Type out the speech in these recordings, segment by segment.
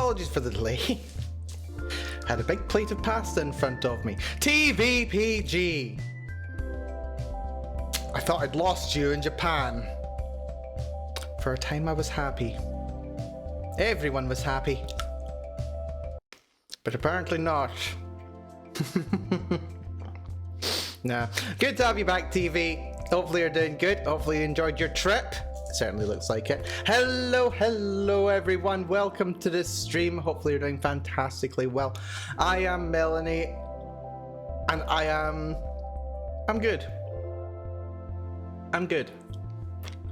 Apologies for the delay. Had a big plate of pasta in front of me. TVPG! I thought I'd lost you in Japan. For a time I was happy. Everyone was happy. But apparently not. Nah. Good to have you back, TV. Hopefully you're doing good. Hopefully you enjoyed your trip. It certainly looks like it. Hello everyone. Welcome to this stream. Hopefully you're doing fantastically well. I am Melanie. And I'm good. I'm good.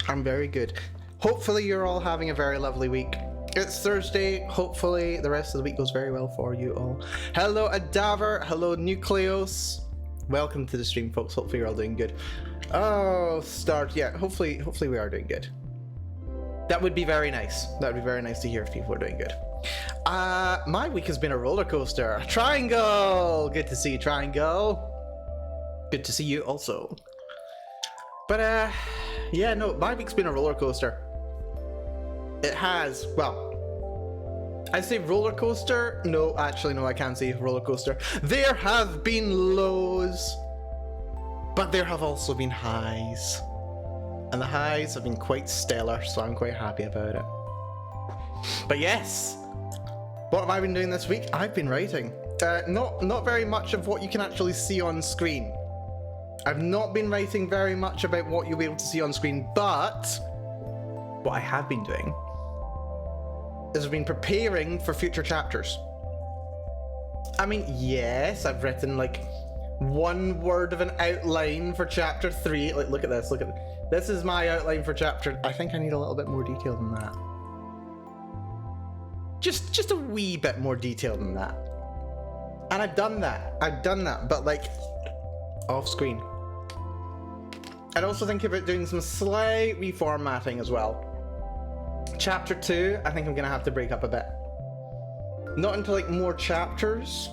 I'm very good. Hopefully you're all having a very lovely week. It's Thursday. Hopefully the rest of the week goes very well for you all. Hello Adaver. Hello Nucleos. Welcome to the stream, folks. Hopefully you're all doing good. Oh, start. Yeah, hopefully we are doing good. That would be very nice. That would be very nice to hear if people are doing good. My week has been a roller coaster. Triangle. Good to see you, Triangle. Good to see you also. But yeah, no, my week's been a roller coaster. It has. Well, I say roller coaster. No, actually, no, I can't say roller coaster. There have been lows, but there have also been highs. And the highs have been quite stellar, so I'm quite happy about it. But yes, what have I been doing this week? I've been writing. Not very much of what you can actually see on screen. I've not been writing very much about what you'll be able to see on screen, but what I have been doing is I've been preparing for future chapters. I mean, yes, I've written like one word of an outline for chapter 3. Like, look at this, This is my outline for chapter. I think I need a little bit more detail than that. Just a wee bit more detail than that. And I've done that, but like off screen. I'd also think about doing some slight reformatting as well. Chapter 2, I think I'm gonna have to break up a bit. Not into like more chapters.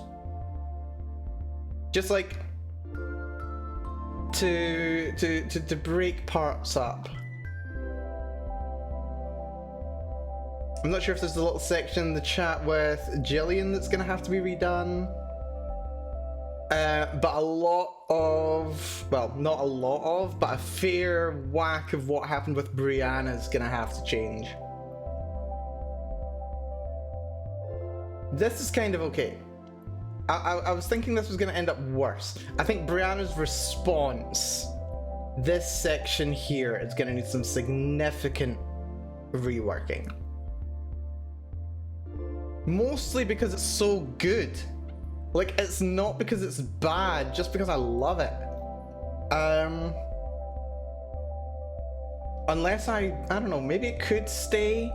Just like to break parts up. I'm not sure if there's a little section in the chat with Jillian that's gonna have to be redone. But a lot of, well, not a lot of, but a fair whack of what happened with Brianna's gonna have to change. This is kind of okay. I was thinking this was gonna end up worse. I think Brianna's response, this section here, is gonna need some significant reworking. Mostly because it's so good. Like, it's not because it's bad, just because I love it. Unless I don't know, maybe it could stay.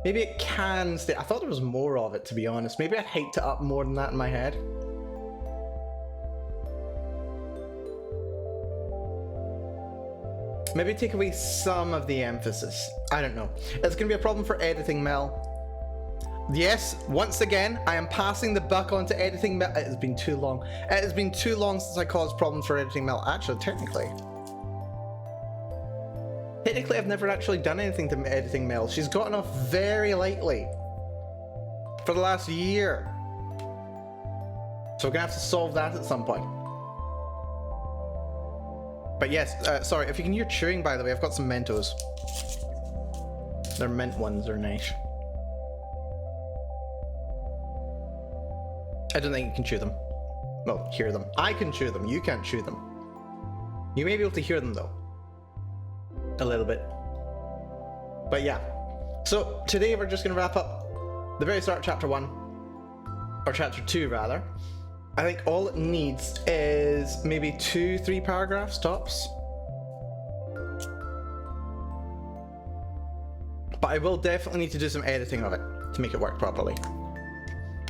Maybe it can stay. I thought there was more of it, to be honest. Maybe I'd hyped it up more than that in my head. Maybe take away some of the emphasis. I don't know. It's gonna be a problem for editing, Mel. Yes, once again, I am passing the buck on to editing Mel. It has been too long. It has been too long since I caused problems for editing Mel. Actually, technically, I've never actually done anything to editing Mel. She's gotten off very lightly for the last year. So we're gonna have to solve that at some point. But yes, sorry, if you can hear chewing, by the way, I've got some Mentos. They're mint ones, they're nice. I don't think you can chew them. Well, hear them. I can chew them, you can't chew them. You may be able to hear them though. A little bit. But yeah. So today we're just gonna wrap up the very start of chapter 1. Or chapter 2 rather. I think all it needs is maybe 2-3 paragraphs tops. But I will definitely need to do some editing of it to make it work properly.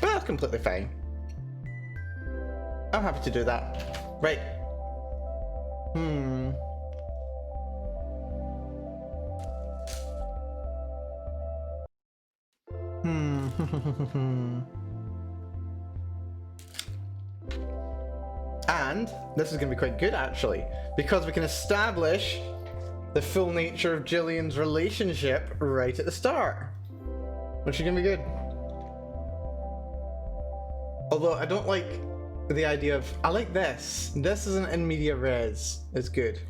But that's completely fine. I'm happy to do that. Right. And this is going to be quite good actually, because we can establish the full nature of Jillian's relationship right at the start, which is going to be good. Although I don't like the idea of... I like this. This isn't in media res. It's good.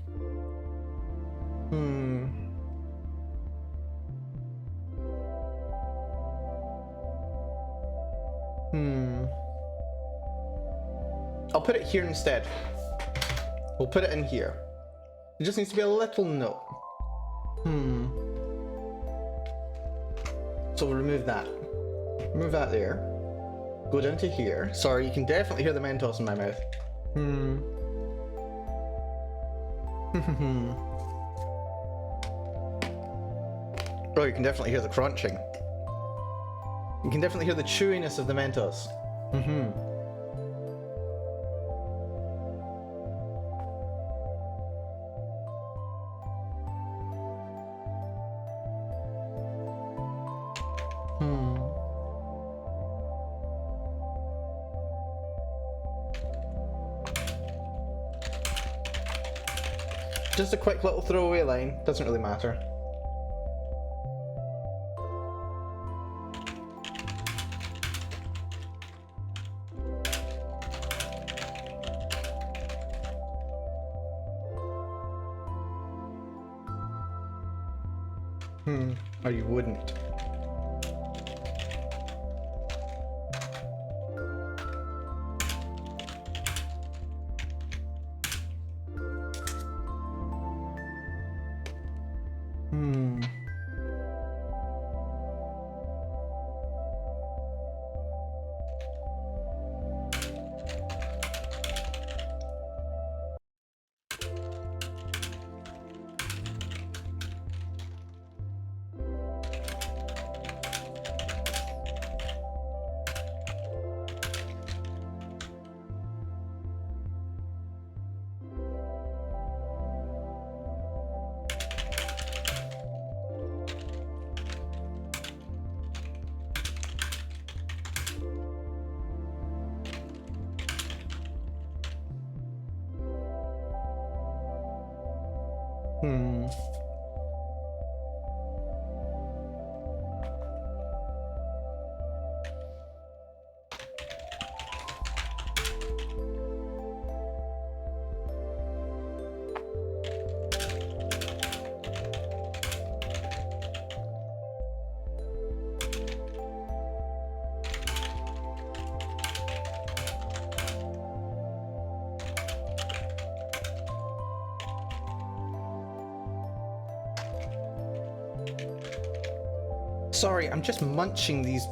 I'll put it here instead. We'll put it in here. It just needs to be a little note. So we'll remove that. Remove that there. Go down to here. Sorry, you can definitely hear the Mentos in my mouth. Oh, you can definitely hear the crunching. You can definitely hear the chewiness of the Mentos. Just a quick little throwaway line, doesn't really matter. Or you wouldn't. Sorry, I'm just munching these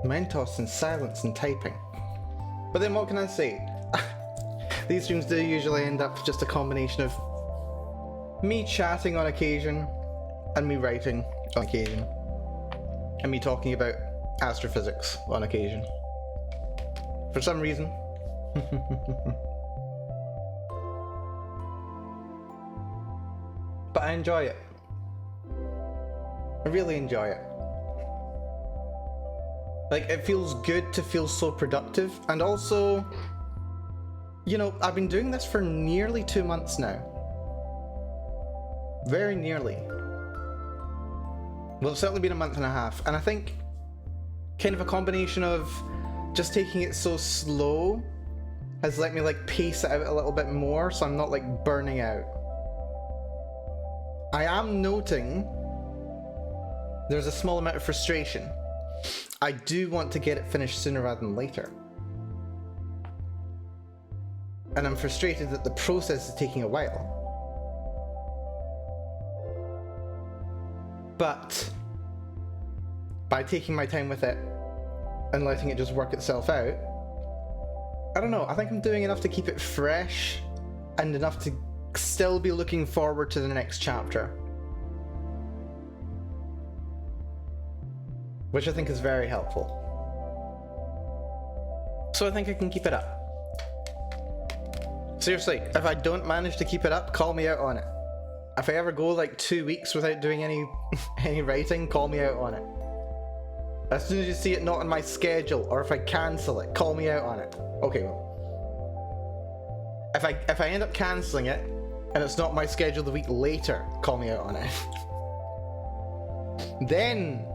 Mentos in silence and typing. But then what can I say? These streams do usually end up just a combination of me chatting on occasion, and me writing on occasion, and me talking about astrophysics on occasion. For some reason. But I enjoy it. I really enjoy it. Like, it feels good to feel so productive, and also, you know, I've been doing this for nearly 2 months now. Very nearly. Well, it's certainly been a month and a half, and I think kind of a combination of just taking it so slow has let me like pace it out a little bit more, so I'm not like burning out. I am noting there's a small amount of frustration. I do want to get it finished sooner rather than later. And I'm frustrated that the process is taking a while. But by taking my time with it and letting it just work itself out, I don't know, I think I'm doing enough to keep it fresh and enough to still be looking forward to the next chapter. Which I think is very helpful. So I think I can keep it up. Seriously, if I don't manage to keep it up, call me out on it. If I ever go like 2 weeks without doing any writing, call me out on it. As soon as you see it not on my schedule, or if I cancel it, call me out on it. Okay, well. If I end up cancelling it, and it's not my schedule the week later, call me out on it. Then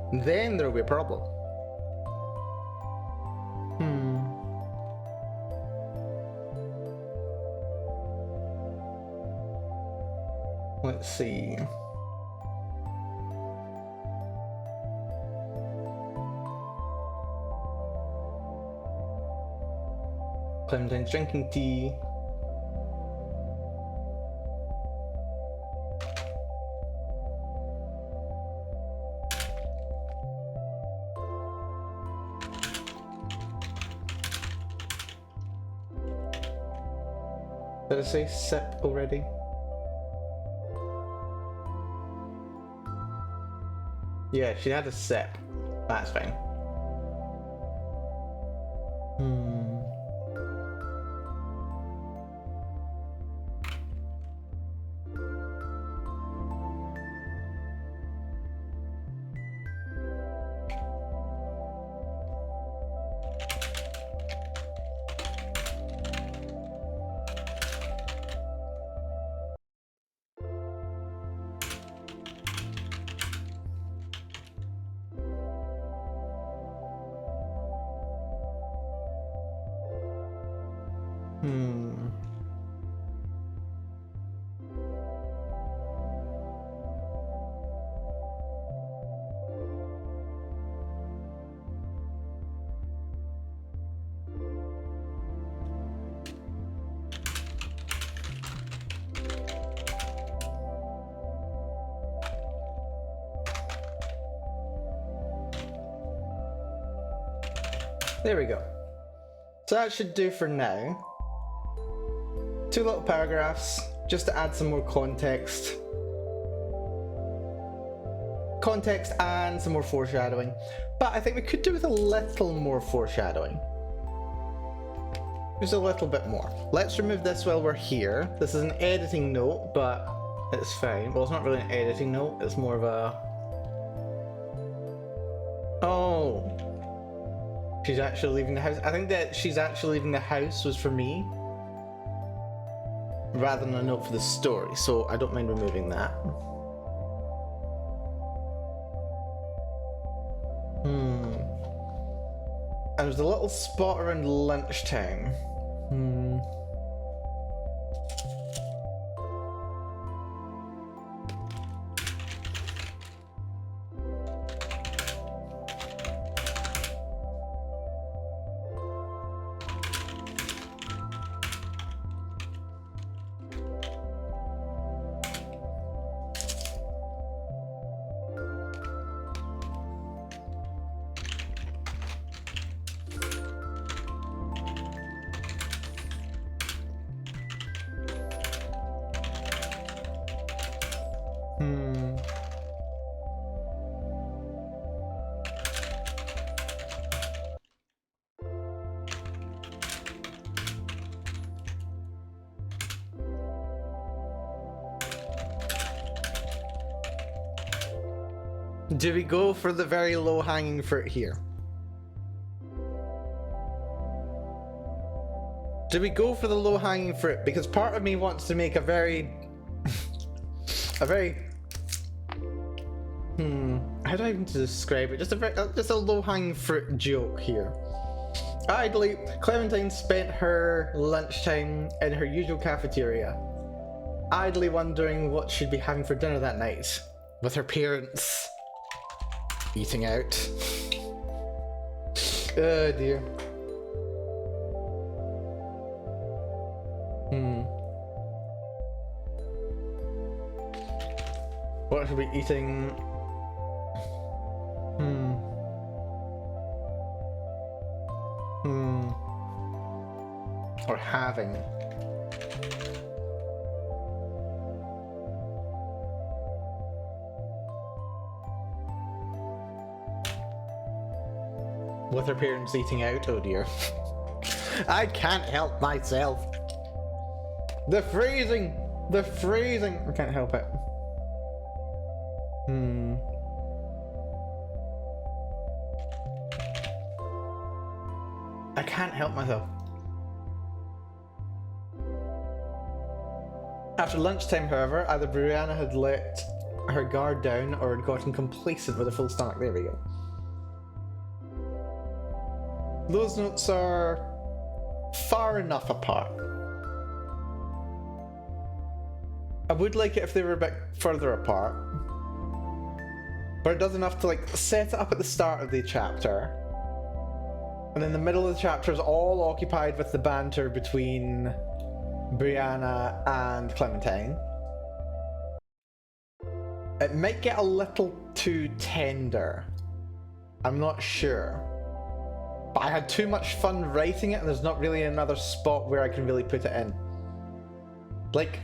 there'll be a problem. see. Clementine's drinking tea. Did I say sip already? Yeah, she had a sip. That's fine. There we go. So that should do for now. 2 little paragraphs, just to add some more context. Context and some more foreshadowing. But I think we could do with a little more foreshadowing. Just a little bit more. Let's remove this while we're here. This is an editing note, but it's fine. Well, it's not really an editing note, it's more of a... Oh. She's actually leaving the house. I think that she's actually leaving the house was for me, rather than a note for the story, so I don't mind removing that. And there's a little spot around lunchtime. Do we go for the very low-hanging fruit here? Do we go for the low-hanging fruit? Because part of me wants to make a very... how do I even describe it? Just a low-hanging fruit joke here. Idly, Clementine spent her lunchtime in her usual cafeteria, idly wondering what she'd be having for dinner that night, with her parents eating out. Oh dear. What should we be eating? Or having. With her parents eating out, oh dear. I can't help myself. The freezing! The freezing! I can't help it. I can't help myself. After lunchtime, however, either Brianna had let her guard down or had gotten complacent with a full stomach. There we go. Those notes are far enough apart. I would like it if they were a bit further apart. But it does enough to like set it up at the start of the chapter. And then the middle of the chapter is all occupied with the banter between Brianna and Clementine. It might get a little too tender. I'm not sure. But I had too much fun writing it, and there's not really another spot where I can really put it in. Like,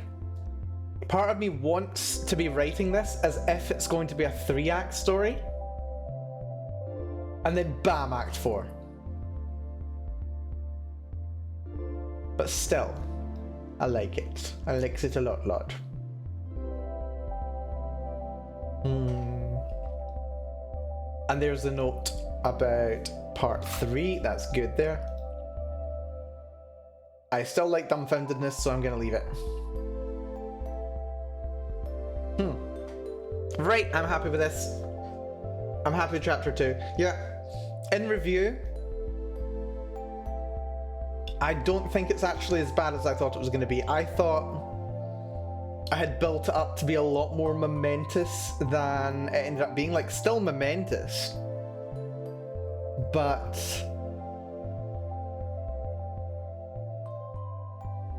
part of me wants to be writing this as if it's going to be a 3-act story. And then bam, Act 4. But still, I like it. I like it a lot. And there's a note about part 3. That's good there. I still like dumbfoundedness, so I'm gonna leave it. Right, I'm happy with this. I'm happy with chapter 2. Yeah, in review, I don't think it's actually as bad as I thought it was going to be. I thought I had built it up to be a lot more momentous than it ended up being. Like, still momentous, but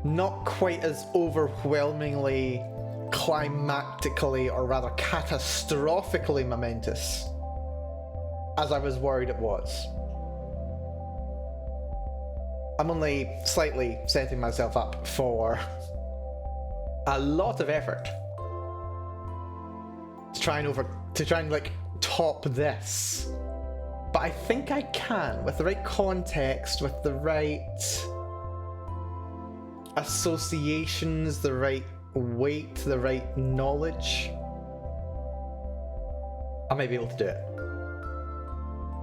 not quite as overwhelmingly, climactically, or rather catastrophically momentous as I was worried it was. I'm only slightly setting myself up for a lot of effort to try and like top this. But I think I can, with the right context, with the right associations, the right weight, the right knowledge. I might be able to do it.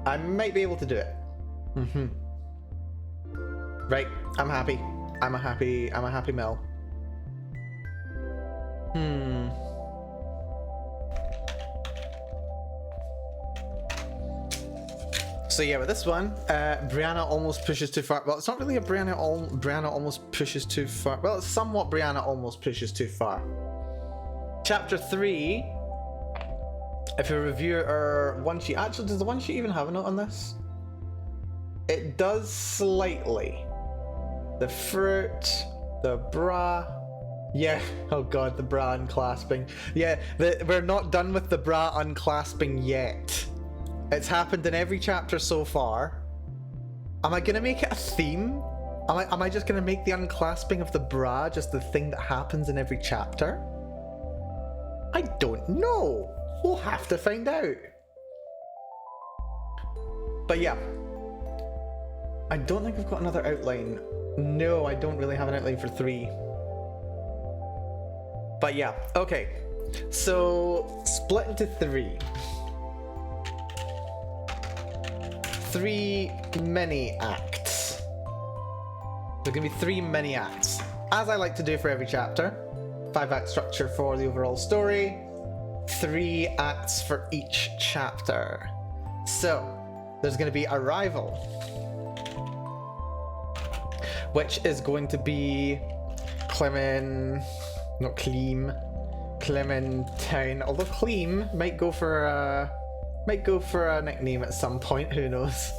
I might be able to do it. Right, I'm happy. I'm a happy Mel. So yeah, with this one, Brianna almost pushes too far. Well, it's not really a Brianna almost pushes too far. Well, it's somewhat Brianna almost pushes too far. Chapter 3. If a reviewer one sheet, actually, does the one sheet even have a note on this? It does slightly. The fruit, the bra. Yeah, oh god, the bra unclasping. Yeah, we're not done with the bra unclasping yet. It's happened in every chapter so far. Am I gonna make it a theme? Am I just gonna make the unclasping of the bra just the thing that happens in every chapter? I don't know. We'll have to find out. But yeah. I don't think I've got another outline. No, I don't really have an outline for 3. But yeah, okay. So, split into 3. 3 mini acts. There's gonna be 3 mini acts, as I like to do for every chapter. 5-act structure for the overall story. 3 acts for each chapter. So, there's gonna be Arrival, which is going to be Clementine. Although Clem might go for a nickname at some point. Who knows?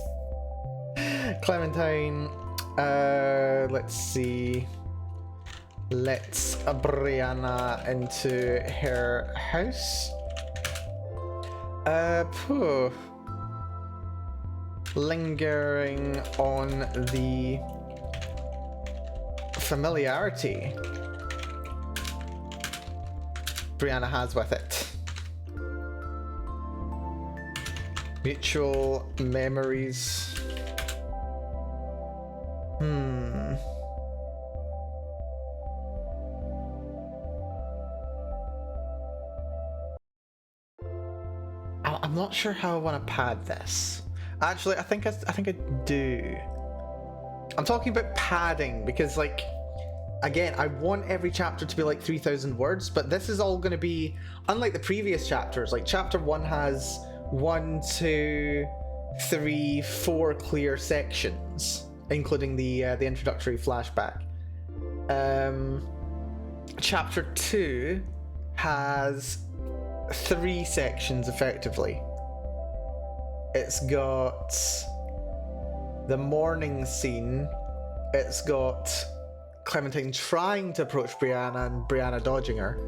Clementine. Let's see. Let's Brianna into her house. Lingering on the familiarity Brianna has with it. Mutual memories. I'm not sure how I want to pad this. Actually, I think I do. I'm talking about padding because, like, again, I want every chapter to be like 3,000 words, but this is all going to be, unlike the previous chapters, like chapter 1 has 1, 2, 3, 4 clear sections, including the introductory flashback. chapter 2 has 3 sections effectively. It's got the morning scene, it's got Clementine trying to approach Brianna and Brianna dodging her,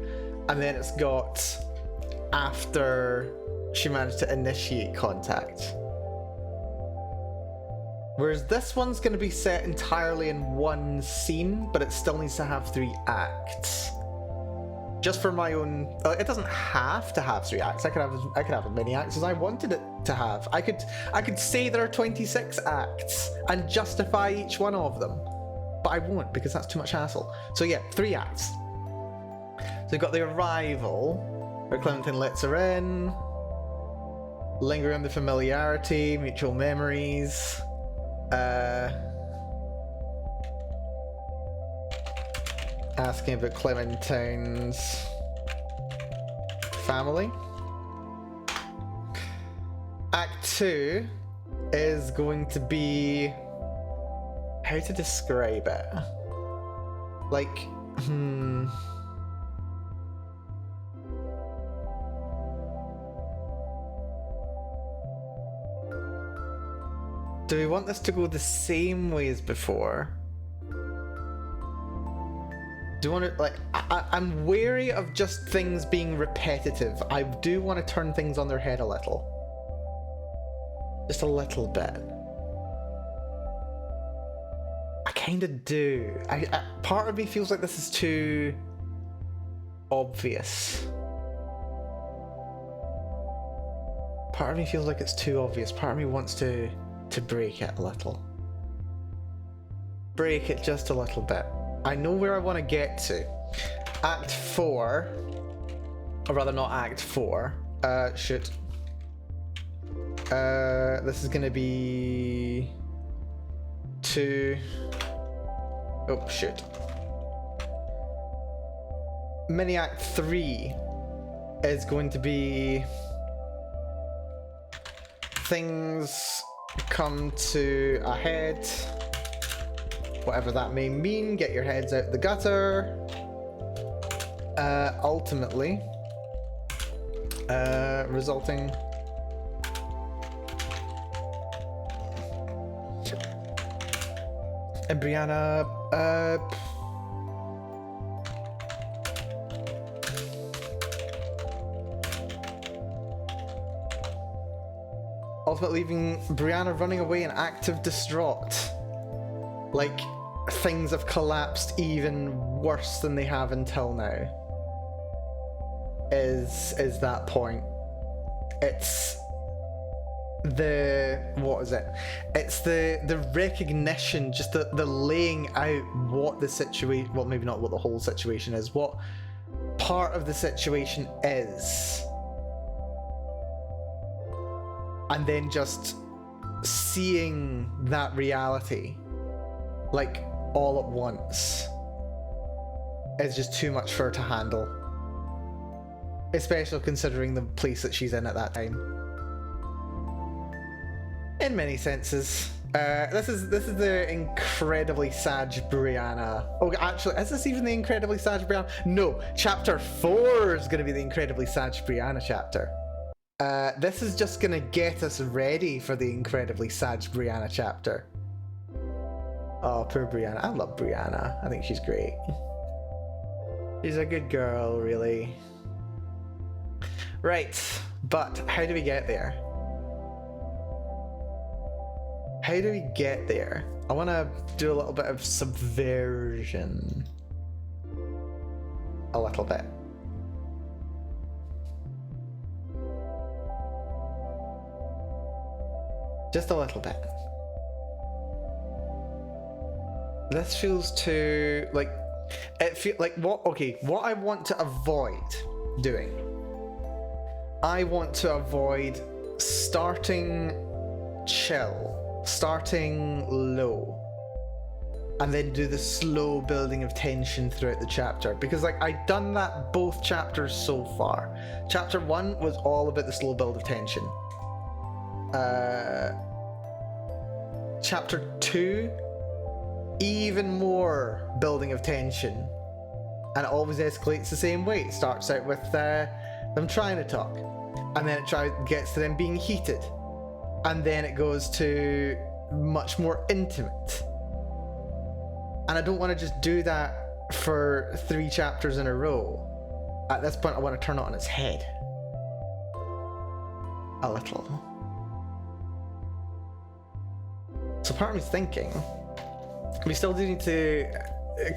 and then it's got after she managed to initiate contact. Whereas this one's going to be set entirely in one scene, but it still needs to have 3 acts. Just for my own, it doesn't have to have 3 acts. I could have as many acts as I wanted it to have. I could say there are 26 acts and justify each one of them, but I won't because that's too much hassle. So yeah, 3 acts. So we've got the arrival, where Clementine lets her in, linger on the familiarity, mutual memories. Asking about Clementine's family. Act 2 is going to be how to describe it. Like, do we want this to go the same way as before? Do you want to, like, I'm wary of just things being repetitive. I do want to turn things on their head a little. Just a little bit. I kind of do. Part of me feels like this is too obvious. Part of me feels like it's too obvious. Part of me wants to break it a little. Break it just a little bit. I know where I want to get to. Act 4, or rather not Act 4, shoot. This is gonna be 2, oh shoot. Mini Act 3 is going to be things come to a head, whatever that may mean. Get your heads out the gutter. Ultimately, resulting in Brianna ultimately leaving Brianna running away in active distraught. Like, things have collapsed even worse than they have until now. Is that point. It's the, what is it? It's the recognition, just the laying out what the situation, well, maybe not what the whole situation is, what part of the situation is. And then just seeing that reality, like, all at once, is just too much for her to handle. Especially considering the place that she's in at that time. In many senses. This is the incredibly sad Brianna. Oh, actually, is this even the incredibly sad Brianna? No, chapter 4 is going to be the incredibly sad Brianna chapter. This is just going to get us ready for the incredibly sad Brianna chapter. Oh, poor Brianna. I love Brianna. I think she's great. She's a good girl, really. Right, but how do we get there? How do we get there? I want to do a little bit of subversion. A little bit. Just a little bit. This feels too, like, it feels like what I want to avoid doing. I want to avoid starting chill, starting low, and then do the slow building of tension throughout the chapter, because like I've done that both chapters so far. Chapter 1 was all about the slow build of tension. Chapter 2, even more building of tension. And it always escalates the same way. It starts out with them trying to talk, and then it gets to them being heated, and then it goes to much more intimate. And I don't want to just do that for 3 chapters in a row. At this point, I want to turn it on its head. A little. So part of me's thinking, we still do need to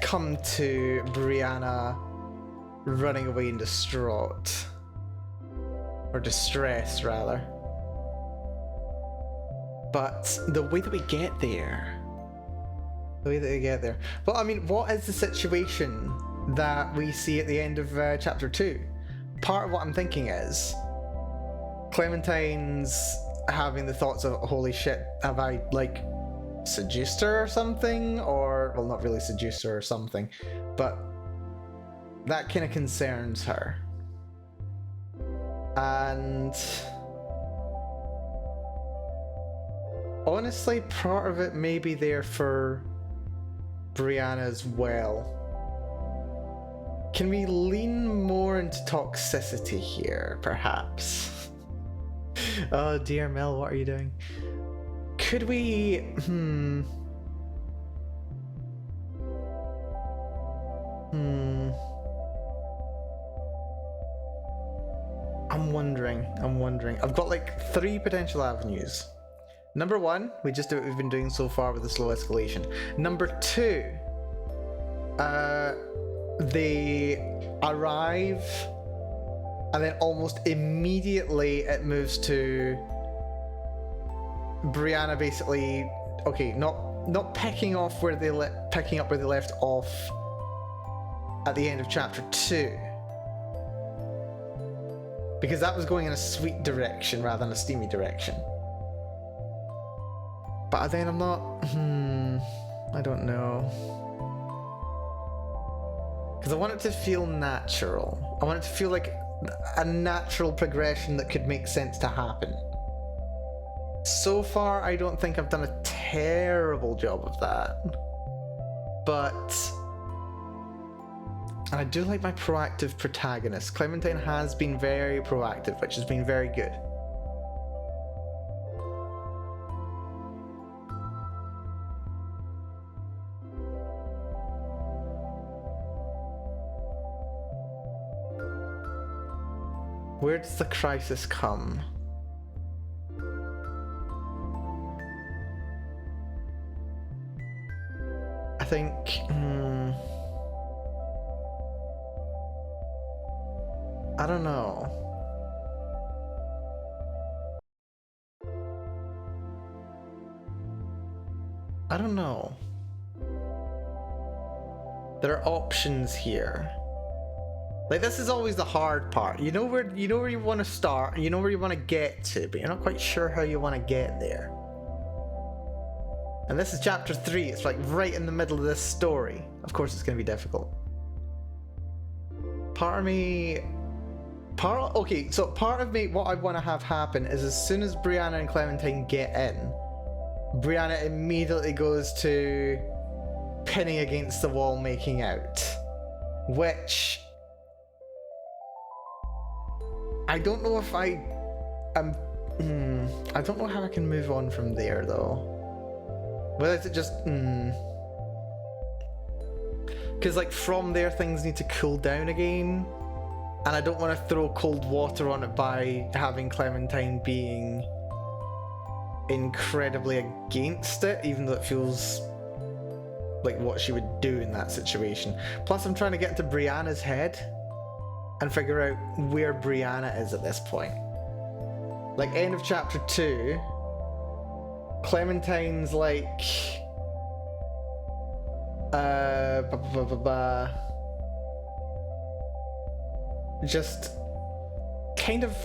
come to Brianna running away in distraught. Or distress, rather. But the way that we get there... Well, I mean, what is the situation that we see at the end of chapter 2? Part of what I'm thinking is Clementine's having the thoughts of, holy shit, have I, like, seduced her or something? Or, well, not really seduced her or something, but that kind of concerns her. And honestly, part of it may be there for Brianna as well. Can we lean more into toxicity here, perhaps? Oh dear, Mel, what are you doing? Could we... I'm wondering. I've got like 3 potential avenues. Number 1, we just do what we've been doing so far with the slow escalation. Number 2, they arrive and then almost immediately it moves to Brianna basically, okay, not picking up where they left off at the end of chapter 2. Because that was going in a sweet direction rather than a steamy direction. But then I'm not... I don't know. Because I want it to feel natural. I want it to feel like a natural progression that could make sense to happen. So far, I don't think I've done a terrible job of that. But... And I do like my proactive protagonist. Clementine has been very proactive, which has been very good. Where does the crisis come? I think... I don't know. I don't know. There are options here. Like, this is always the hard part. You know where you want to start, you know where you want to get to, but you're not quite sure how you want to get there. And this is chapter 3. It's like right in the middle of this story. Of course it's going to be difficult. Part of me, what I want to have happen is as soon as Brianna and Clementine get in, Brianna immediately goes to pinning against the wall, making out. Which... I don't know if I don't know how I can move on from there though. Whether it's just because like from there things need to cool down again, and I don't want to throw cold water on it by having Clementine being incredibly against it, even though it feels like what she would do in that situation. Plus I'm trying to get into Brianna's head and figure out where Brianna is at this point. Like, end of chapter 2, Clementine's like... just kind of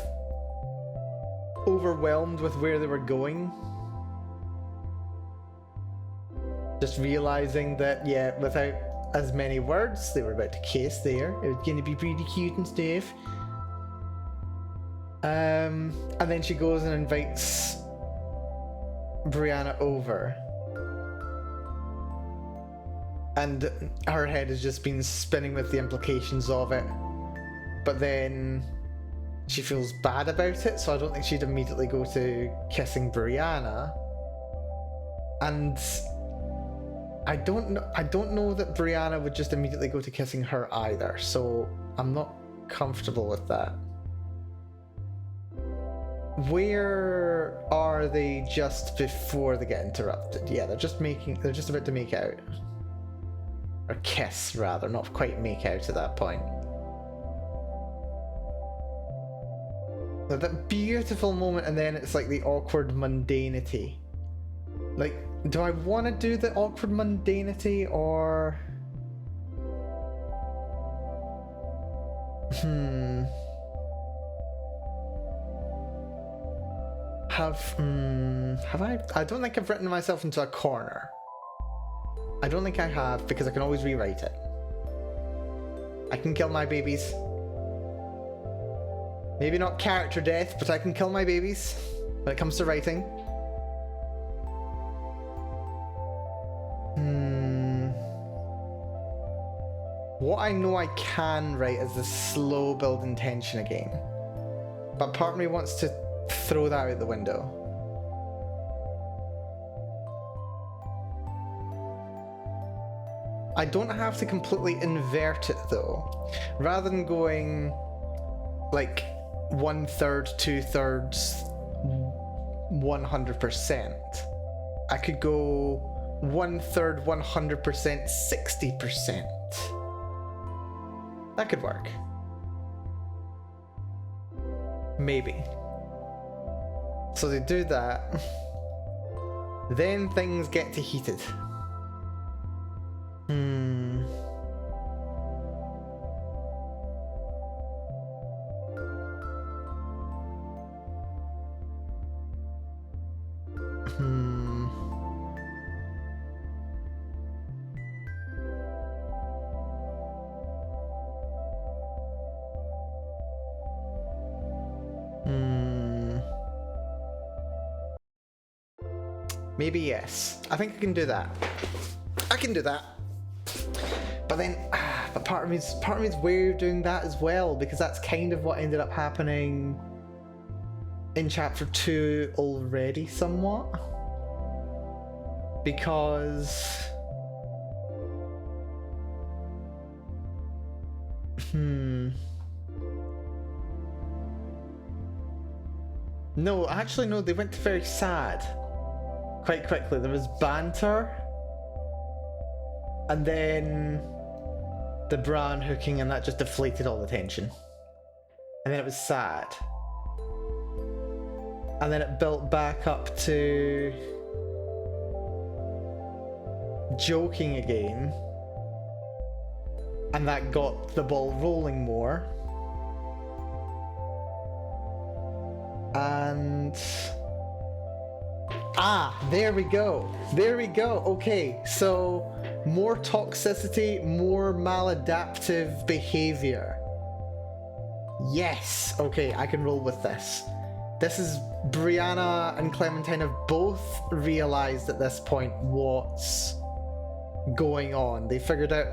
overwhelmed with where they were going. Just realizing that, yeah, without as many words, they were about to kiss there. It was going to be pretty cute and stuff. And then she goes and invites Brianna over. and her head has just been spinning with the implications of it. But then she feels bad about it, so I don't think she'd immediately go to kissing Brianna. And I don't know that Brianna would just immediately go to kissing her either, so I'm not comfortable with that. Where are they just before they get interrupted? Yeah, they're just about to make out. Or kiss, rather, not quite make out at that point. That beautiful moment, and then it's like the awkward mundanity. Like, do I want to do the awkward mundanity, or... Have I don't think I've written myself into a corner. I don't think I have, because I can always rewrite it. I can kill my babies. Maybe not character death, but I can kill my babies when it comes to writing. What I know I can write is the slow building tension again. But part of me wants to throw that out the window. I don't have to completely invert it though. Rather than going like 1/3, 2/3, 100%, I could go 1/3, 100%, 60%. That could work. Maybe. So they do that. Then things get to heated. Maybe yes. I think I can do that. I can do that. But then, but part of me's we're doing that as well, because that's kind of what ended up happening in chapter 2 already, somewhat. Because no, actually no, they went to very sad quite quickly. There was banter, and then the Bran hooking, and that just deflated all the tension. And then it was sad. And then it built back up to joking again. And that got the ball rolling more. And... there we go. There we go. Okay, so more toxicity, more maladaptive behavior. Yes. Okay, I can roll with this. This is Brianna and Clementine have both realized at this point what's going on. They figured out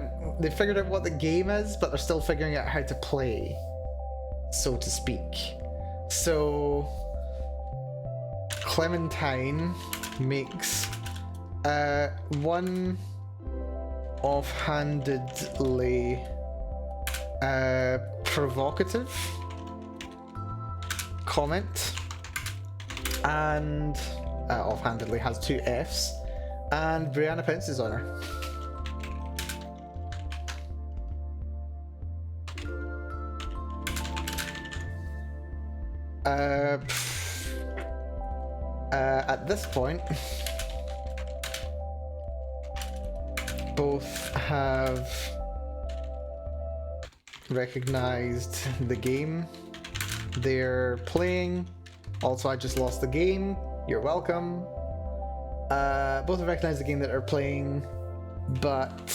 what the game is, but they're still figuring out how to play, so to speak. So Clementine makes one offhandedly provocative comment, and offhandedly has 2 Fs, and Brianna pounces on her. At this point, both have recognized the game they're playing. Also, I just lost the game. You're welcome. Both have recognized the game that they're playing, but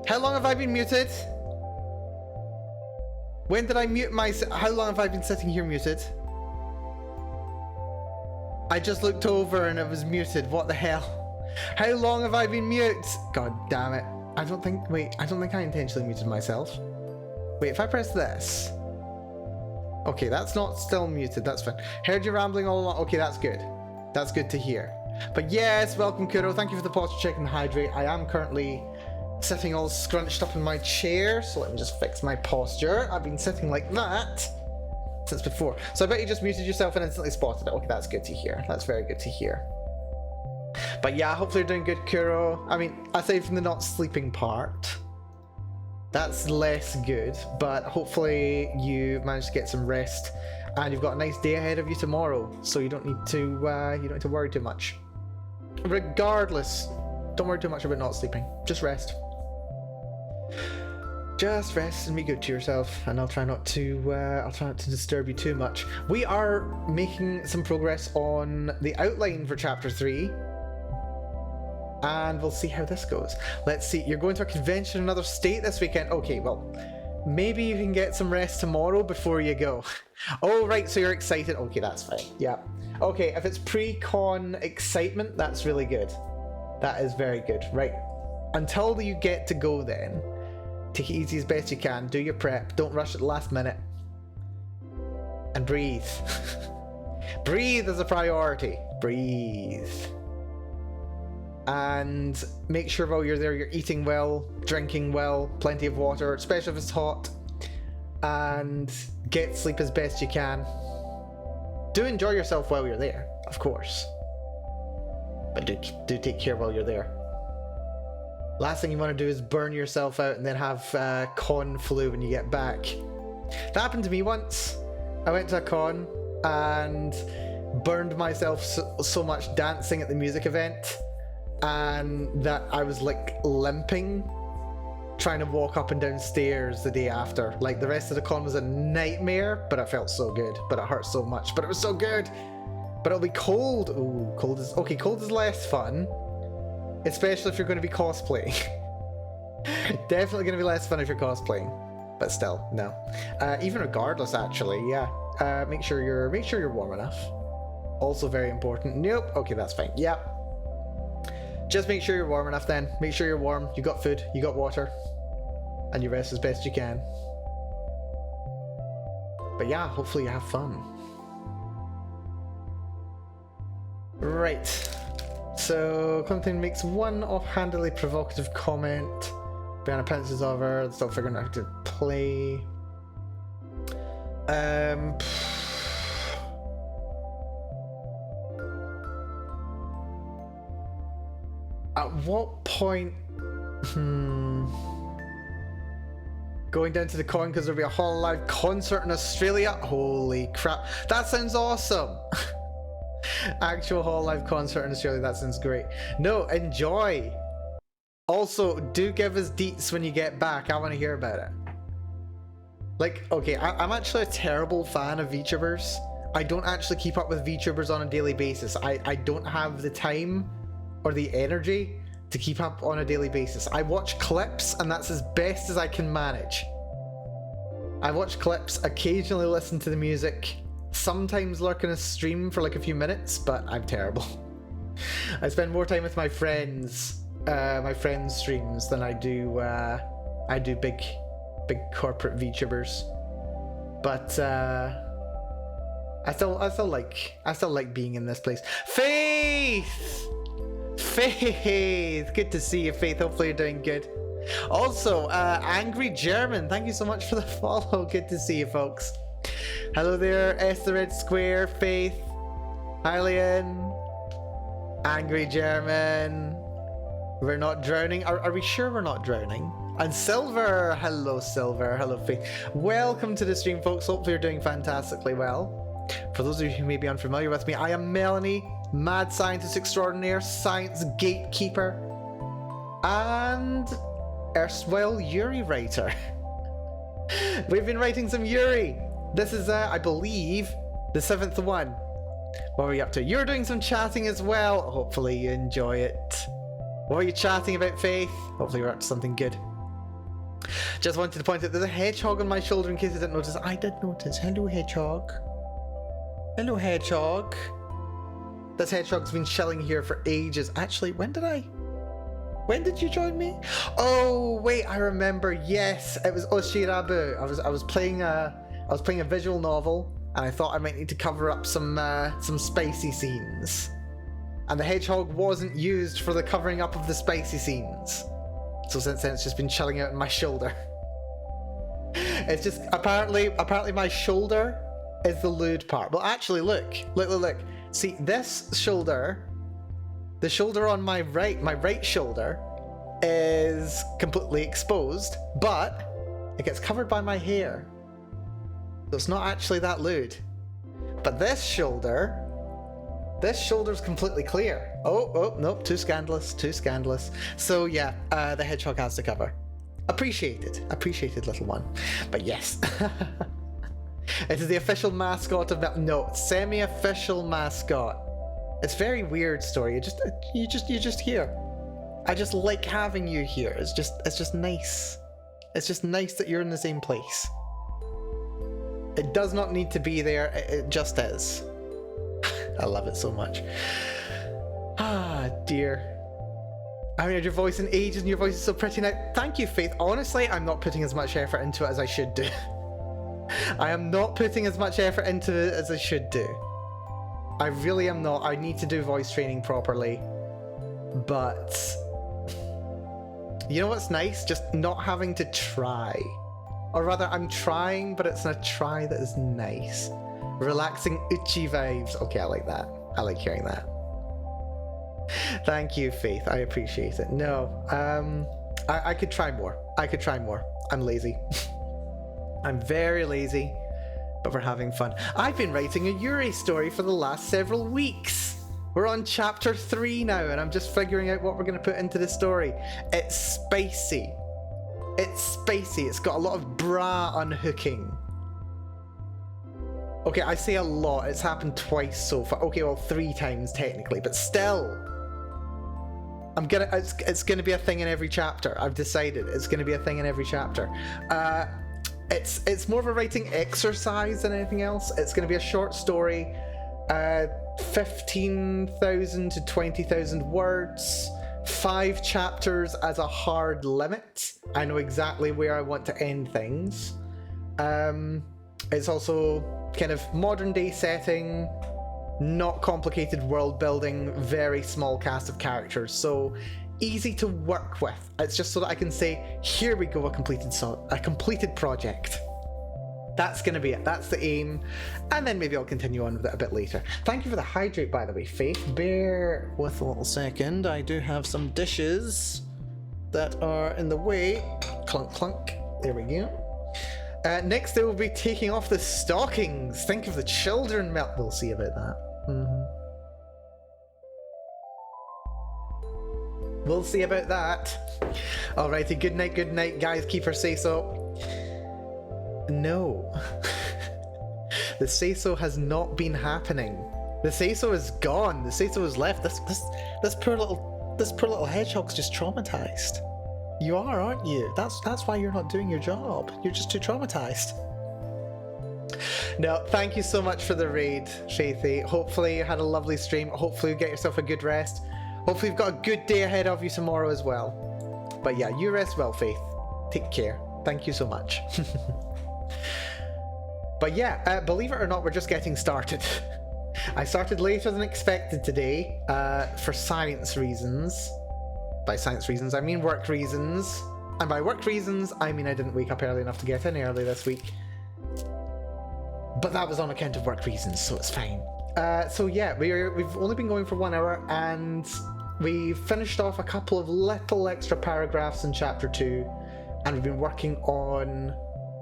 How long have I been muted? When did I mute myself? How long have I been sitting here muted? I just looked over and it was muted. What the hell? How long have I been mute? God damn it. I don't think I intentionally muted myself. Wait, if I press this. Okay, that's not still muted. That's fine. Heard you rambling all along. Okay, that's good. That's good to hear. But yes, welcome Kuro. Thank you for the posture check and hydrate. I am currently sitting all scrunched up in my chair, so let me just fix my posture. I've been sitting like that since before. So I bet you just muted yourself and instantly spotted it. Okay, that's good to hear. That's very good to hear. But yeah, hopefully you're doing good, Kuro. I mean, aside from the not sleeping part, that's less good, but hopefully you managed to get some rest and you've got a nice day ahead of you tomorrow, so you don't need to worry too much. Regardless, don't worry too much about not sleeping. Just rest. Just rest and be good to yourself, and I'll try not to disturb you too much. We are making some progress on the outline for chapter 3. And we'll see how this goes. Let's see, you're going to a convention in another state this weekend. Okay, well, maybe you can get some rest tomorrow before you go. Oh, right, so you're excited. Okay, that's fine. Yeah. Okay, if it's pre-con excitement, that's really good. That is very good. Right. Until you get to go then, take it easy as best you can. Do your prep. Don't rush at the last minute. And breathe. Breathe is a priority. Breathe. And make sure while you're there you're eating well, drinking well, plenty of water, especially if it's hot, and get sleep as best you can. Do enjoy yourself while you're there, of course, but do take care while you're there. Last thing you want to do is burn yourself out and then have con flu when you get back. That happened to me once. I went to a con and burned myself so much dancing at the music event, and that I was like limping trying to walk up and down stairs the day after. Like, the rest of the con was a nightmare, but it felt so good. But it hurt so much, but it was so good. But it'll be cold. Ooh, cold is less fun, especially if you're going to be cosplaying. Definitely going to be less fun if you're cosplaying, but still, no. Even regardless, actually, yeah. Make sure you're warm enough. Also very important. Nope. Okay, that's fine. Yep. Just make sure you're warm enough then. Make sure you're warm, you got food, you got water, and you rest as best you can. But yeah, hopefully you have fun. Right. So, Clinton makes one offhandedly provocative comment. Brianna pounces over, still figuring out how to play. At what point... Going down to the con because there'll be a Hololive concert in Australia? Holy crap. That sounds awesome. Actual Hololive concert in Australia, that sounds great. No, enjoy. Also, do give us deets when you get back. I want to hear about it. Like, okay, I'm actually a terrible fan of VTubers. I don't actually keep up with VTubers on a daily basis. I don't have the time or the energy to keep up on a daily basis. I watch clips, and that's as best as I can manage. I watch clips, occasionally listen to the music, sometimes lurk in a stream for like a few minutes, but I'm terrible. I spend more time with my friends' streams than I do big corporate VTubers. But I still like being in this place. Faith! Faith! Good to see you, Faith. Hopefully you're doing good. Also, Angry German, thank you so much for the follow. Good to see you, folks. Hello there, S the Red Square, Faith, Hylian, Angry German. We're not drowning. Are we sure we're not drowning? And Silver! Hello, Silver. Hello, Faith. Welcome to the stream, folks. Hopefully you're doing fantastically well. For those of you who may be unfamiliar with me, I am Melanie, mad scientist extraordinaire, science gatekeeper, and erstwhile Yuri writer. We've been writing some Yuri. This is, I believe, the 7th one. What are you up to? You're doing some chatting as well. Hopefully you enjoy it. What are you chatting about, Faith? Hopefully you're up to something good. Just wanted to point out there's a hedgehog on my shoulder in case I didn't notice. I did notice. Hello, hedgehog. Hello, hedgehog. This hedgehog's been chilling here for ages. Actually, when did you join me? Oh wait, I remember. Yes, it was Oshirabu. I was playing a visual novel, and I thought I might need to cover up some spacey scenes. And the hedgehog wasn't used for the covering up of the spacey scenes. So since then, it's just been chilling out on my shoulder. It's just apparently my shoulder is the lewd part. Well, actually, look. See, this shoulder, the shoulder on my right shoulder, is completely exposed, but it gets covered by my hair. So it's not actually that lewd. But this shoulder's completely clear. Oh, nope, too scandalous. So yeah, the hedgehog has to cover. Appreciated, little one. But yes. It is the official mascot of no, semi-official mascot. It's very weird story. You're just here. I just like having you here. It's just nice. It's just nice that you're in the same place. It does not need to be there. It just is. I love it so much. Ah, dear. I haven't heard your voice in ages, and your voice is so pretty now. Thank you, Faith. Honestly, I'm not putting as much effort into it as I should do. I am not putting as much effort into it as I should do. I really am not. I need to do voice training properly. But you know what's nice? Just not having to try. Or rather, I'm trying, but it's a try that is nice. Relaxing, itchy vibes. Okay, I like that. I like hearing that. Thank you, Faith. I appreciate it. No, I could try more. I'm lazy. I'm very lazy, but we're having fun. I've been writing a Yuri story for the last several weeks. We're on chapter 3 now, and I'm just figuring out what we're going to put into the story. It's spacey. It's got a lot of bra unhooking. Okay, I say a lot. It's happened twice so far. Okay, well, 3 times technically, but still. It's gonna be a thing in every chapter. I've decided it's gonna be a thing in every chapter. It's more of a writing exercise than anything else. It's gonna be a short story, 15,000 to 20,000 words, 5 chapters as a hard limit. I know exactly where I want to end things. It's also kind of modern day setting, not complicated world building, very small cast of characters, so easy to work with. It's just so that I can say, here we go, a completed project. That's gonna be it. That's the aim, and then maybe I'll continue on with it a bit later. Thank you for the hydrate, by the way, Faith. Bear with a little second. I do have some dishes that are in the way. Clunk, clunk. There we go. Next, they will be taking off the stockings. Think of the children. We'll see about that. We'll see about that. Alrighty, good night, guys. Keep her say so. No. The say so has not been happening. The say so is gone. The say so is left. This poor little hedgehog's just traumatized. You are, aren't you? That's why you're not doing your job. You're just too traumatized. No, thank you so much for the raid, Faithy. Hopefully you had a lovely stream. Hopefully you get yourself a good rest. Hopefully you've got a good day ahead of you tomorrow as well. But yeah, you rest well, Faith. Take care. Thank you so much. But yeah, believe it or not, we're just getting started. I started later than expected today for science reasons. By science reasons, I mean work reasons. And by work reasons, I mean I didn't wake up early enough to get in early this week. But that was on account of work reasons, so it's fine. So yeah, we've only been going for 1 hour, and we finished off a couple of little extra paragraphs in chapter 2, and we've been working on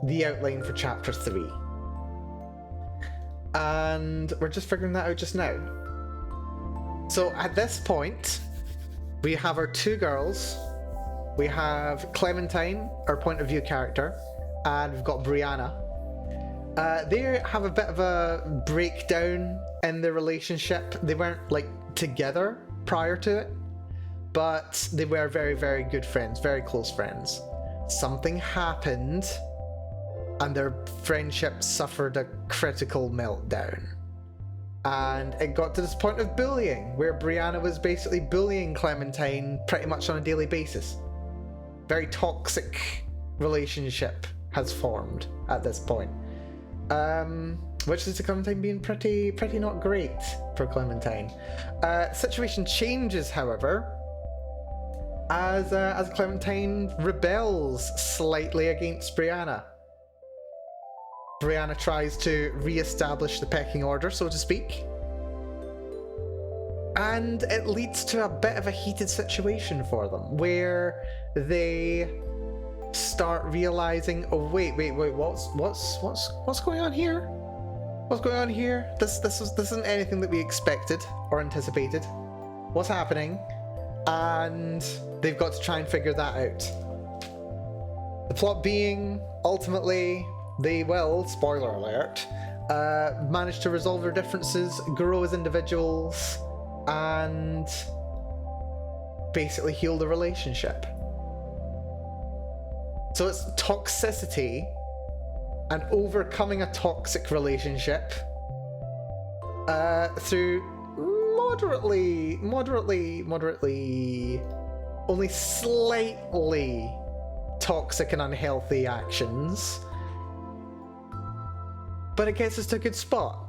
the outline for chapter 3. And we're just figuring that out just now. So at this point, we have our 2 girls. We have Clementine, our point of view character, and we've got Brianna. They have a bit of a breakdown in their relationship. They weren't like together prior to it, but they were very, very good friends, very close friends. something happened and their friendship suffered a critical meltdown. And it got to this point of bullying, where Brianna was basically bullying Clementine pretty much on a daily basis. Very toxic relationship has formed at this point. Which is to Clementine being pretty not great for Clementine. Situation changes, however, as Clementine rebels slightly against Brianna. Brianna tries to re-establish the pecking order, so to speak. And it leads to a bit of a heated situation for them, where they start realizing, oh wait, what's going on here? What's going on here? This isn't anything that we expected or anticipated. What's happening? And they've got to try and figure that out. The plot being, ultimately, they will, spoiler alert, manage to resolve their differences, grow as individuals, and basically heal the relationship. So it's toxicity and overcoming a toxic relationship through moderately, only slightly toxic and unhealthy actions. But it gets us to a good spot.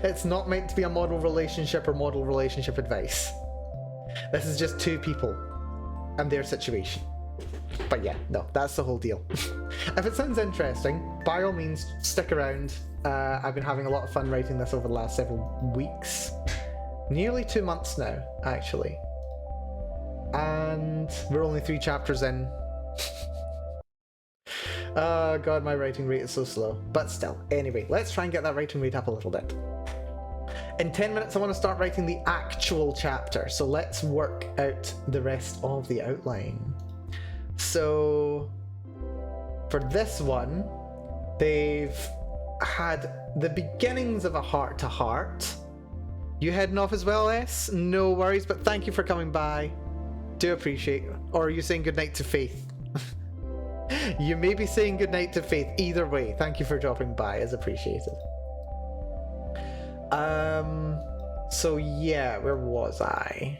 It's not meant to be a model relationship or model relationship advice. This is just two people and their situation. But yeah, no, that's the whole deal. If it sounds interesting, by all means, stick around. I've been having a lot of fun writing this over the last several weeks. Nearly 2 months now, actually. And we're only 3 chapters in. Oh god, my writing rate is so slow. But still, anyway, let's try and get that writing rate up a little bit. In 10 minutes I want to start writing the actual chapter, so let's work out the rest of the outline. So, for this one, they've had the beginnings of a heart-to-heart. You heading off as well, S? No worries, but thank you for coming by. Do appreciate it. Or are you saying goodnight to Faith? You may be saying goodnight to Faith. Either way, thank you for dropping by, is appreciated. So yeah, where was I?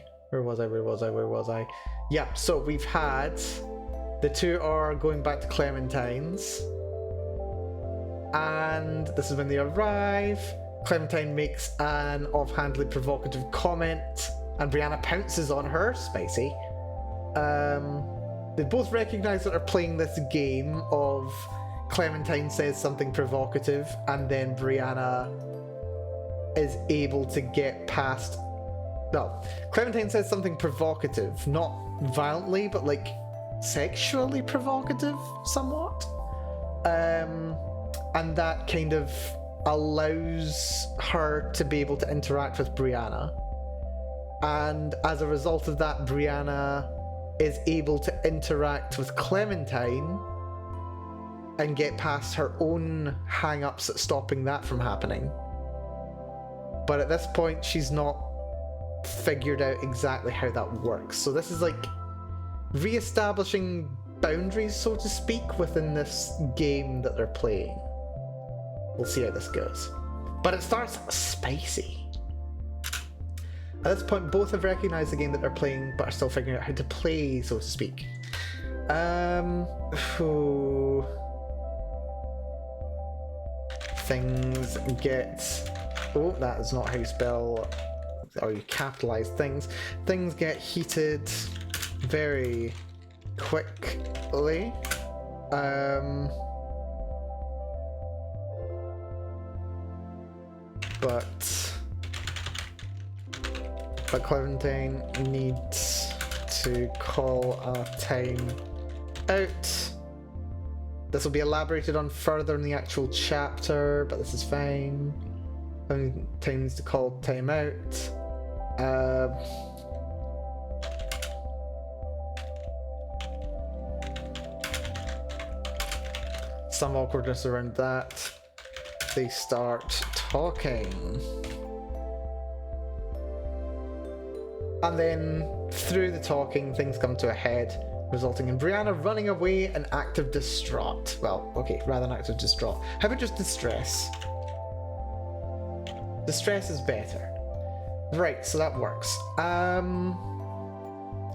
Yeah, so we've had... The two are going back to Clementine's. And this is when they arrive. Clementine makes an offhandedly provocative comment, and Brianna pounces on her. Spicy. They both recognise that they're playing this game of Clementine says something provocative, and then Brianna is able to get past... Well, Clementine says something provocative, not violently, but like sexually provocative, somewhat. And that kind of allows her to be able to interact with Brianna. And as a result of that, Brianna is able to interact with Clementine and get past her own hang-ups at stopping that from happening. But at this point, she's not figured out exactly how that works. So this is like re-establishing boundaries, so to speak, within this game that they're playing. We'll see how this goes. But it starts spicy. At this point, both have recognized the game that they're playing, but are still figuring out how to play, so to speak. Things get... Oh, that is not how you spell... or you capitalize things. Things get heated very quickly. But Clementine needs to call a time out. This will be elaborated on further in the actual chapter, but this is fine. Clementine needs to call time out. Some awkwardness around that. They start talking. And then through the talking, things come to a head resulting in Brianna running away and active distraught. Well, okay, rather than active distraught. How about just distress? Distress is better. Right, so that works.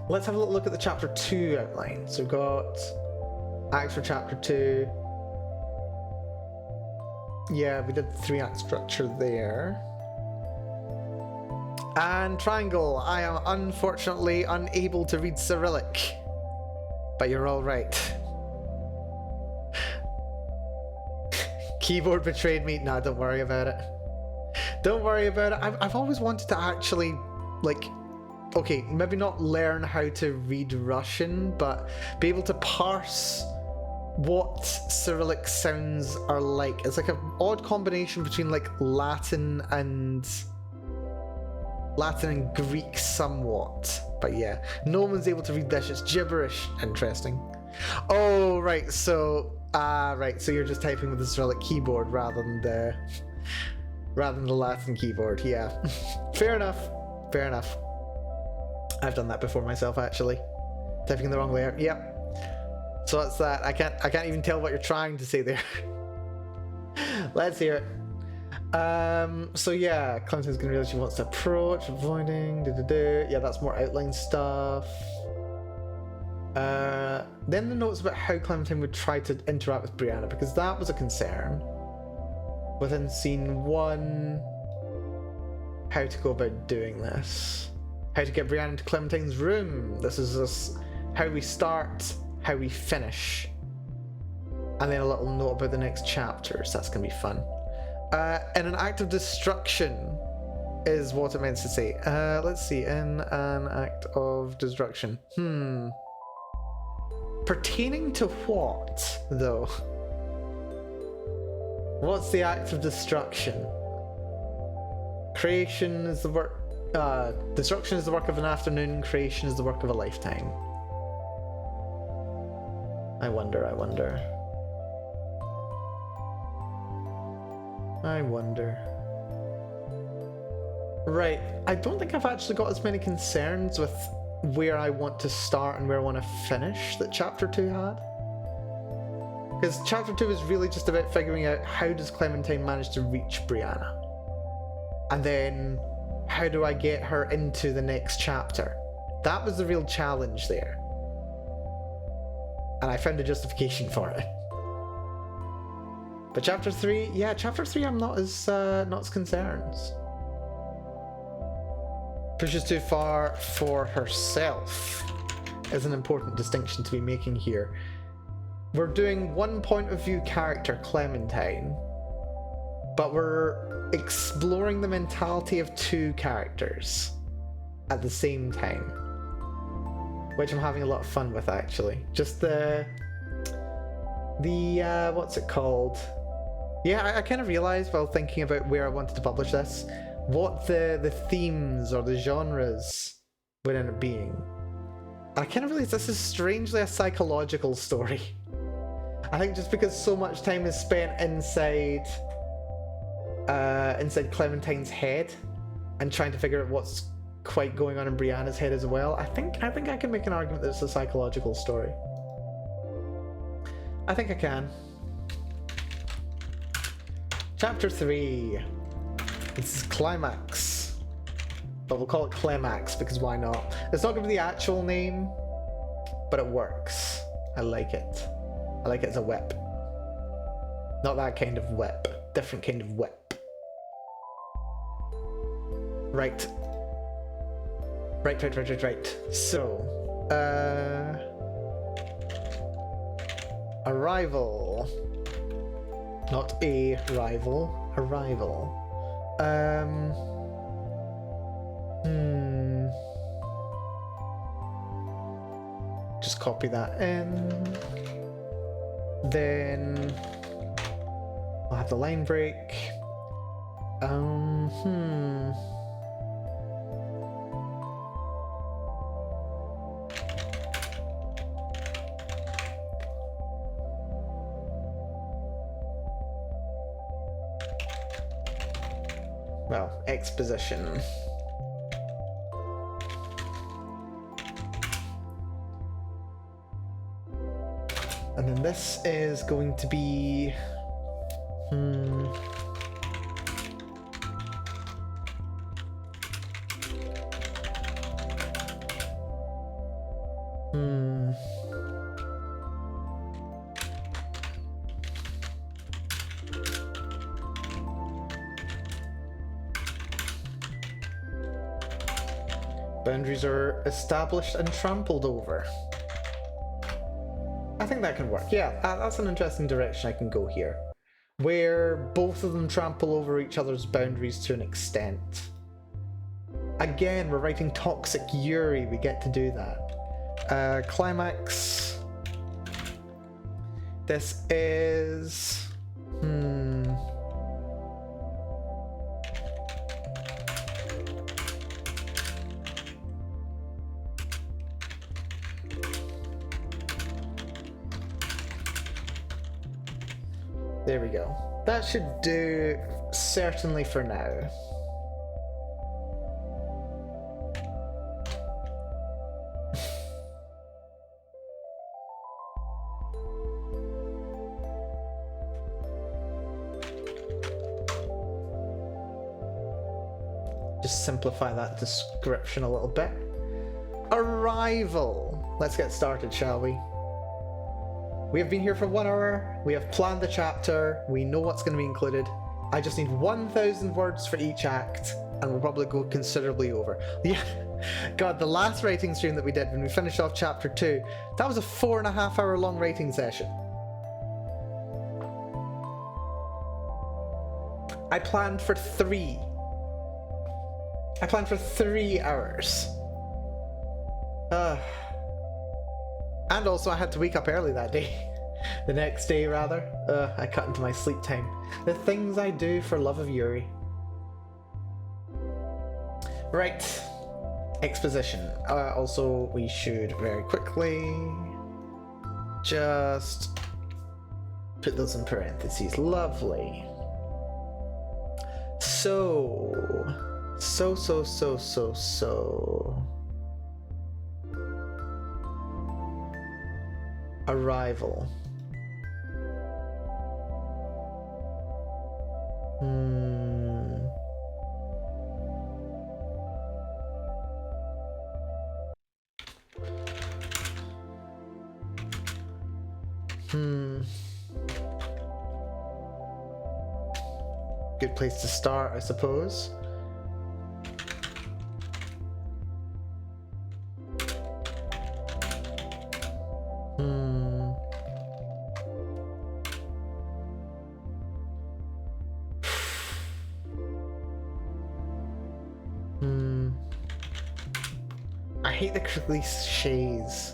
Let's have a little look at the chapter 2 outline. So we've got acts for chapter 2. Yeah, we did 3-act structure there. And triangle. I am unfortunately unable to read Cyrillic. But you're all right. Keyboard betrayed me. Nah, don't worry about it. Don't worry about it. I've always wanted to actually, like, okay, maybe not learn how to read Russian, but be able to parse what Cyrillic sounds are like. It's like an odd combination between like Latin and Greek somewhat. But yeah, no one's able to read this. It's gibberish. Interesting. Oh, right. So, right. So you're just typing with the Cyrillic keyboard rather than the Latin keyboard. Yeah. Fair enough. Fair enough. I've done that before myself, actually. Typing in the wrong layer. Yep. So that's that. I can't even tell what you're trying to say there. Let's hear it. So yeah, Clementine's gonna realize she wants to approach, avoiding, yeah, that's more outline stuff. Then the notes about how Clementine would try to interact with Brianna, because that was a concern. Within scene 1, how to go about doing this. How to get Brianna into Clementine's room. This is just how we start, how we finish. And then a little note about the next chapters. That's gonna be fun. In an act of destruction is what it meant to say. Let's see. In an act of destruction. Pertaining to what, though? What's the act of destruction? Creation is the work... destruction is the work of an afternoon. Creation is the work of a lifetime. I wonder. Right, I don't think I've actually got as many concerns with where I want to start and where I want to finish that chapter 2 had. Because chapter 2 is really just about figuring out how does Clementine manage to reach Brianna? And then how do I get her into the next chapter? That was the real challenge there. And I found a justification for it. But chapter 3, yeah, chapter 3 I'm not as concerned. Pushes too far for herself is an important distinction to be making here. We're doing one point of view character, Clementine, but we're exploring the mentality of 2 characters at the same time, which I'm having a lot of fun with, actually. Just the what's it called? Yeah, I kind of realized while thinking about where I wanted to publish this, what the themes or the genres would end up being. And I kind of realized this is strangely a psychological story. I think just because so much time is spent inside Clementine's head and trying to figure out what's quite going on in Brianna's head as well, I think I can make an argument that it's a psychological story. I think I can. Chapter 3. This is Climax. But we'll call it Climax because why not? It's not going to be the actual name, but it works. I like it. I like it as a whip. Not that kind of whip. Different kind of whip. Right. Right. So, arrival. Not a rival. Arrival. Just copy that in. Then I'll have the line break. Well, exposition. And then this is going to be... Boundaries are established and trampled over. I think that can work. Yeah, that's an interesting direction I can go here. Where both of them trample over each other's boundaries to an extent. Again, we're writing Toxic Yuri, we get to do that. Climax. This is... There we go. That should do, certainly for now. Just simplify that description a little bit. Arrival! Let's get started, shall we? We have been here for 1 hour, we have planned the chapter, we know what's going to be included. I just need 1,000 words for each act, and we'll probably go considerably over. Yeah, God, the last writing stream that we did when we finished off chapter 2, that was a 4.5 hour long writing session. I planned for 3. I planned for 3 hours. And also I had to wake up early that day. The next day, rather. I cut into my sleep time. The things I do for love of Yuri. Right. Exposition. Also, we should very quickly just put those in parentheses. Lovely. So. Arrival. Good place to start, I suppose. I hate the cliches.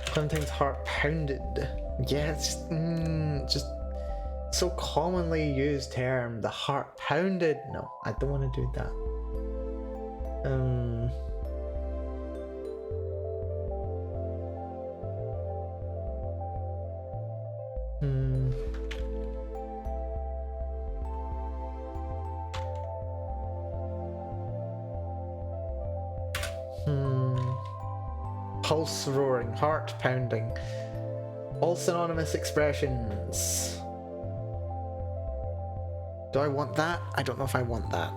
Clementine's heart pounded. Yeah, it's just so commonly used term. The heart pounded. No, I don't want to do that. Pulse roaring, heart pounding. All synonymous expressions. Do I want that? I don't know if I want that.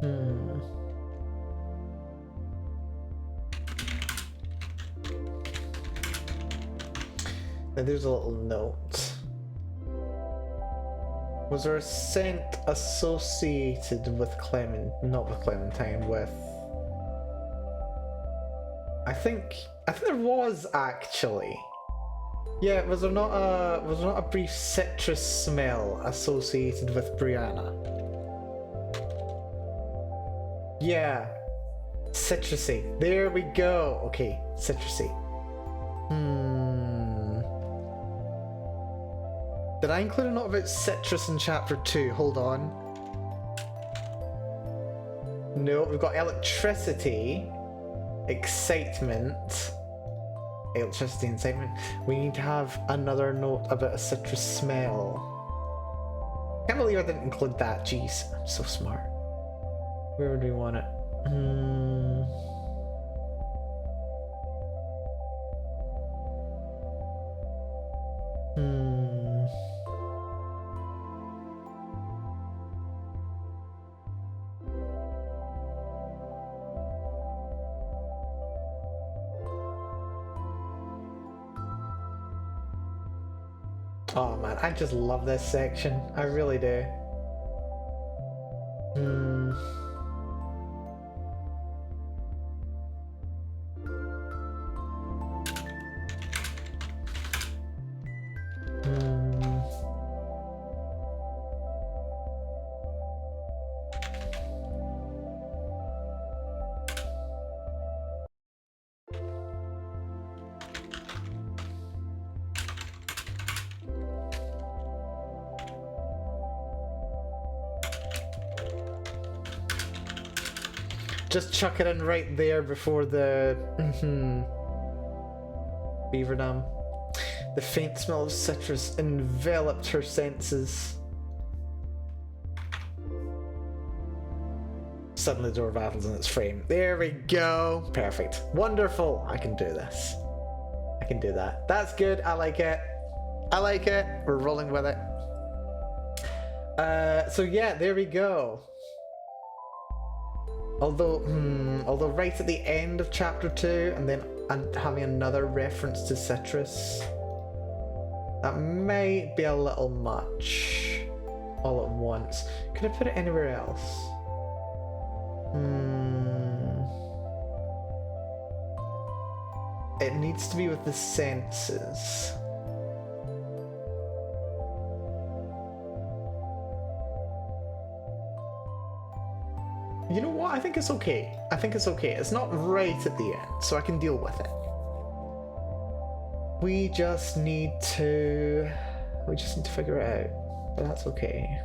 Hmm. Now there's a little note. Was there a scent associated with not with Clementine, with... I think there was actually. Yeah, was there not a brief citrus smell associated with Brianna? Yeah. Citrusy. There we go. Okay, citrusy. Did I include a note about citrus in chapter 2? Hold on. No, we've got electricity, excitement. Electricity and excitement. We need to have another note about a citrus smell. Can't believe I didn't include that. Jeez, I'm so smart. Where would we want it? Oh man, I just love this section. I really do. Just chuck it in right there before the beaver dam. The faint smell of citrus enveloped her senses. Suddenly the door rattles in its frame. There we go. Perfect. Wonderful. I can do this. I can do that. That's good. I like it. I like it. We're rolling with it. So yeah, there we go. Although right at the end of chapter 2 and then having another reference to citrus, that might be a little much all at once. Could I put it anywhere else? It needs to be with the senses. You know what? I think it's okay. I think it's okay. It's not right at the end, so I can deal with it. We just need to figure it out. But that's okay.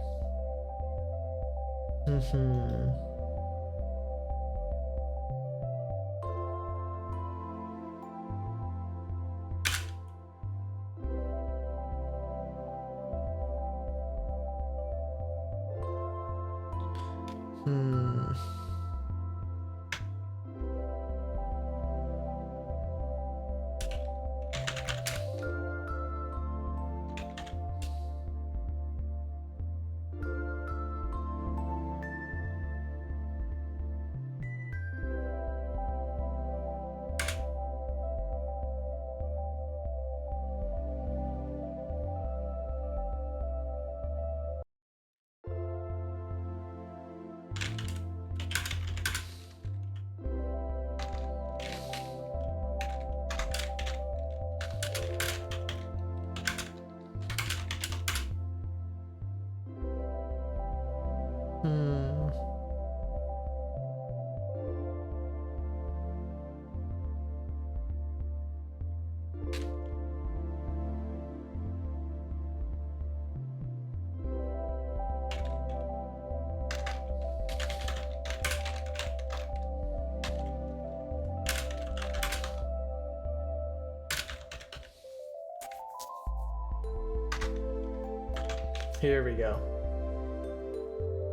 Here we go.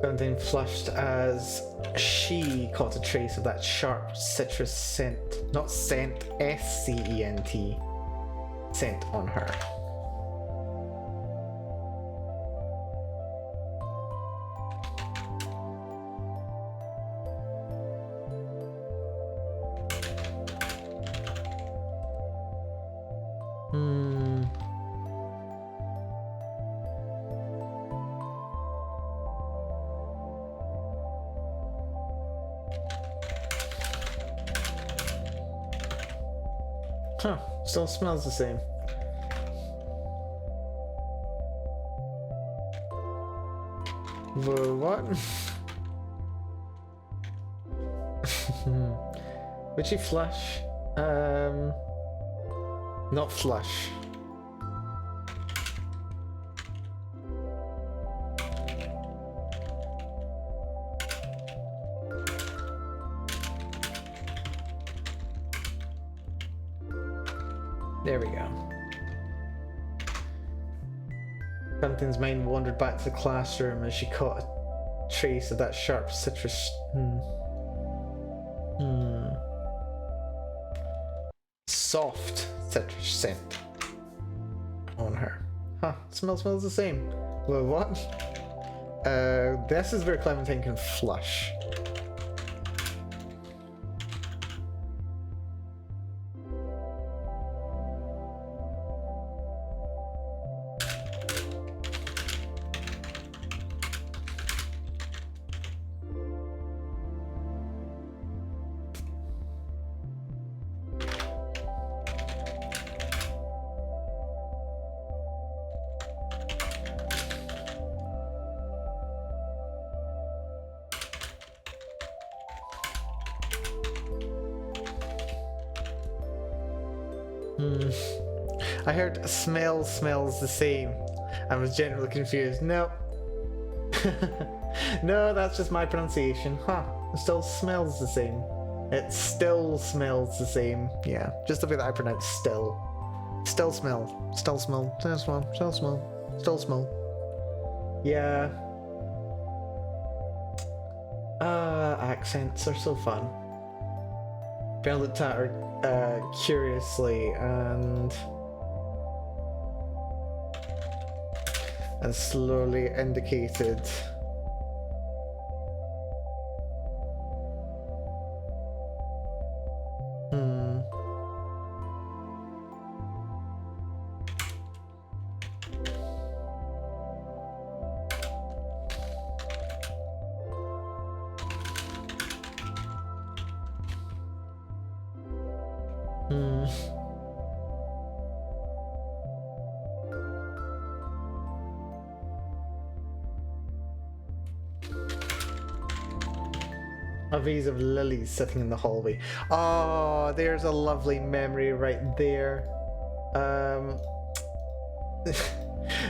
Something flushed as she caught a trace of that sharp citrus scent. Not scent, S-C-E-N-T. Scent on her. Still smells the same. Whoa, what? Witchy flush? Not flush. There we go. Something's mind wandered back to the classroom as she caught a trace of that sharp citrus. Soft citrus scent on her. Huh, smells the same. Well, what? This is where Clementine can flush. I heard smells the same. I was genuinely confused. No. No, that's just my pronunciation. Huh. It still smells the same. It still smells the same. Yeah, just the way that I pronounce still. Still smell. Still smell. Still smell. Still smell. Still smell. Yeah. Accents are so fun. Ben looked at her curiously and slowly indicated a vase of lilies sitting in the hallway. Oh, there's a lovely memory right there.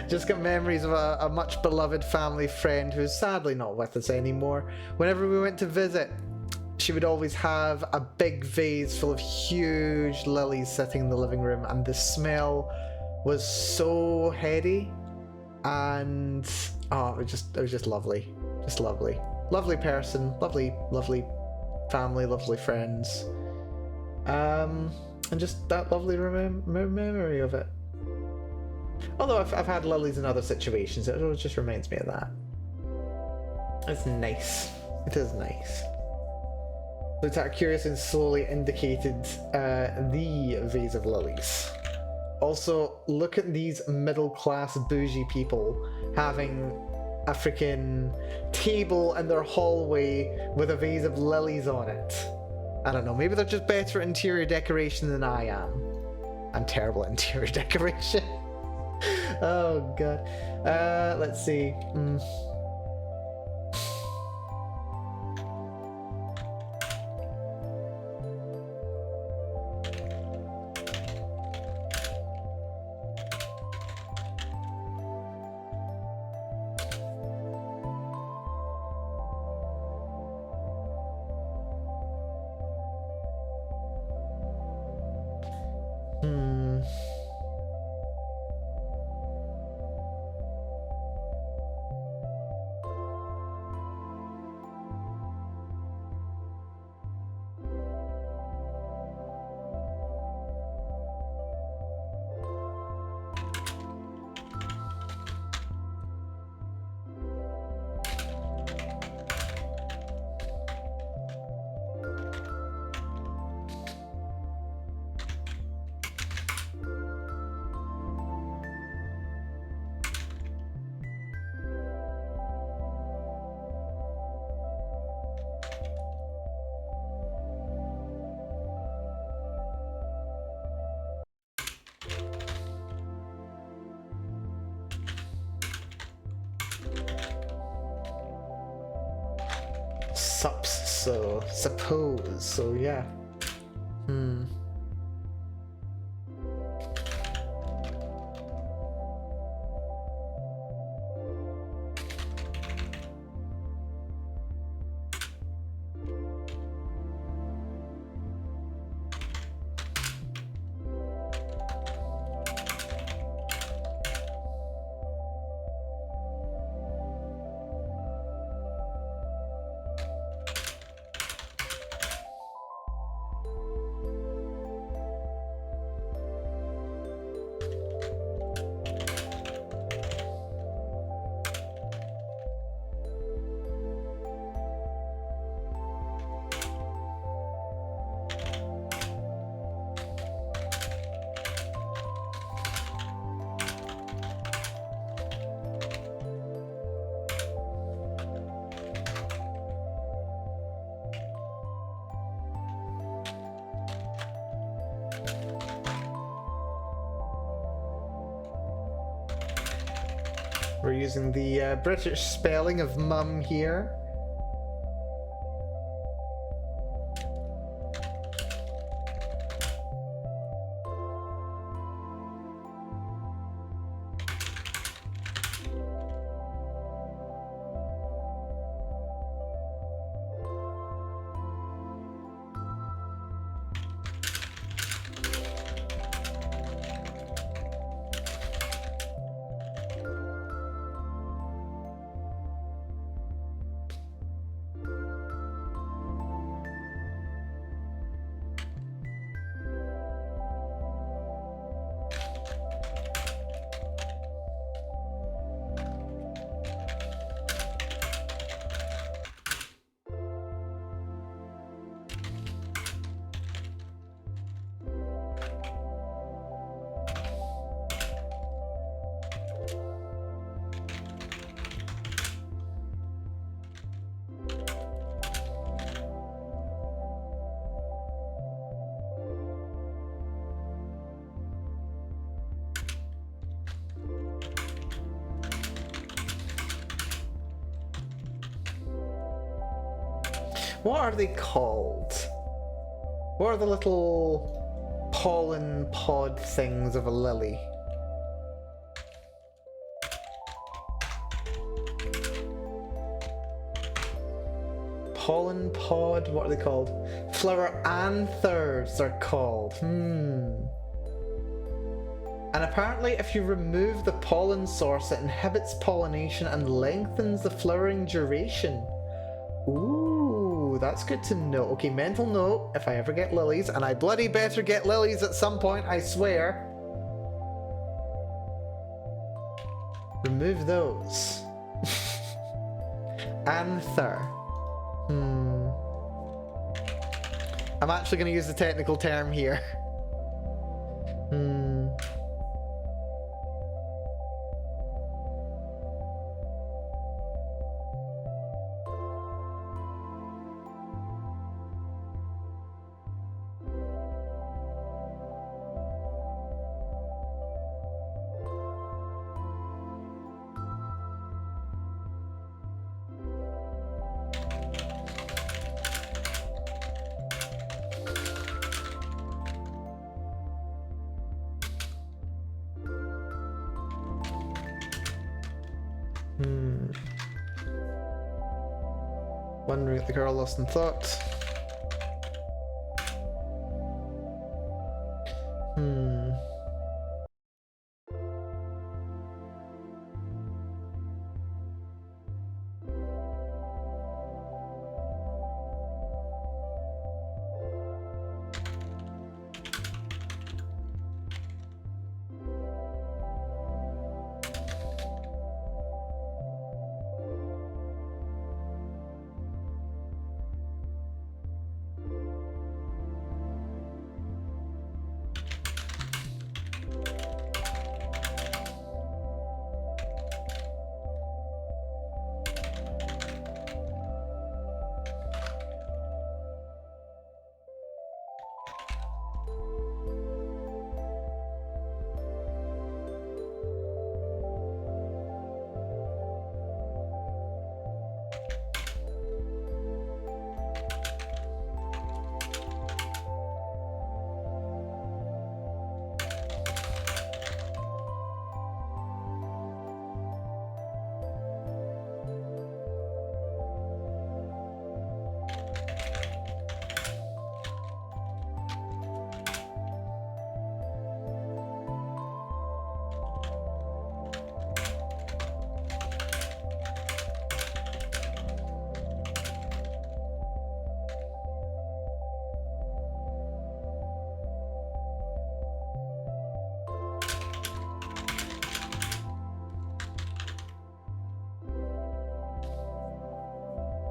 Just got memories of a much beloved family friend who's sadly not with us anymore. Whenever we went to visit, she would always have a big vase full of huge lilies sitting in the living room, and the smell was so heady, and oh, it was just lovely. Just lovely. Lovely person, lovely family, lovely friends, and just that lovely memory of it. Although I've had lilies in other situations, it just reminds me of that. It's nice. It is nice. Looked at her curious and slowly indicated the vase of lilies. Also, look at these middle-class bougie people having a freaking table in their hallway with a vase of lilies on it. I don't know, maybe they're just better at interior decoration than I am. I'm terrible at interior decoration. Oh god. Let's see. suppose. So yeah. We're using the British spelling of mum here. What are they called? What are the little pollen pod things of a lily? Pollen pod, what are they called? Flower anthers they're called. And apparently if you remove the pollen source, it inhibits pollination and lengthens the flowering duration. Ooh, that's good to know. Okay, mental note, if I ever get lilies, and I bloody better get lilies at some point, I swear. Remove those. Anther. I'm actually going to use the technical term here. Wondering if the girl lost in thought.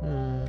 Hmm.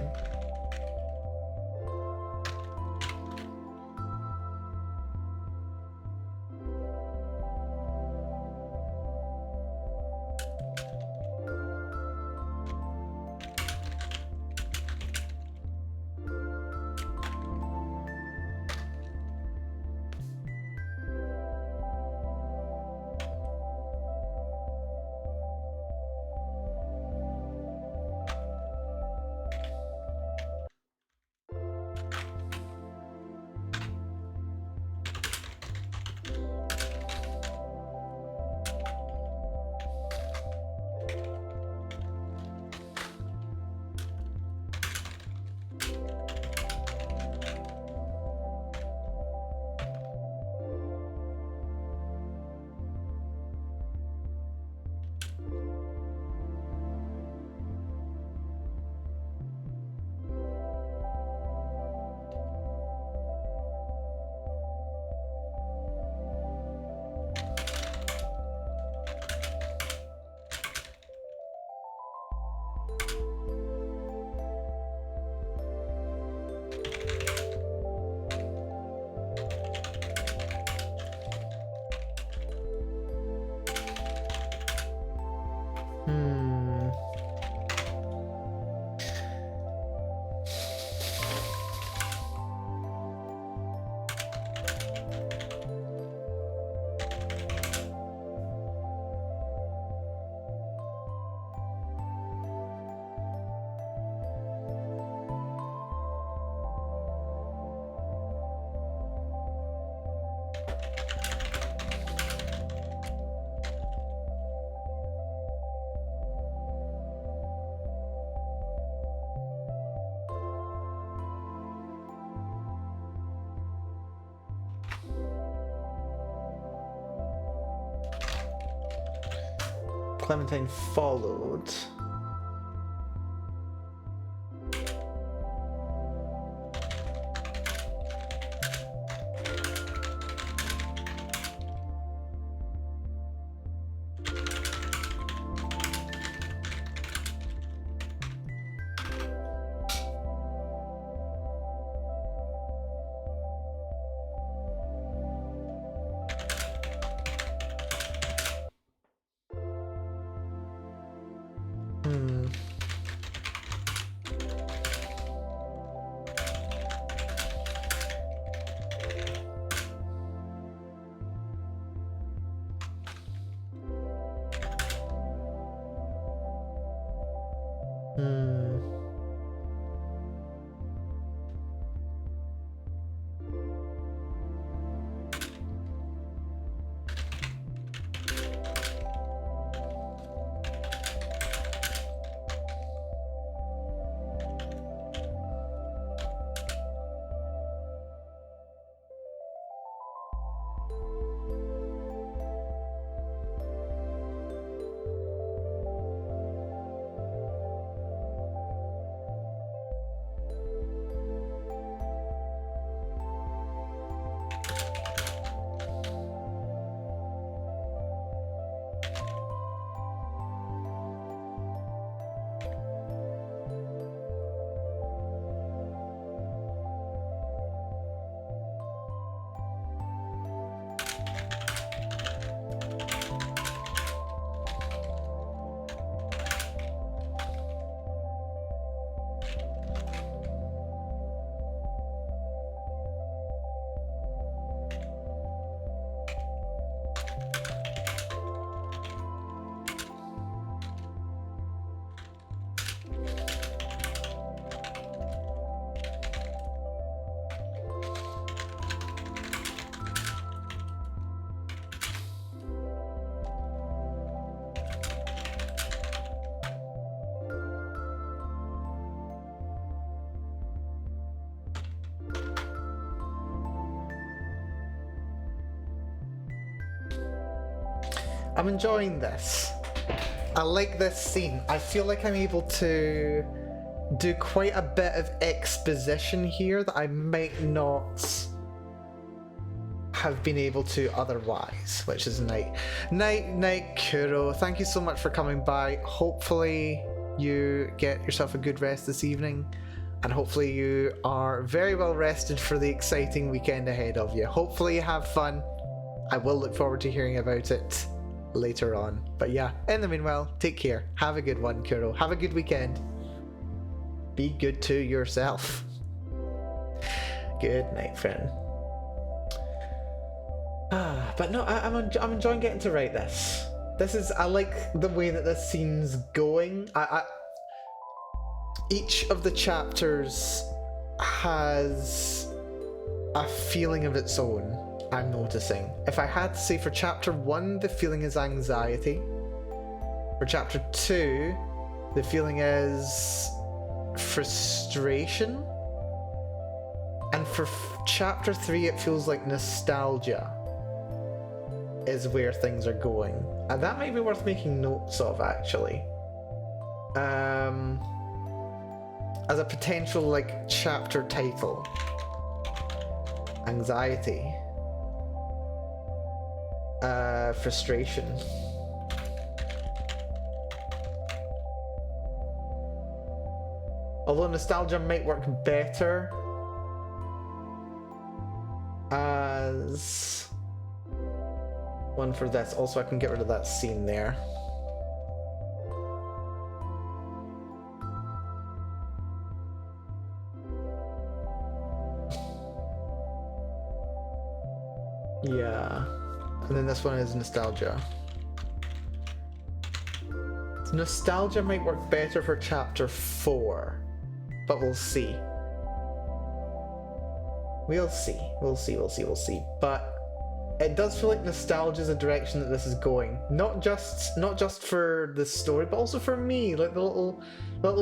Hmm. Clementine followed. Hmm. Hmm. I'm enjoying this. I like this scene. I feel like I'm able to do quite a bit of exposition here that I might not have been able to otherwise, which is night. Night, Kuro. Thank you so much for coming by. Hopefully you get yourself a good rest this evening, and hopefully you are very well rested for the exciting weekend ahead of you. Hopefully you have fun. I will look forward to hearing about it later on. But yeah, in the meanwhile, take care. Have a good one, Kuro. Have a good weekend. Be good to yourself. Good night, friend. But no, I'm enjoying getting to write this. I like the way that this scene's going. Each of the chapters has a feeling of its own, I'm noticing. If I had to say, for chapter 1, the feeling is anxiety. For chapter 2, the feeling is frustration. And for chapter 3, it feels like nostalgia is where things are going. And that might be worth making notes of, actually. As a potential, like, chapter title. Anxiety. Frustration. Although nostalgia might work better as one for this. Also, I can get rid of that scene there. Yeah. And then this one is nostalgia. Nostalgia might work better for chapter 4, but we'll see. We'll see. But it does feel like nostalgia is a direction that this is going. Not just for the story, but also for me. Like the little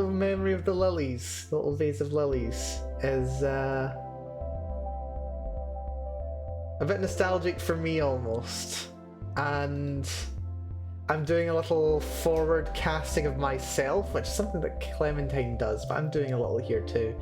memory of the lilies, the little vase of lilies, is a bit nostalgic for me almost. And I'm doing a little forward casting of myself, which is something that Clementine does, but I'm doing a little here too.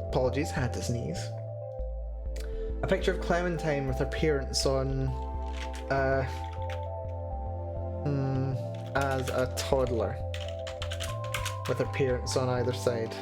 Apologies, had to sneeze. A picture of Clementine with her parents on, as a toddler, with her parents on either side.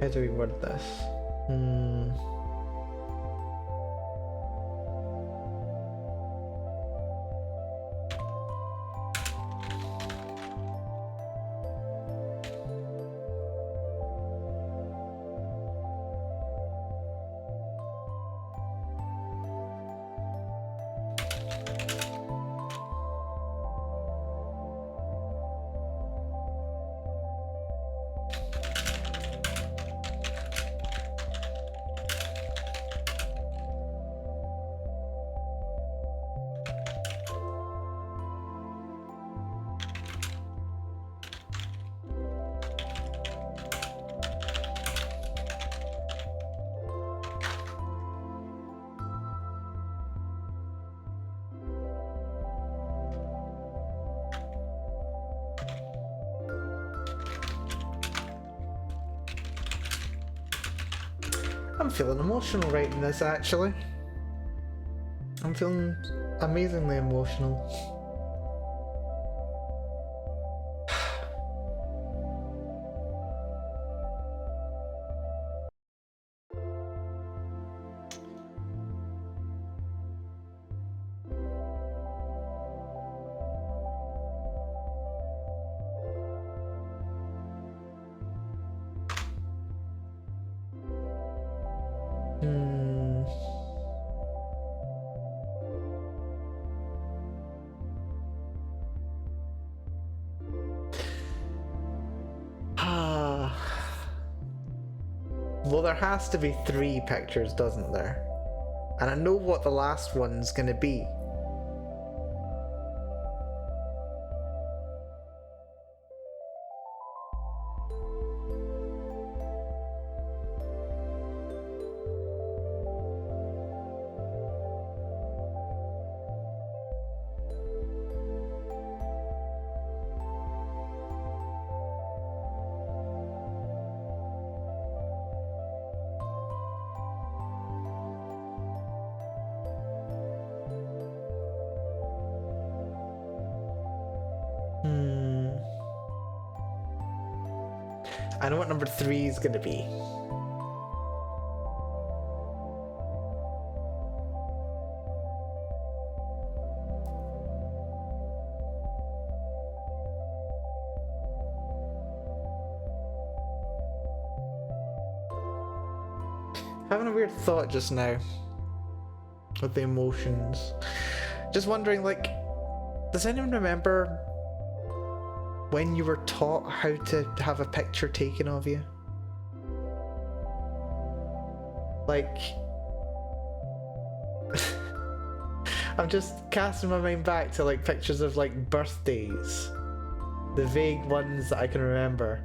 How do we word this? Hmm. I'm feeling emotional writing this, actually. I'm feeling amazingly emotional. Hmm. Ah. Well, there has to be 3 pictures, doesn't there? And I know what the last one's gonna be. Hmm. I know what number 3 is gonna be. Having a weird thought just now with the emotions. Just wondering, like, does anyone remember when you were taught how to have a picture taken of you? Like, I'm just casting my mind back to like pictures of like birthdays, the vague ones that I can remember,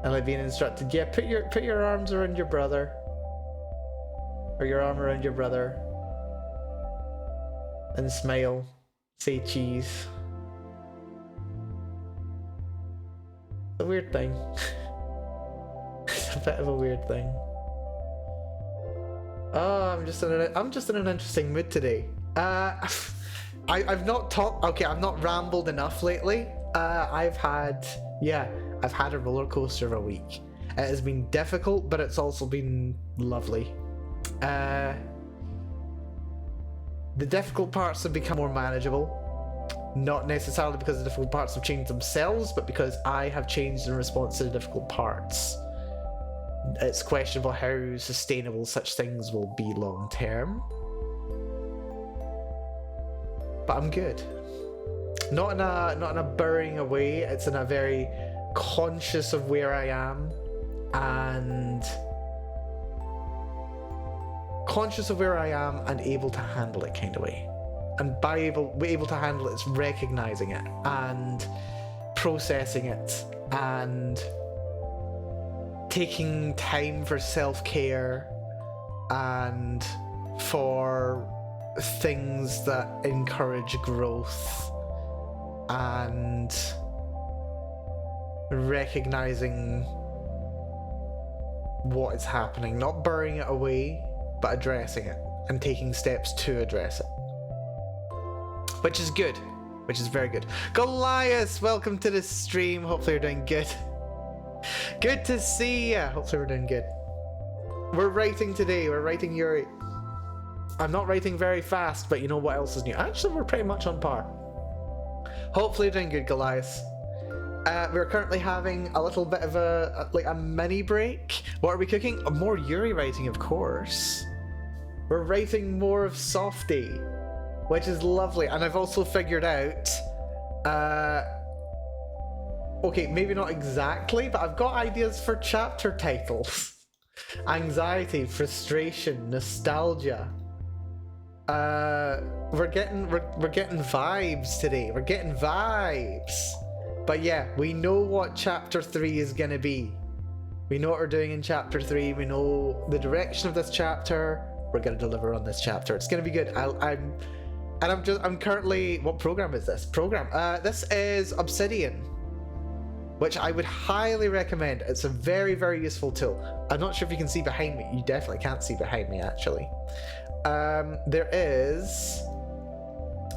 and like being instructed, yeah, put your arms around your brother, or your arm around your brother, and smile, say cheese. It's a weird thing. It's a bit of a weird thing. Oh, I'm just in an interesting mood today. I've not talked. Okay, I've not rambled enough lately. I've had a roller coaster of a week. It has been difficult, but it's also been lovely. The difficult parts have become more manageable. Not necessarily because the difficult parts have changed themselves, but because I have changed in response to the difficult parts. It's questionable how sustainable such things will be long term. But I'm good. Not in a burying away, it's in a very conscious of where I am and able to handle it kind of way. And by able to handle it, it's recognizing it and processing it and taking time for self-care and for things that encourage growth and recognizing what is happening, not burying it away, but addressing it and taking steps to address it. Which is good. Which is very good. Goliath, welcome to the stream. Hopefully you're doing good. Good to see ya. Hopefully we're doing good. We're writing today. We're writing Yuri. I'm not writing very fast, but you know what else is new? Actually, we're pretty much on par. Hopefully doing good, Goliath. We're currently having a little bit of a mini break. What are we cooking? More Yuri writing, of course. We're writing more of Softy, which is lovely. And I've also figured out, okay, maybe not exactly, but I've got ideas for chapter titles. Anxiety, frustration, nostalgia. We're getting vibes today. We're getting vibes. But yeah, we know what chapter 3 is gonna be. We know what we're doing in chapter 3. We know the direction of this chapter. We're gonna deliver on this chapter. It's gonna be good. I'm currently, what program is this? This is Obsidian, which I would highly recommend. It's a very, very useful tool. I'm not sure if you can see behind me. You definitely can't see behind me, actually. There is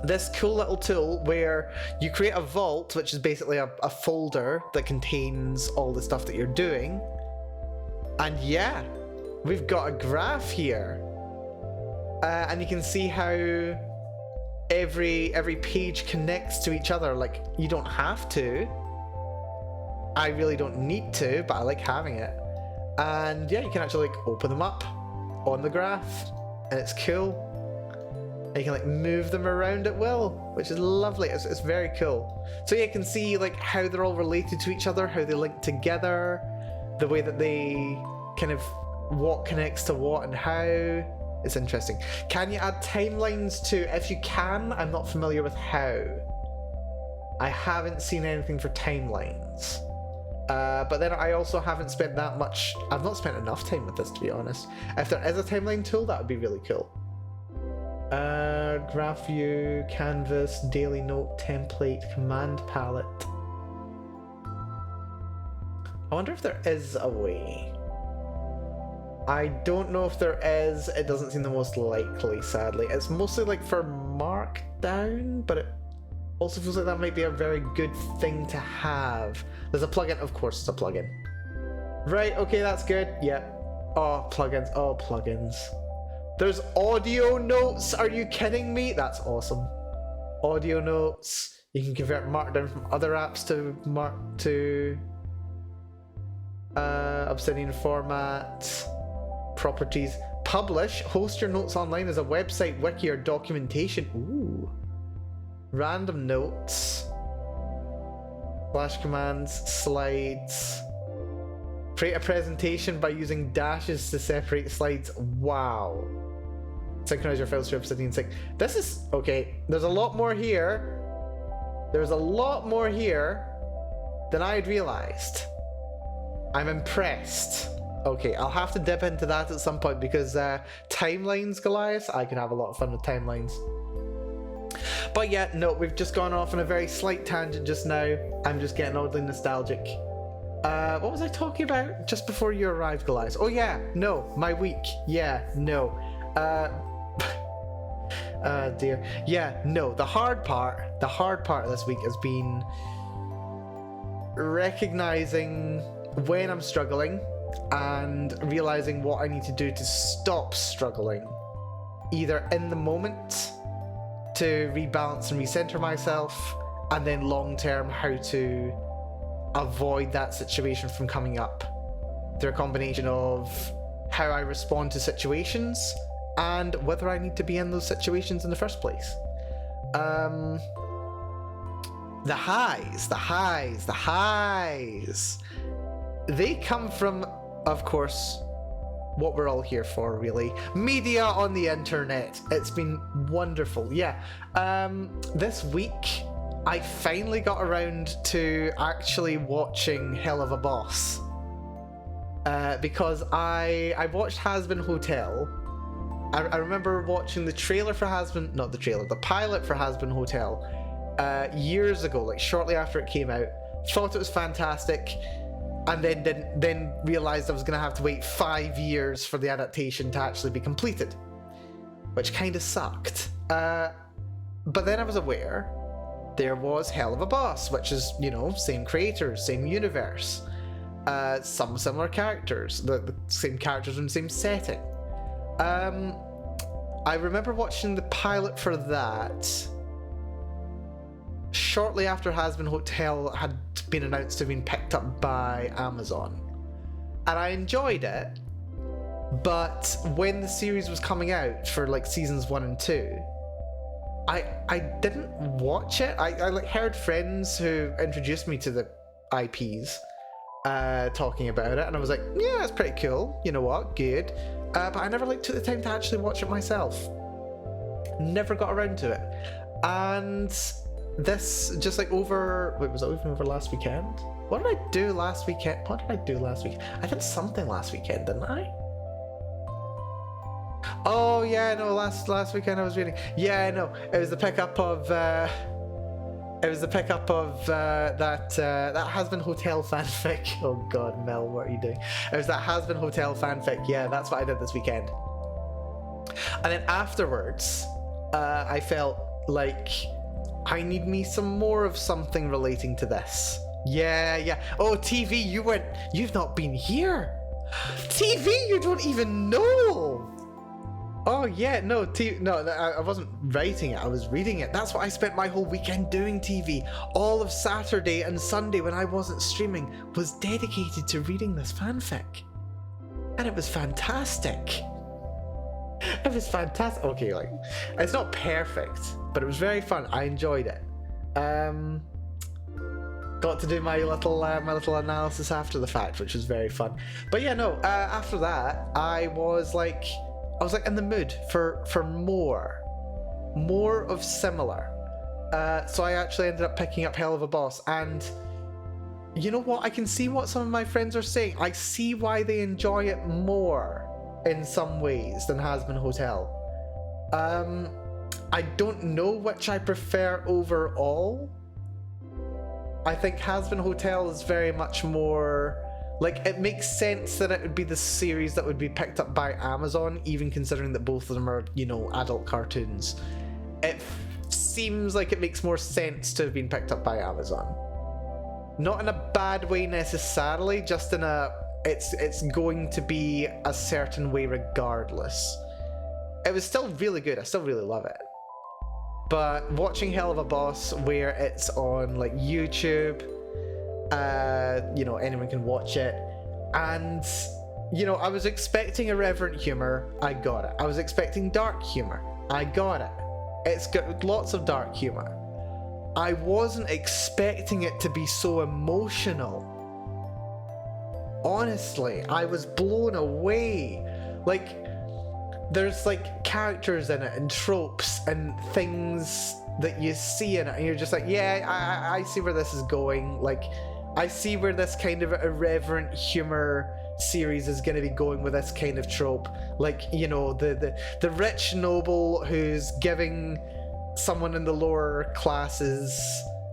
this cool little tool where you create a vault, which is basically a folder that contains all the stuff that you're doing. And yeah, we've got a graph here. And you can see how every page connects to each other. Like, you don't have to. I really don't need to, but I like having it. And yeah, you can actually like open them up on the graph, and it's cool. And you can like move them around at will, which is lovely. It's very cool. So yeah, you can see like how they're all related to each other, how they link together, the way that they kind of what connects to what and how. It's interesting. Can you add timelines to? If you can, I'm not familiar with how. I haven't seen anything for timelines. But then I also haven't spent that much. I've not spent enough time with this, to be honest. If there is a timeline tool, that would be really cool. Graph view, canvas, daily note, template, command palette. I wonder if there is a way. I don't know if there is. It doesn't seem the most likely, sadly. It's mostly like for Markdown, but it also feels like that might be a very good thing to have. There's a plugin, of course it's a plugin. Right, okay, that's good. Yeah. Oh, plugins. Oh, plugins. There's audio notes. Are you kidding me? That's awesome. Audio notes. You can convert Markdown from other apps to Obsidian format. Properties. Publish. Host your notes online as a website, wiki, or documentation. Ooh. Random notes. Flash commands. Slides. Create a presentation by using dashes to separate slides. Wow. Synchronize your files to Obsidian Sync. This is okay. There's a lot more here. There's a lot more here than I had realized. I'm impressed. Okay, I'll have to dip into that at some point because timelines, Goliath, I can have a lot of fun with timelines. But yeah, no, we've just gone off on a very slight tangent just now. I'm just getting oddly nostalgic. What was I talking about just before you arrived, Goliath? Oh yeah, no, my week. Yeah, no. Dear. Yeah, no, the hard part of this week has been recognizing when I'm struggling and realizing what I need to do to stop struggling, either in the moment to rebalance and recenter myself, and then long term how to avoid that situation from coming up through a combination of how I respond to situations and whether I need to be in those situations in the first place. The highs, they come from, of course, what we're all here for, really. Media on the internet. It's been wonderful. Yeah. This week, I finally got around to actually watching Hell of a Boss. Because I watched Hazbin Hotel. I remember watching the trailer for Hazbin, not the trailer, the pilot for Hazbin Hotel years ago, like shortly after it came out. Thought it was fantastic. And then realized I was going to have to wait 5 years for the adaptation to actually be completed, which kind of sucked. But then I was aware there was Hell of a Boss, which is, you know, same creators, same universe. some similar characters, the same characters in the same setting. I remember watching the pilot for that shortly after Hazbin Hotel had been announced to have been picked up by Amazon. And I enjoyed it, but when the series was coming out for like seasons 1 and 2, I didn't watch it. I like heard friends who introduced me to the IPs talking about it, and I was like, yeah, that's pretty cool. You know what? Good. But I never like took the time to actually watch it myself. Never got around to it. And this just like over, wait, was it even over last weekend? What did I do last weekend? What did I do last week? I did something last weekend, didn't I? Oh yeah, no, last weekend I was reading. Yeah, I know. It was the pickup of that Hazbin Hotel fanfic. Oh god, Mel, what are you doing? It was that Hazbin Hotel fanfic. Yeah, that's what I did this weekend. And then afterwards, I felt like I need me some more of something relating to this. Yeah. Oh, TV, you've not been here. TV, you don't even know. Oh yeah, no, I wasn't writing it, I was reading it. That's what I spent my whole weekend doing, TV. All of Saturday and Sunday when I wasn't streaming was dedicated to reading this fanfic. And it was fantastic. It was fantastic. Okay, like, it's not perfect, but it was very fun. I enjoyed it. Got to do my little analysis after the fact, which was very fun. But yeah, no, after that, I was like in the mood for more of similar. So I actually ended up picking up Hell of a Boss, and you know what? I can see what some of my friends are saying. I see why they enjoy it more in some ways than Hazbin Hotel. I don't know which I prefer overall. I think Hazbin Hotel is very much more like, it makes sense that it would be the series that would be picked up by Amazon, even considering that both of them are, you know, adult cartoons. It seems like it makes more sense to have been picked up by Amazon. Not in a bad way necessarily, just in a it's going to be a certain way regardless. It was still really good. I still really love it. But watching Hell of a Boss, where it's on like YouTube, you know, anyone can watch it, and you know, I was expecting irreverent humor. I got it. I was expecting dark humor. I got it. It's got lots of dark humor. I wasn't expecting it to be so emotional. Honestly, I was blown away. Like, there's like characters in it and tropes and things that you see in it, and you're just like, yeah, I see where this is going. Like, I see where this kind of irreverent humor series is going to be going with this kind of trope. Like, you know, the rich noble who's giving someone in the lower classes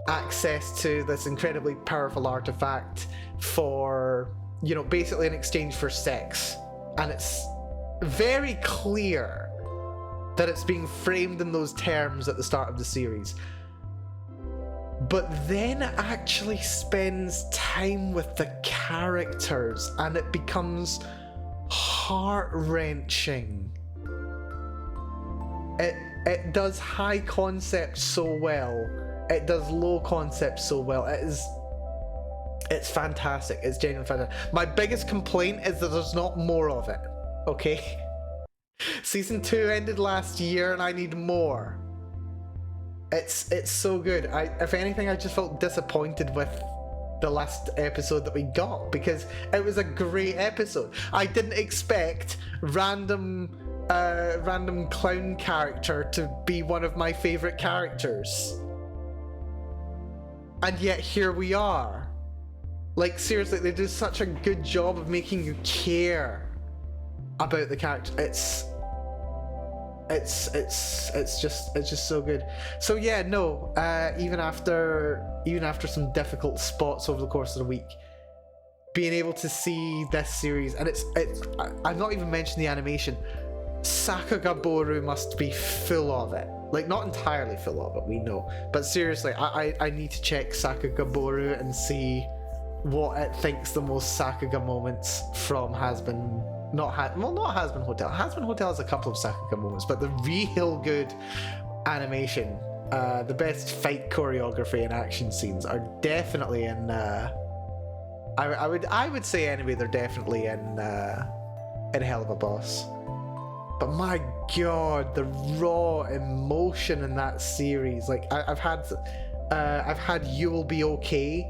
access to this incredibly powerful artifact for, you know, basically in exchange for sex. And it's very clear that it's being framed in those terms at the start of the series. But then it actually spends time with the characters, and it becomes heart-wrenching. It does high concept so well. It does low concept so well. It's fantastic. It's genuinely fantastic. My biggest complaint is that there's not more of it. Okay? Season 2 ended last year, and I need more. It's so good. If anything, I just felt disappointed with the last episode that we got, because it was a great episode. I didn't expect random clown character to be one of my favorite characters, and yet here we are. Like, seriously, they do such a good job of making you care about the character. It's just so good. So yeah, no, even after some difficult spots over the course of the week, being able to see this series, and I've not even mentioned the animation. Sakagaboru must be full of it. Like, not entirely full of it, we know, but seriously, I need to check Sakagaboru and see what it thinks the most Sakuga moments from has been not Has-Been Hotel. Has-Been Hotel has a couple of Sakuga moments, but the real good animation, the best fight choreography and action scenes are definitely in. I would say anyway, they're definitely in Hell of a Boss. But my god, the raw emotion in that series! Like I've had You Will Be Okay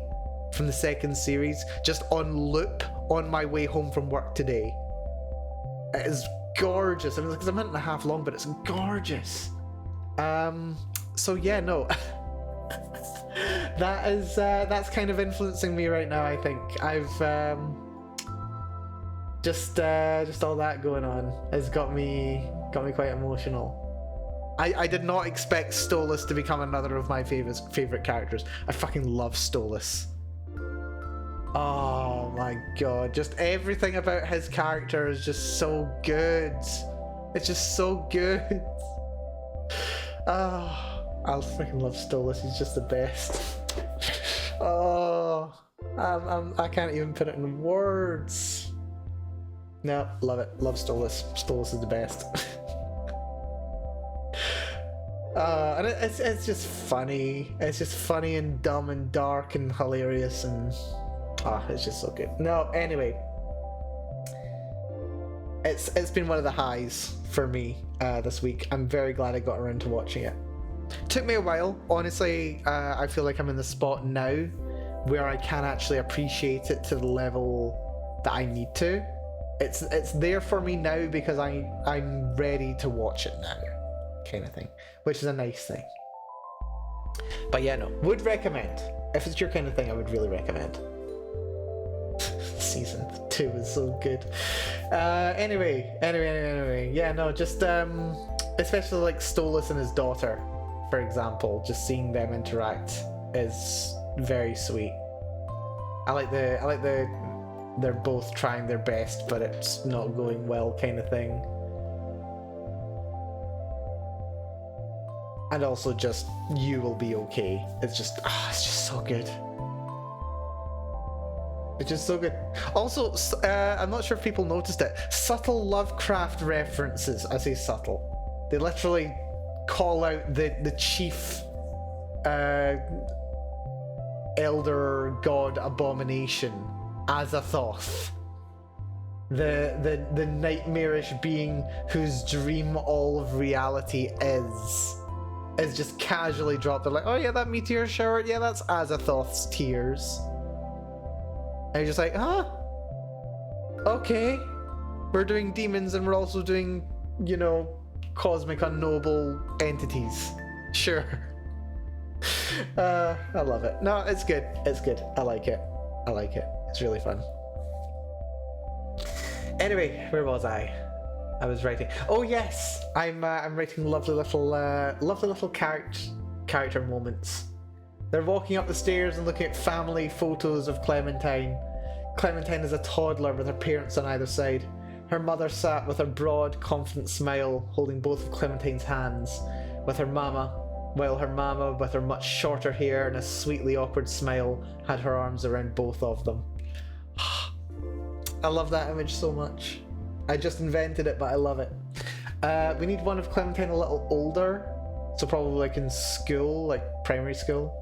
from the second series just on loop on my way home from work today. It is gorgeous. I mean, it's a minute and a half long, but it's gorgeous. So yeah, no. That's kind of influencing me right now. I think I've just all that going on has got me quite emotional. I did not expect Stolas to become another of my favorite characters. I fucking love Stolas. Oh my god, just everything about his character is just so good. It's just so good. Oh, I freaking love Stolas. He's just the best. Oh, I can't even put it in words. No, love it. Love Stolas. Stolas is the best. And it's just funny. It's just funny and dumb and dark and hilarious and it's just so good. No, anyway, it's been one of the highs for me this week. I'm very glad I got around to watching it. Took me a while, honestly. I feel like I'm in the spot now where I can actually appreciate it to the level that I need to. It's there for me now because I'm ready to watch it now, kind of thing, which is a nice thing. But yeah, no, would recommend. If it's your kind of thing, I would really recommend. Season 2 is so good. Anyway, yeah, no, just especially like Stolas and his daughter, for example, just seeing them interact is very sweet. I like the they're both trying their best but it's not going well kind of thing. And also just You Will Be Okay. It's just so good. It's just so good. Also, I'm not sure if people noticed it. Subtle Lovecraft references. I say subtle. They literally call out the chief elder god abomination, Azathoth. The nightmarish being whose dream all of reality is just casually dropped. They're like, oh yeah, that meteor shower, yeah, that's Azathoth's tears. And you're just like, huh? Okay. We're doing demons and we're also doing, cosmic unknowable entities. Sure. I love it. No, it's good. It's good. I like it. It's really fun. Anyway, where was I? I was writing. Oh yes, I'm writing lovely little character moments. They're walking up the stairs and looking at family photos of Clementine. Clementine is a toddler with her parents on either side. Her mother sat with her broad, confident smile, holding both of Clementine's hands, while her mama, with her much shorter hair and a sweetly awkward smile, had her arms around both of them. I love that image so much. I just invented it, but I love it. We need one of Clementine a little older, so probably like in school, like primary school.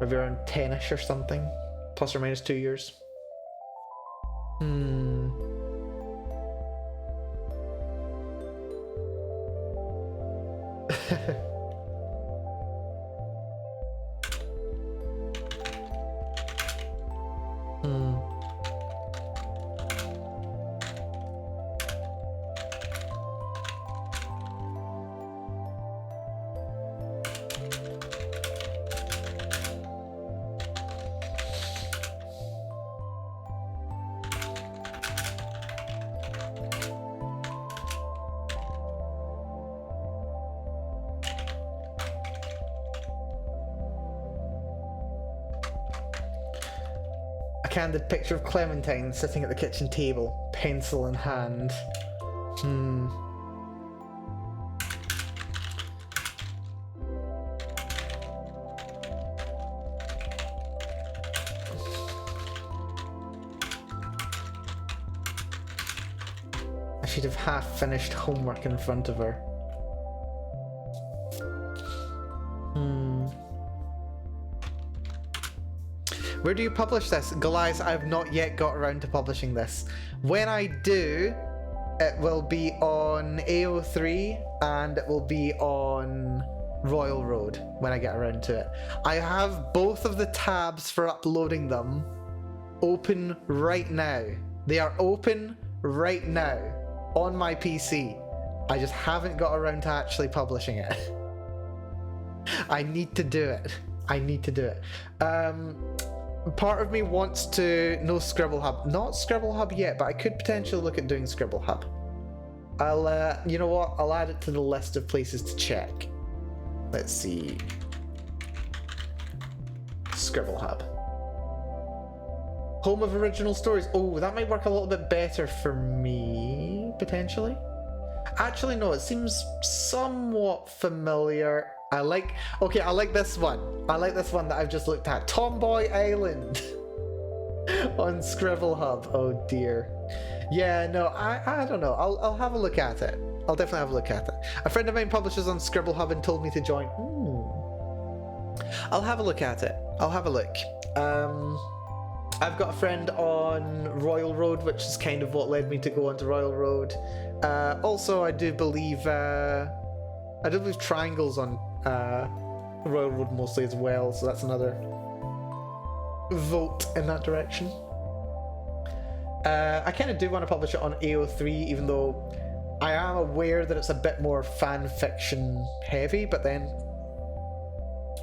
Maybe around 10ish or something, plus or minus 2 years. Candid picture of Clementine sitting at the kitchen table, pencil in hand. a sheet of half-finished homework in front of her. Where do you publish this? Guys, I've not yet got around to publishing this. When I do, it will be on AO3 and it will be on Royal Road when I get around to it. I have both of the tabs for uploading them open right now. They are open right now on my PC. I just haven't got around to actually publishing it. I need to do it. I need to do it. Part of me wants to no Scribble Hub. Not Scribble Hub yet, but I could potentially look at doing Scribble Hub. I'll you know what? I'll add it to the list of places to check. Let's see. Scribble Hub. Home of original stories. Oh, that might work a little bit better for me, potentially. Actually, no, it seems somewhat familiar. I like this one. I like this one that I've just looked at. Tomboy Island on Scribble Hub. Oh dear. Yeah, no, I don't know. I'll have a look at it. I'll definitely have a look at it. A friend of mine publishes on Scribble Hub and told me to join. I'll have a look at it. I'll have a look. I've got a friend on Royal Road, which is kind of what led me to go onto Royal Road. Also, I do believe Triangle's on Royal Road mostly as well, so that's another vote in that direction. I kind of do want to publish it on AO3, even though I am aware that it's a bit more fan fiction heavy, but then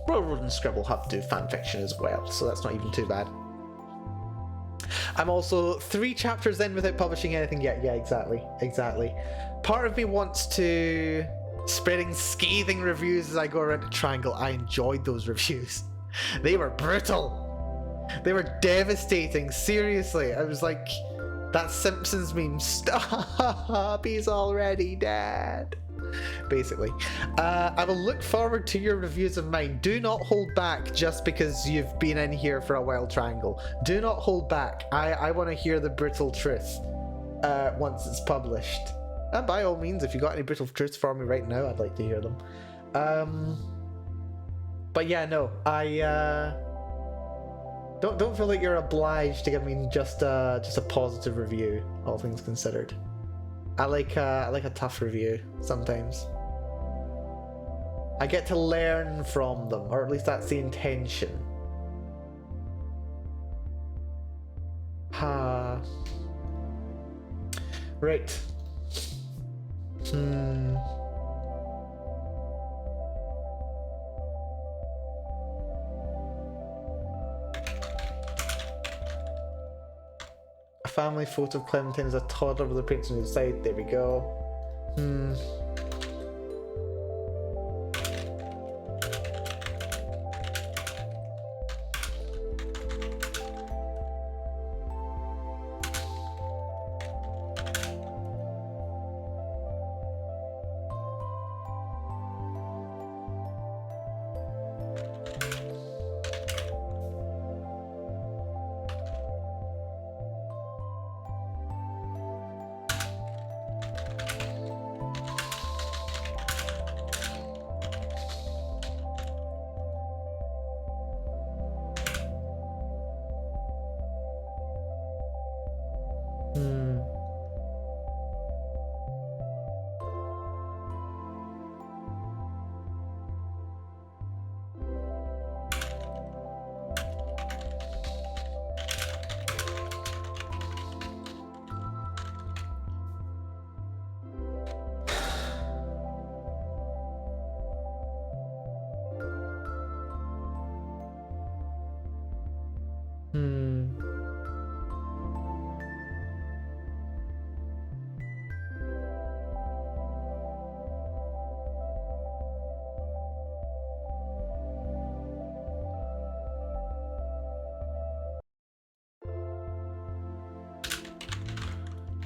Royal Road and Scribble Hub do fan fiction as well, so that's not even too bad. I'm also 3 chapters in without publishing anything yet. Yeah, exactly. Part of me wants to spreading scathing reviews as I go around to Triangle. I enjoyed those reviews. They were brutal. They were devastating. Seriously, I was like, that Simpsons meme, stop, he's already dead. Basically. I will look forward to your reviews of mine. Do not hold back just because you've been in here for a while, Triangle. Do not hold back. I want to hear the brutal truth once it's published. And by all means, if you got any brutal truths for me right now, I'd like to hear them. But yeah, no, I don't feel like you're obliged to give me just a positive review, all things considered. I like a tough review sometimes. I get to learn from them, or at least that's the intention. Right. A family photo of Clementine as a toddler with a prince on the side. There we go.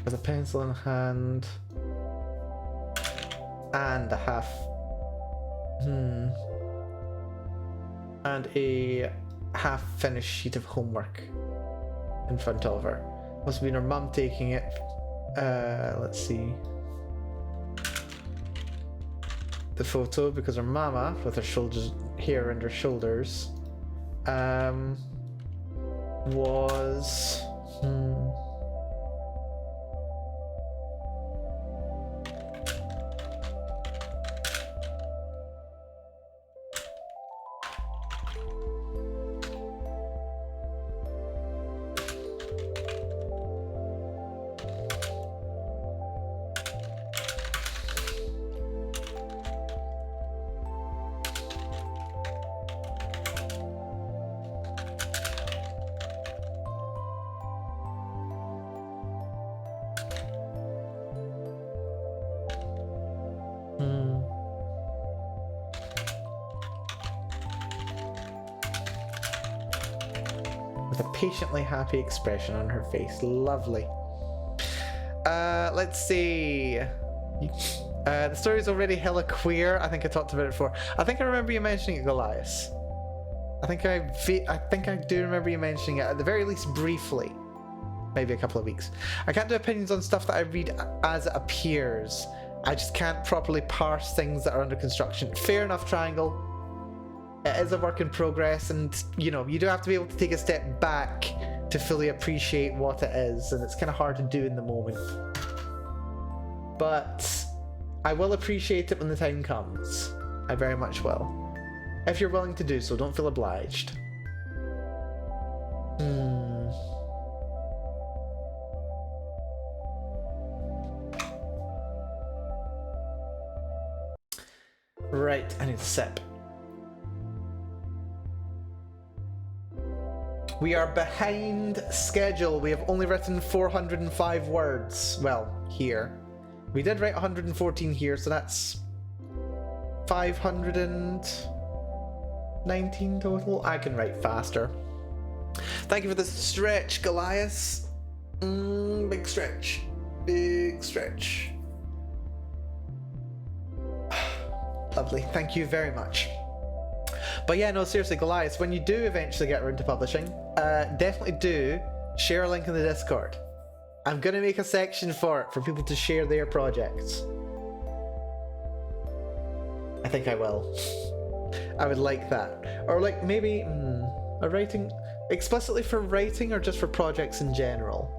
With a pencil in hand and a half and a half-finished sheet of homework in front of her. Must have been her mum taking it Let's see. The photo, because her mama, with her shoulders, hair and her shoulders, was... with a patiently happy expression on her face. Lovely. Let's see. The story's already hella queer. I think I talked about it before. I think I remember you mentioning it, Goliath. I think I do remember you mentioning it, at the very least briefly. Maybe a couple of weeks. I can't do opinions on stuff that I read as it appears. I just can't properly parse things that are under construction. Fair enough, Triangle. It is a work in progress, and you know, you do have to be able to take a step back to fully appreciate what it is, and it's kind of hard to do in the moment. But I will appreciate it when the time comes. I very much will. If you're willing to do so, don't feel obliged. Right, I need a sip. We are behind schedule. We have only written 405 words. Well, here. We did write 114 here, so that's 519 total. I can write faster. Thank you for the stretch, Goliath. Big stretch. Big stretch. Lovely. Thank you very much. But yeah, no, seriously, Goliath, when you do eventually get around to publishing, definitely do share a link in the Discord. I'm going to make a section for it, for people to share their projects. I think I will. I would like that. Or like maybe a writing, explicitly for writing or just for projects in general.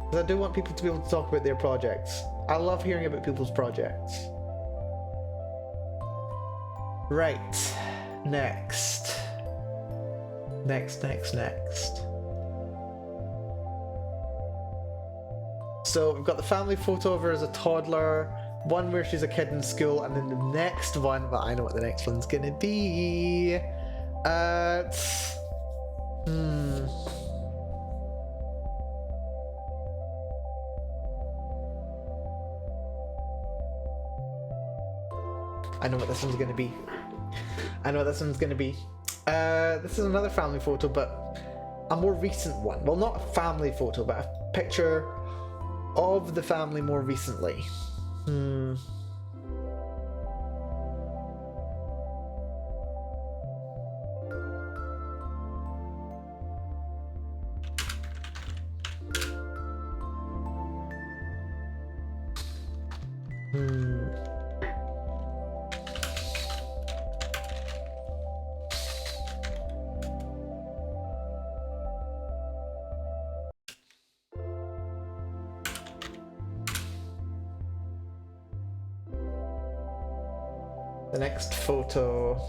Because I do want people to be able to talk about their projects. I love hearing about people's projects. Right. Next. So we've got the family photo of her as a toddler, one where she's a kid in school, and then the next one, well, I know what the next one's gonna be. I know what this one's gonna be. This is another family photo, but a more recent one. Well, not a family photo, but a picture of the family more recently. The next photo.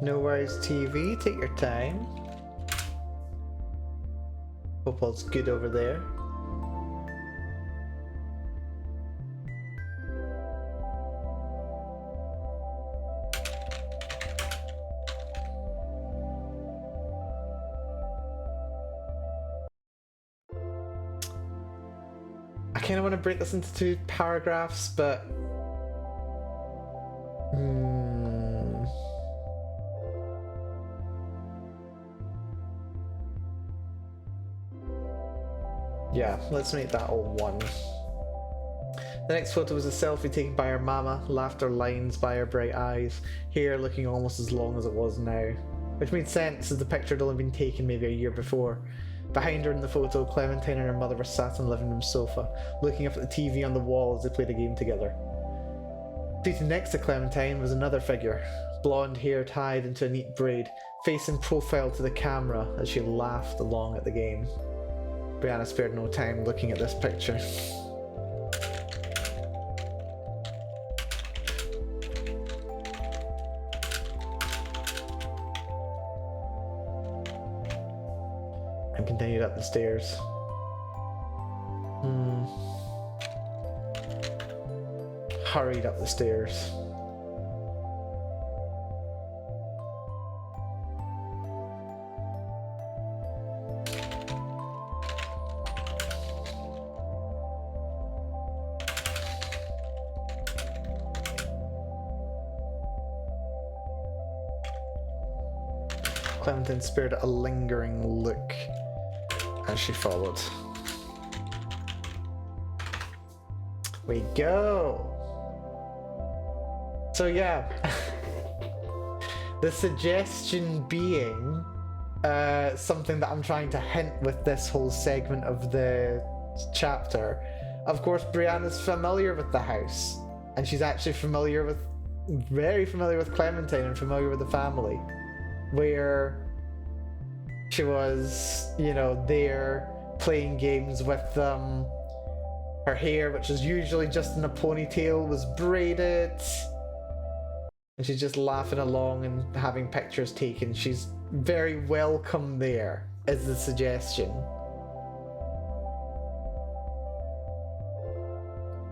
No worries, TV. Take your time. Hope all's good over there. I kind of want to break this into 2 paragraphs, but yeah, let's make that all one. The next photo was a selfie taken by her mama, laughter lines by her bright eyes, hair looking almost as long as it was now. Which made sense as the picture had only been taken maybe a year before. Behind her in the photo, Clementine and her mother were sat on the living room sofa, looking up at the TV on the wall as they played a game together. Seated next to Clementine was another figure, blonde hair tied into a neat braid, face in profile to the camera as she laughed along at the game. Brianna spared no time looking at this picture. and continued up the stairs. Hurried up the stairs. Clementine spared a lingering look as she followed. We go. So yeah, the suggestion being something that I'm trying to hint with this whole segment of the chapter. Of course, Brianna's familiar with the house, and she's actually very familiar with Clementine and familiar with the family, where she was, you know, there playing games with them. Her hair, which was usually just in a ponytail, was braided. And she's just laughing along and having pictures taken. She's very welcome there, is the suggestion.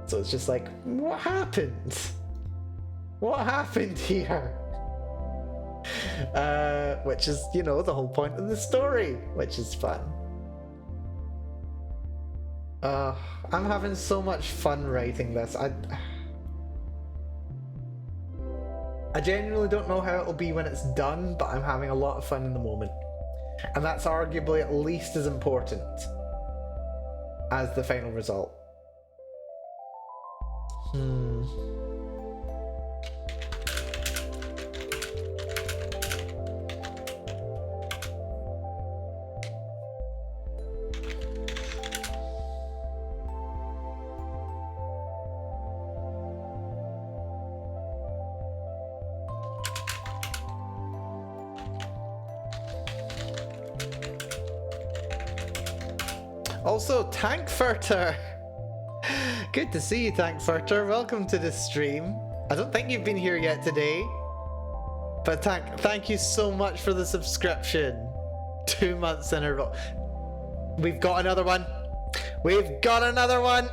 So it's just like, what happened? What happened here? Which is, you know, the whole point of the story, which is fun. I'm having so much fun writing this. I genuinely don't know how it'll be when it's done, but I'm having a lot of fun in the moment. And that's arguably at least as important as the final result. Also, Tankfurter! Good to see you, Tankfurter. Welcome to the stream. I don't think you've been here yet today. But thank you so much for the subscription. 2 months in a row. We've got another one. We've got another one!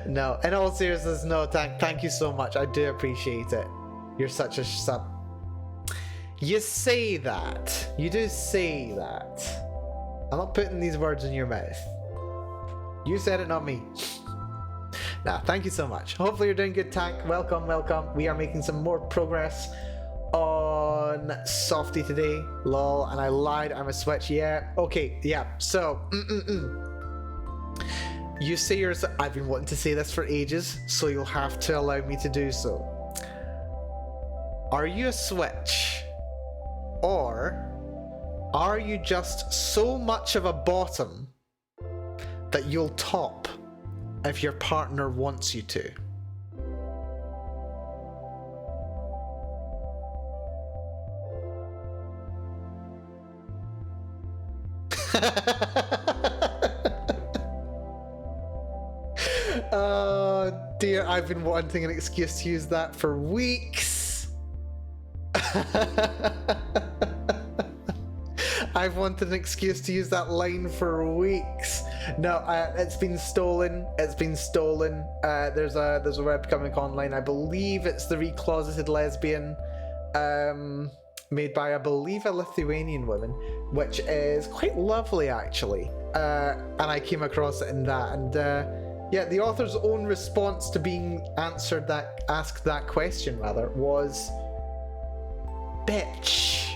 No, in all seriousness, no, thank you so much. I do appreciate it. You're such a sub. You say that. You do say that. I'm not putting these words in your mouth. You said it, not me. Nah, thank you so much. Hopefully you're doing good, Tank. Welcome, welcome. We are making some more progress on Softy today. Lol, and I lied, I'm a Switch. Yeah, okay, yeah. So, you say yours. I've been wanting to say this for ages, so you'll have to allow me to do so. Are you a Switch? Or are you just so much of a bottom that you'll top if your partner wants you to? Oh dear, I've been wanting an excuse to use that for weeks. I've wanted an excuse to use that line for weeks. No, it's been stolen. It's been stolen. There's a webcomic online. I believe it's The Recloseted Lesbian, made by, I believe, a Lithuanian woman, which is quite lovely actually. And I came across it in that, and yeah, the author's own response to being asked that question rather was, bitch.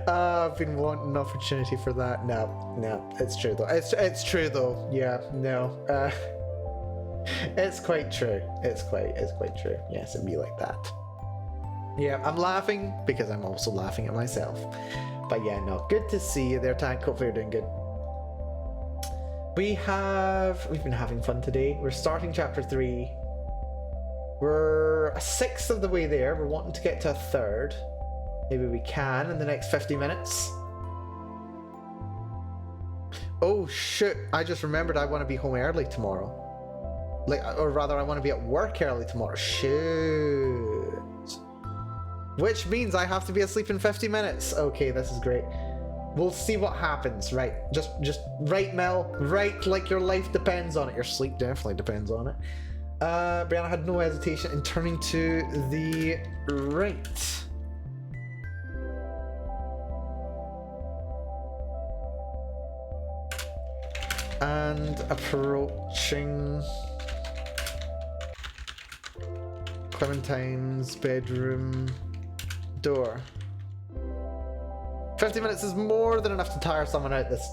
I've been wanting an opportunity for that. No, it's true though. It's true though. Yeah, no. It's quite true. It's quite true. Yes, it'd be like that. Yeah, I'm laughing because I'm also laughing at myself. But yeah, no. Good to see you there, Tank. Hopefully you're doing good. We've been having fun today. We're starting chapter 3. We're a sixth of the way there. We're wanting to get to a third. Maybe we can in the next 50 minutes. Oh shit, I just remembered I want to be home early tomorrow. Or rather, I want to be at work early tomorrow. Shoot. Which means I have to be asleep in 50 minutes. Okay, this is great. We'll see what happens. Right. Just right, Mel. Right, like your life depends on it. Your sleep definitely depends on it. Brianna had no hesitation in turning to the right. And approaching Clementine's bedroom door. 50 minutes is more than enough to tire someone out. This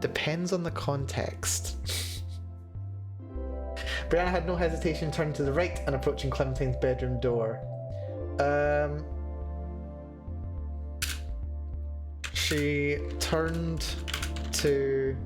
depends on the context. Brianna had no hesitation turning to the right and approaching Clementine's bedroom door. She turned to...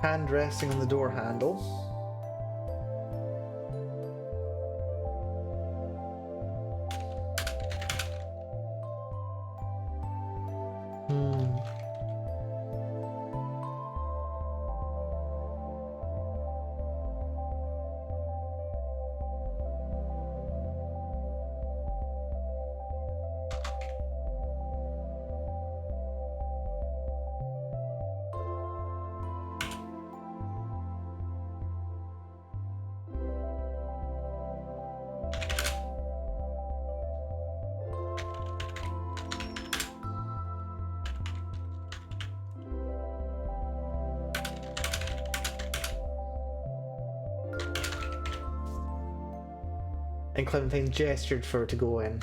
Hand resting on the door handle. And Clementine gestured for her to go in.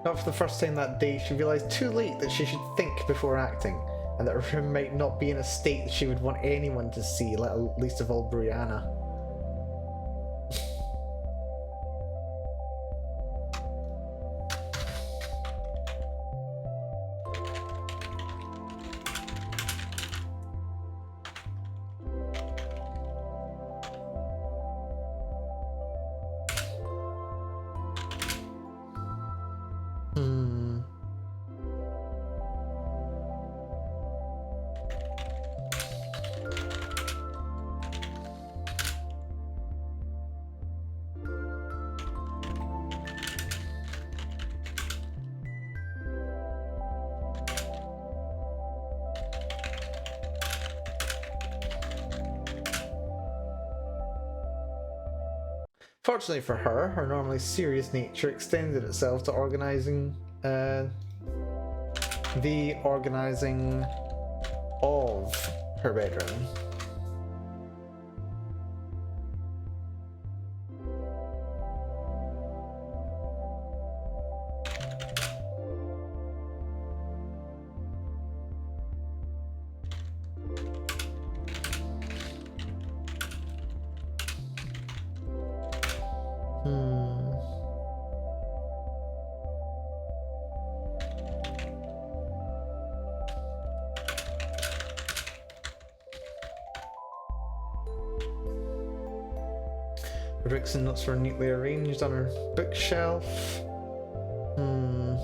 Not for the first time that day, she realised too late that she should think before acting, and that her room might not be in a state that she would want anyone to see, least of all Brianna. Fortunately for her, her normally serious nature extended itself to organising the organising of her bedroom. Hmm. Bricks and nuts were neatly arranged on her bookshelf. Hmm.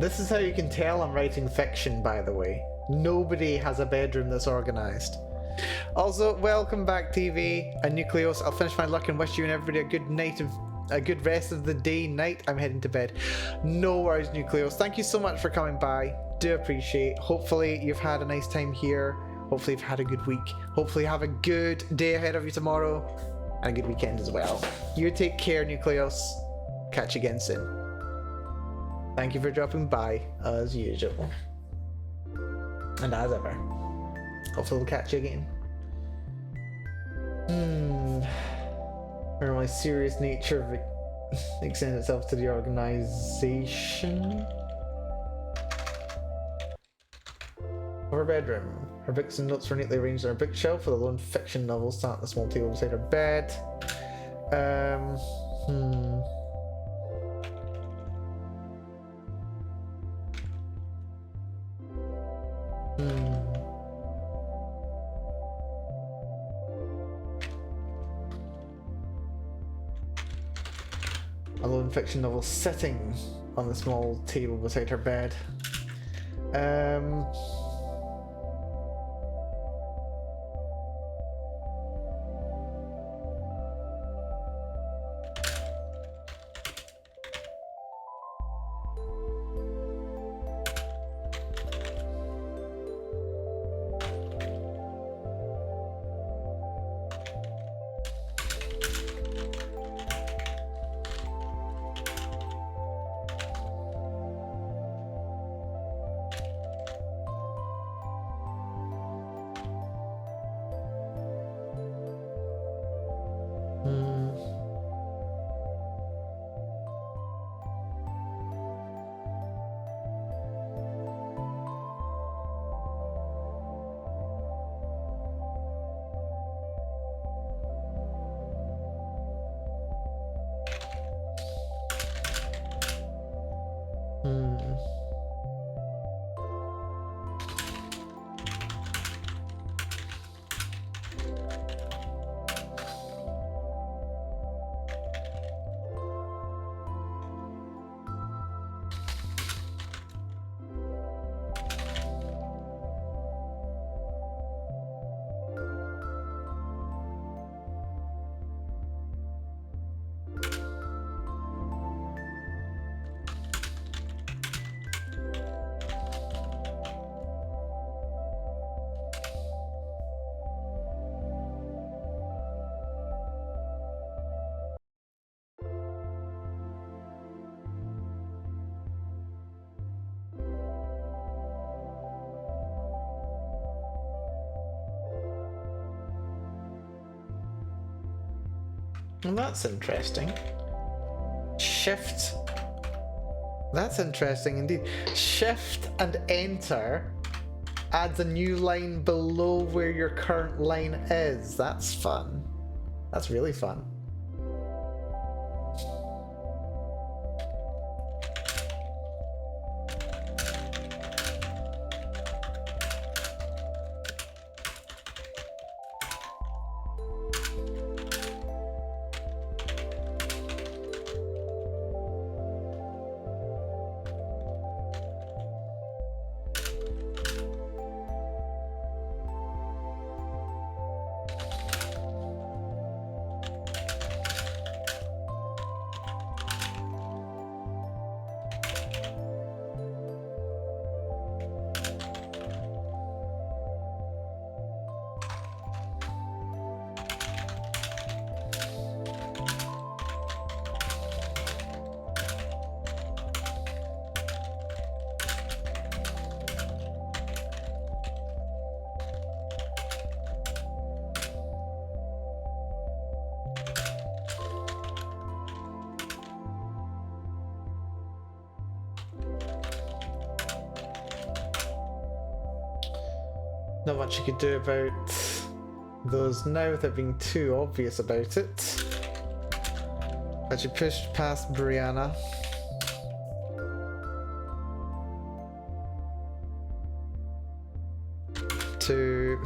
This is how you can tell I'm writing fiction, by the way. Nobody has a bedroom this organized. Also, welcome back, TV. And Nucleus, I'll finish my luck and wish you and everybody a good night of a good rest of the day, night. I'm heading to bed. No worries, Nucleus. Thank you so much for coming by. Do appreciate. Hopefully you've had a nice time here. Hopefully you've had a good week. Hopefully you have a good day ahead of you tomorrow. And a good weekend as well. You take care, Nucleus. Catch you again soon. Thank you for dropping by, as usual. And as ever. Hopefully we'll catch you again. Where my serious nature extends itself to the organization. Her bedroom. Her books and notes were neatly arranged on her bookshelf with a lone fiction novel sat on the small table beside her bed. A lone fiction novel sitting on the small table beside her bed. Well, that's interesting. Shift. That's interesting indeed. Shift and enter adds a new line below where your current line is. That's fun. That's really fun. Not much you could do about those now without being too obvious about it. But you pushed past Brianna. To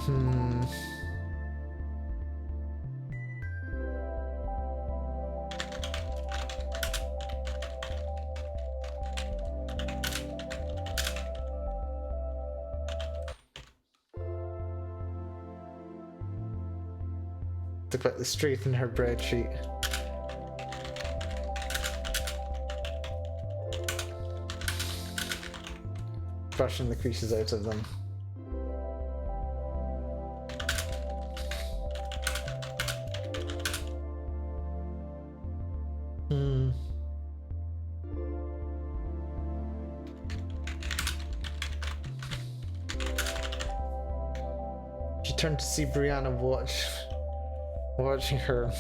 quickly straighten her breadsheet. Brushing the creases out of them. She turned to see Brianna watching her.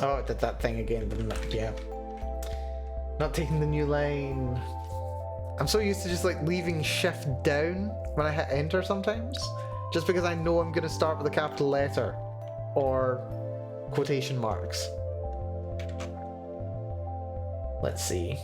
Oh, it did that thing again, didn't it? Yeah. Not taking the new line. I'm so used to just like leaving shift down when I hit enter sometimes. Just because I know I'm going to start with a capital letter. Or quotation marks. Let's see.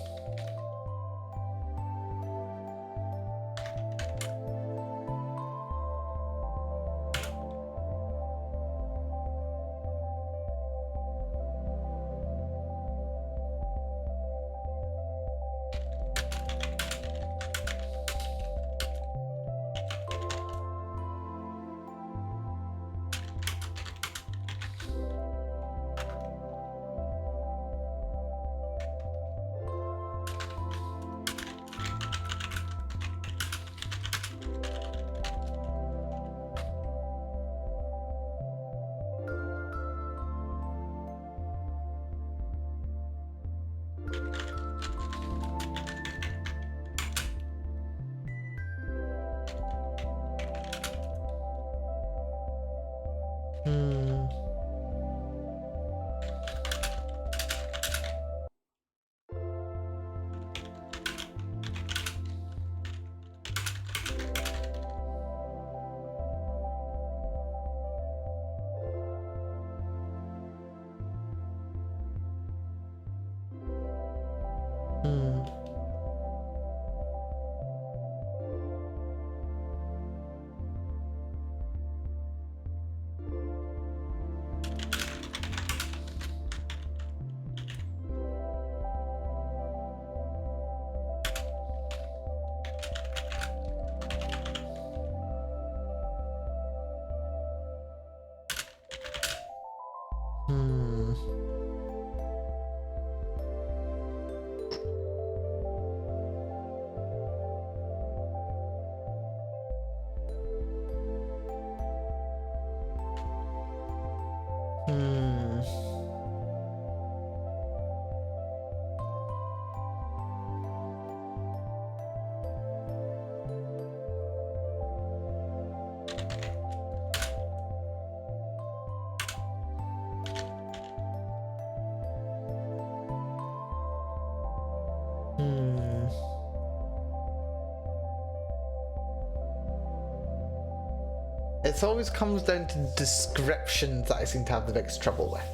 It always comes down to descriptions that I seem to have the biggest trouble with.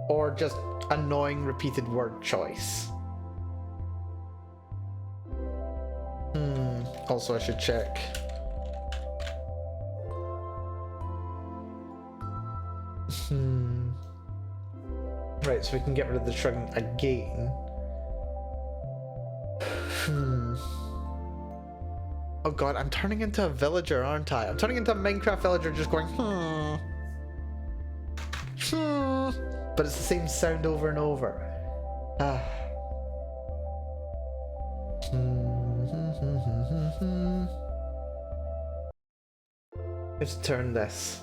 Or just annoying repeated word choice. Also I should check. Right, so we can get rid of the shrugging again. Oh god, I'm turning into a villager, aren't I? I'm turning into a Minecraft villager just going, But it's the same sound over and over. Let's turn this.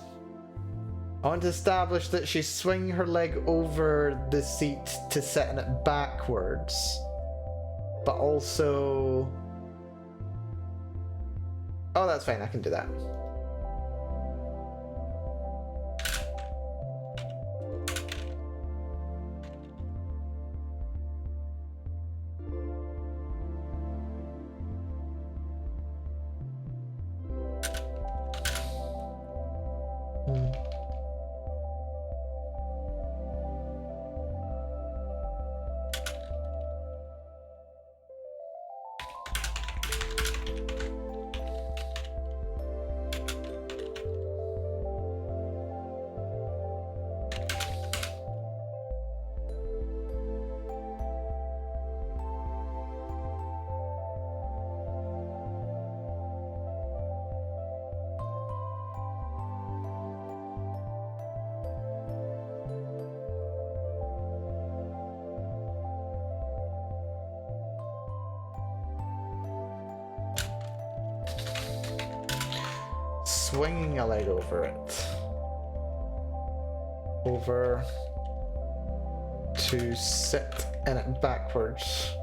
I want to establish that she's swinging her leg over the seat to setting it backwards. But also... Oh, that's fine. I can do that. Swinging a leg over it. Over to sit in it backwards.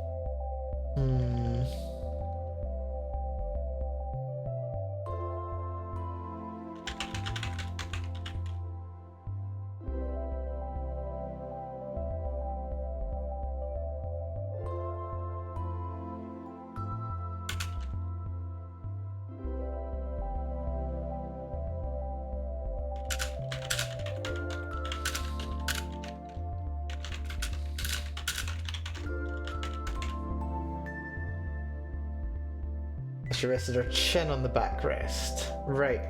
She rested her chin on the backrest. Right.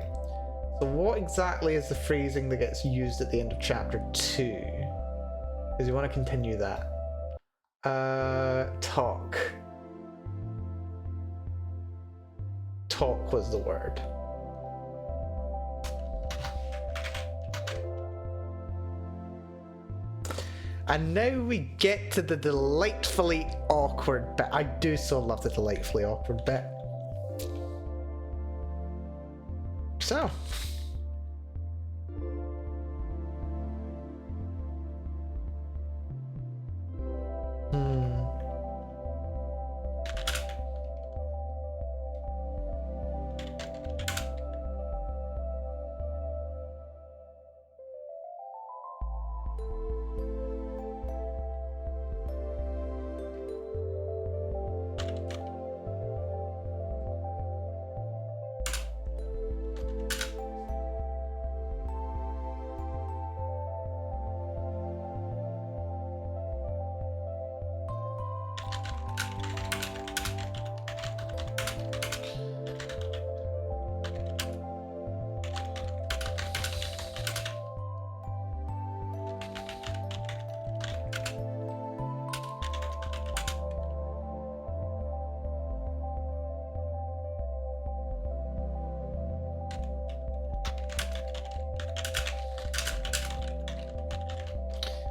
So what exactly is the phrasing that gets used at the end of chapter 2? Because you want to continue that. Talk. Talk was the word. And now we get to the delightfully awkward bit. I do so love the delightfully awkward bit. So.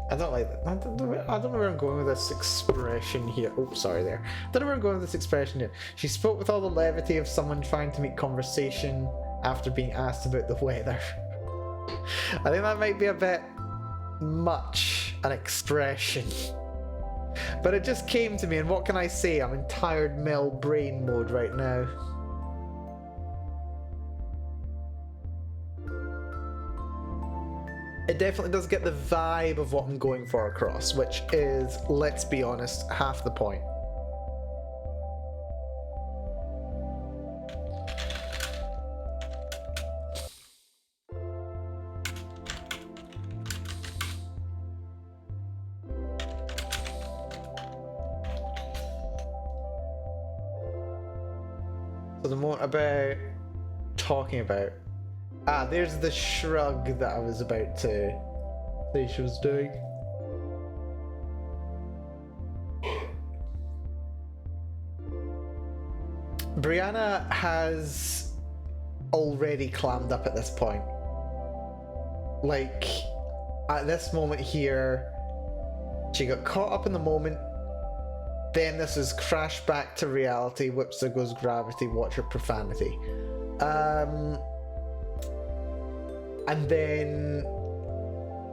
I don't like that. I don't know where I'm going with this expression here. Oh, sorry there. I don't know where I'm going with this expression here. She spoke with all the levity of someone trying to make conversation after being asked about the weather. I think that might be a bit much an expression. But it just came to me, and what can I say? I'm in tired Mel brain mode right now. It definitely does get the vibe of what I'm going for across, which is, let's be honest, half the point. So the more about talking about. Ah, there's the shrug that I was about to say she was doing. Brianna has already clammed up at this point. Like, at this moment here, she got caught up in the moment. Then this is crash back to reality. Whoops, there goes gravity. Watch her profanity. And then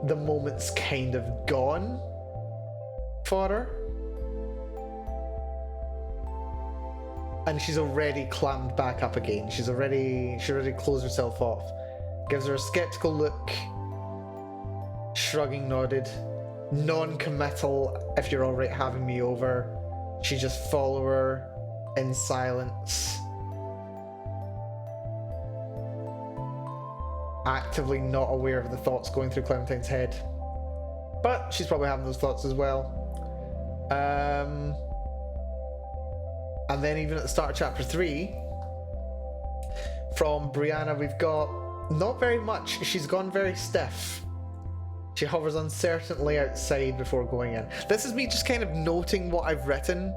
the moment's kind of gone for her. and she's already clammed back up again. She already closed herself off. Gives her a skeptical look, shrugging, nodded, non-committal. If you're alright having me over, she just follow her in silence, actively not aware of the thoughts going through Clementine's head, but she's probably having those thoughts as well. And then even at the start of chapter 3, from Brianna, we've got not very much. She's gone very stiff. She hovers uncertainly outside before going in. This is me just kind of noting what I've written.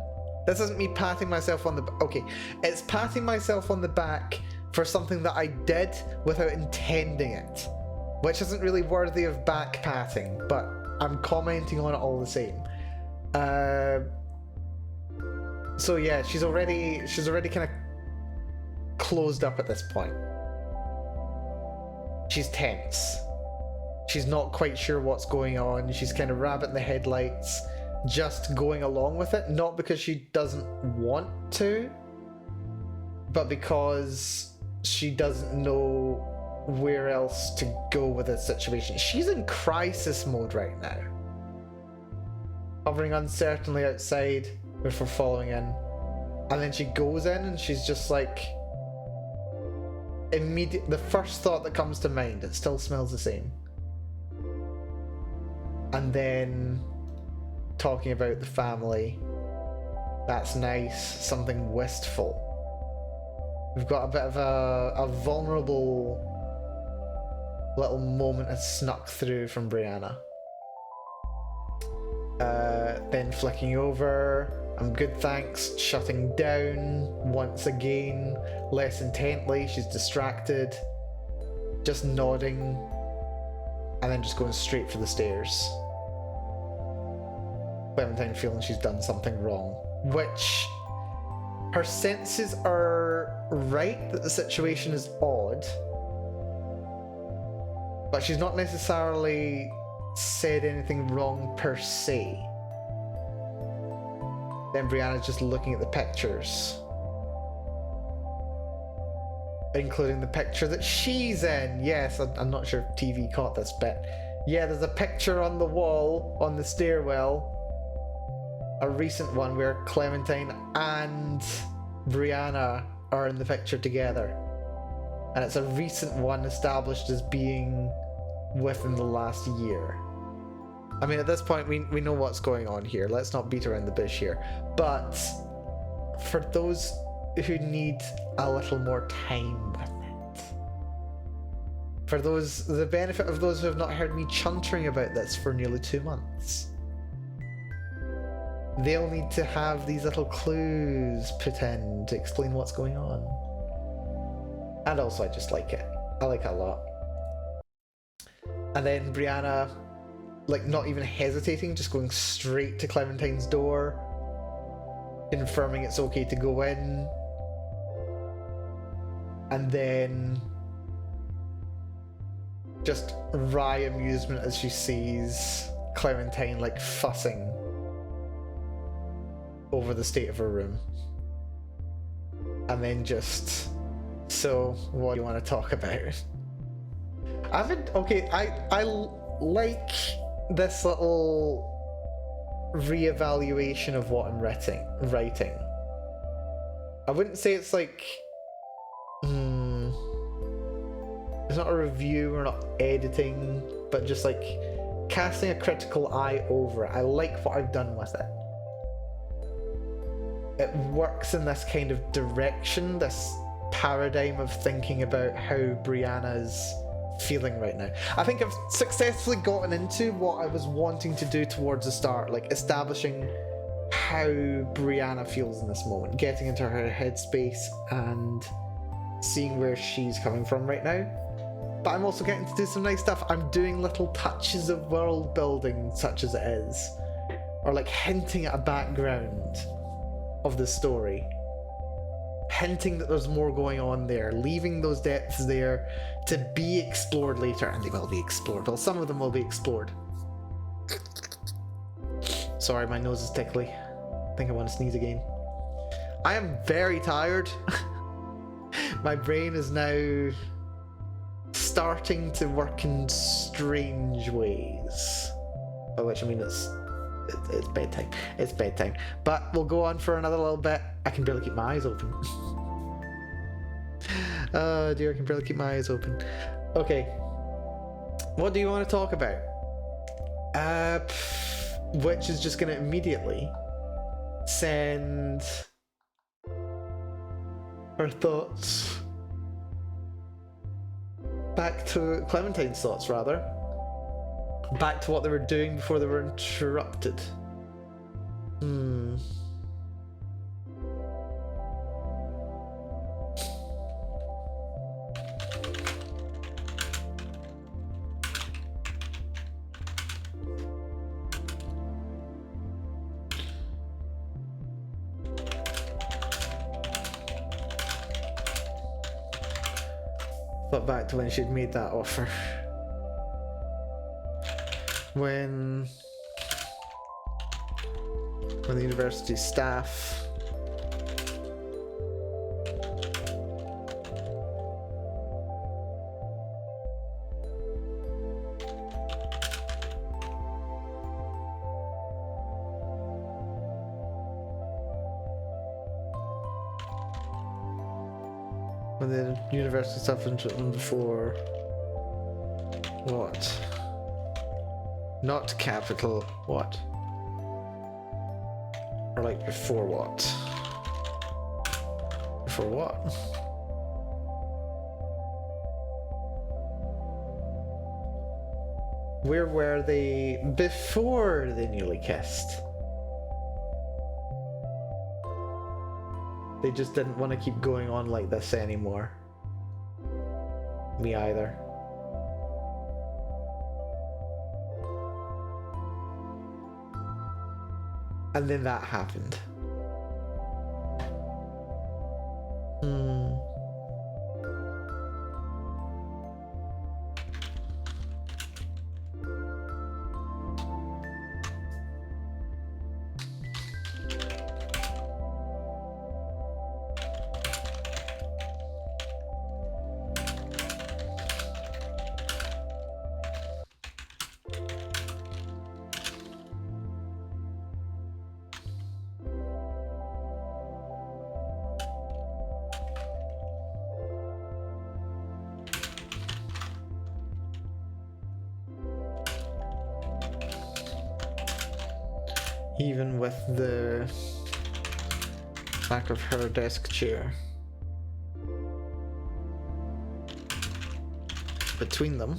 This isn't me patting myself on the back. Okay, it's patting myself on the back for something that I did without intending it, which isn't really worthy of back patting, but I'm commenting on it all the same. So yeah, she's already kind of closed up at this point. She's tense. She's not quite sure what's going on. She's kind of rabbit in the headlights, just going along with it, not because she doesn't want to, but because she doesn't know where else to go with this situation. She's in crisis mode right now. Hovering uncertainly outside before following in. And then she goes in and she's just like, the first thought that comes to mind, it still smells the same. And then talking about the family, that's nice, something wistful. We've got a bit of a vulnerable little moment has snuck through from Brianna. Then flicking over, I'm good thanks, shutting down once again, less intently, she's distracted, just nodding, and then just going straight for the stairs. Clementine feeling she's done something wrong, which her senses are right that the situation is odd, but she's not necessarily said anything wrong per se. Then Brianna's just looking at the pictures, including the picture that she's in. Yes, I'm not sure if TV caught this bit. Yeah, there's a picture on the wall on the stairwell, a recent one where Clementine and Brianna are in the picture together, and it's a recent one established as being within the last year. I mean, at this point we know what's going on here, let's not beat around the bush here, but for those who need a little more time with it, for the benefit of those who have not heard me chuntering about this for nearly 2 months, they'll need to have these little clues put in to explain what's going on. And also, I just like it. I like it a lot. And then Brianna, like, not even hesitating, just going straight to Clementine's door, confirming it's okay to go in. And then just wry amusement as she sees Clementine, like, fussing over the state of her room. And then just, so what do you want to talk about? I like this little re-evaluation of what I'm writing. I wouldn't say it's like it's not a review or not editing, but just like casting a critical eye over it. I like what I've done with it. It works in this kind of direction, this paradigm of thinking about how Brianna's feeling right now. I think I've successfully gotten into what I was wanting to do towards the start, like establishing how Brianna feels in this moment, getting into her headspace and seeing where she's coming from right now. But I'm also getting to do some nice stuff. I'm doing little touches of world building, such as it is, or like hinting at a background of the story, hinting that there's more going on there, leaving those depths there to be explored later, and they will be explored. Well, some of them will be explored. Sorry, my nose is tickly. I think I want to sneeze again. I am very tired. My brain is now starting to work in strange ways. By which I mean it's bedtime. It's bedtime. But we'll go on for another little bit. I can barely keep my eyes open. Oh dear, I can barely keep my eyes open. Okay. What do you want to talk about? Which is just going to immediately send our thoughts back to Clementine's thoughts, rather. Back to what they were doing before they were interrupted. Thought back to when she'd made that offer. When the university staff went before what? Not capital what? Or like before what? Before what? Where were they before they nearly kissed? They just didn't want to keep going on like this anymore. Me either. And then that happened. Even with the back of her desk chair between them.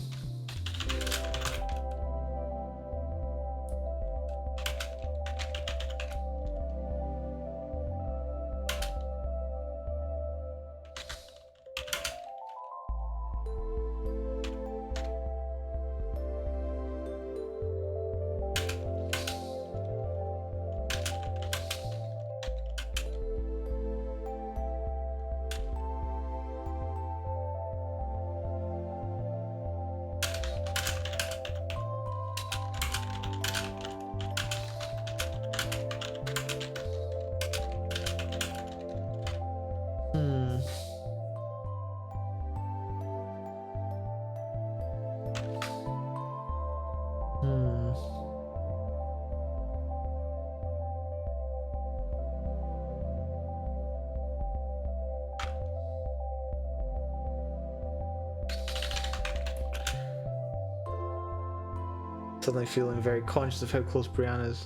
Suddenly feeling very conscious of how close Brianna is.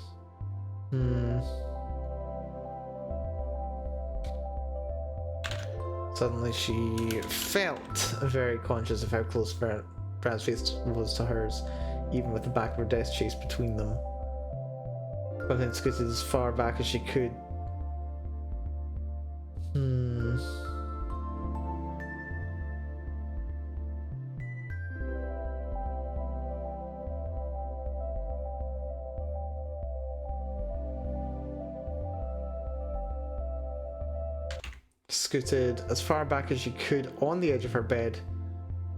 Suddenly she felt very conscious of how close Brianna's face was to hers, even with the back of her desk chase between them. But then scooted as far back as she could. Scooted as far back as she could on the edge of her bed,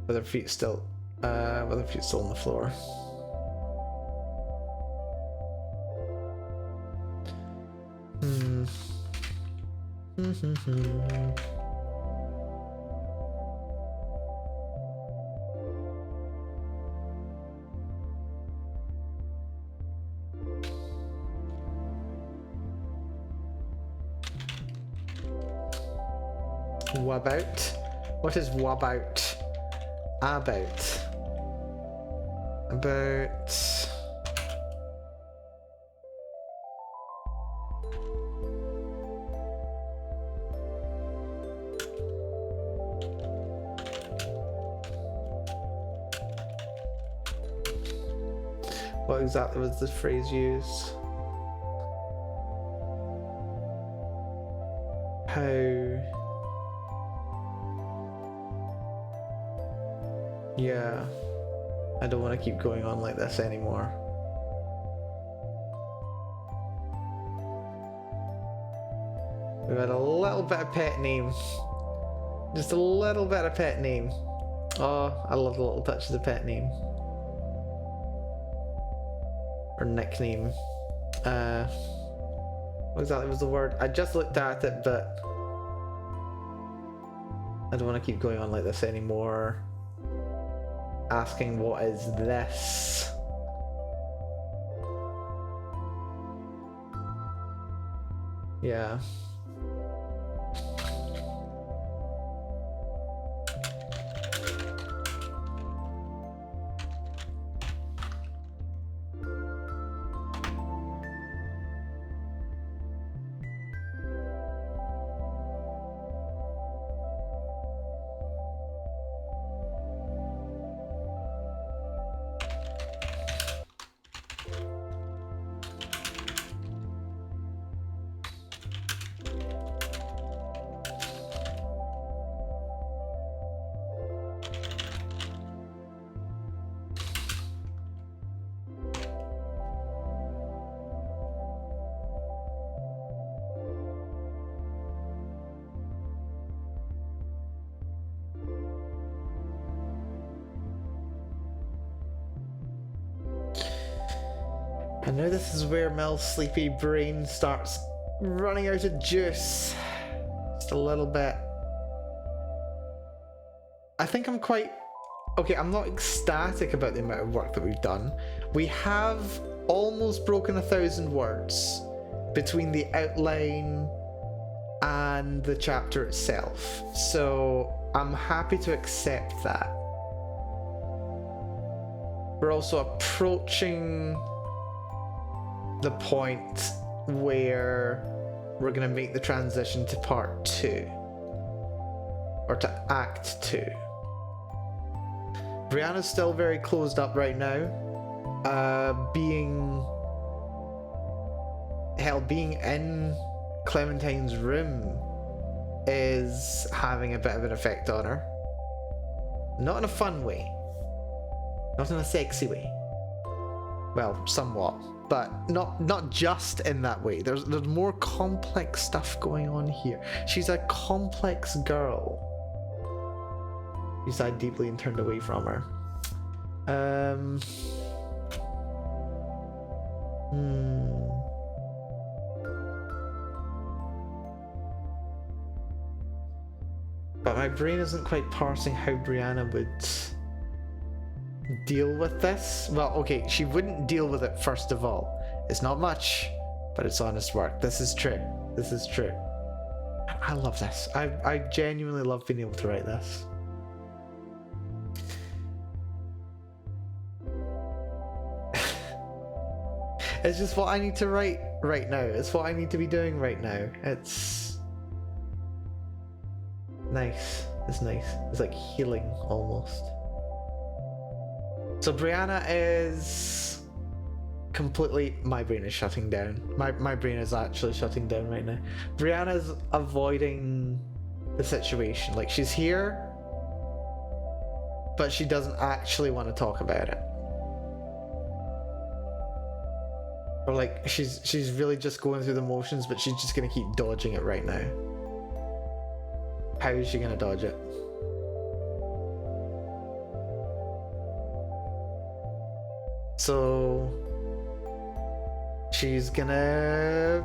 with her feet still on the floor. Wabout? What is wabout? About. About. What exactly was the phrase used? How? Yeah. I don't want to keep going on like this anymore. We've had a little bit of pet name. Just a little bit of pet name. Oh, I love the little touches of pet name. Or nickname. What exactly was the word? I just looked at it, but I don't want to keep going on like this anymore. Asking what is this? Yeah. I know this is where Mel's sleepy brain starts running out of juice. Just a little bit. I think I'm quite... Okay, I'm not ecstatic about the amount of work that we've done. We have almost broken 1,000 words between the outline and the chapter itself. So I'm happy to accept that. We're also approaching the point where we're going to make the transition to part 2 or to act 2. Brianna's still very closed up right now. Being in Clementine's room is having a bit of an effect on her. Not in a fun way, not in a sexy way. Well, somewhat. But not just in that way. There's more complex stuff going on here. She's a complex girl. He sighed deeply and turned away from her. But my brain isn't quite parsing how Brianna would deal with this. Well, okay, she wouldn't deal with it first of all. It's not much, but it's honest work. This is true. This is true. I love this. I genuinely love being able to write this. It's just what I need to write right now. It's what I need to be doing right now. It's nice. It's nice. It's like healing almost. So Brianna is completely... My brain is shutting down. My brain is actually shutting down right now. Brianna's avoiding the situation. Like, she's here, but she doesn't actually want to talk about it. Or like, she's really just going through the motions, but she's just going to keep dodging it right now. How is she going to dodge it? So she's gonna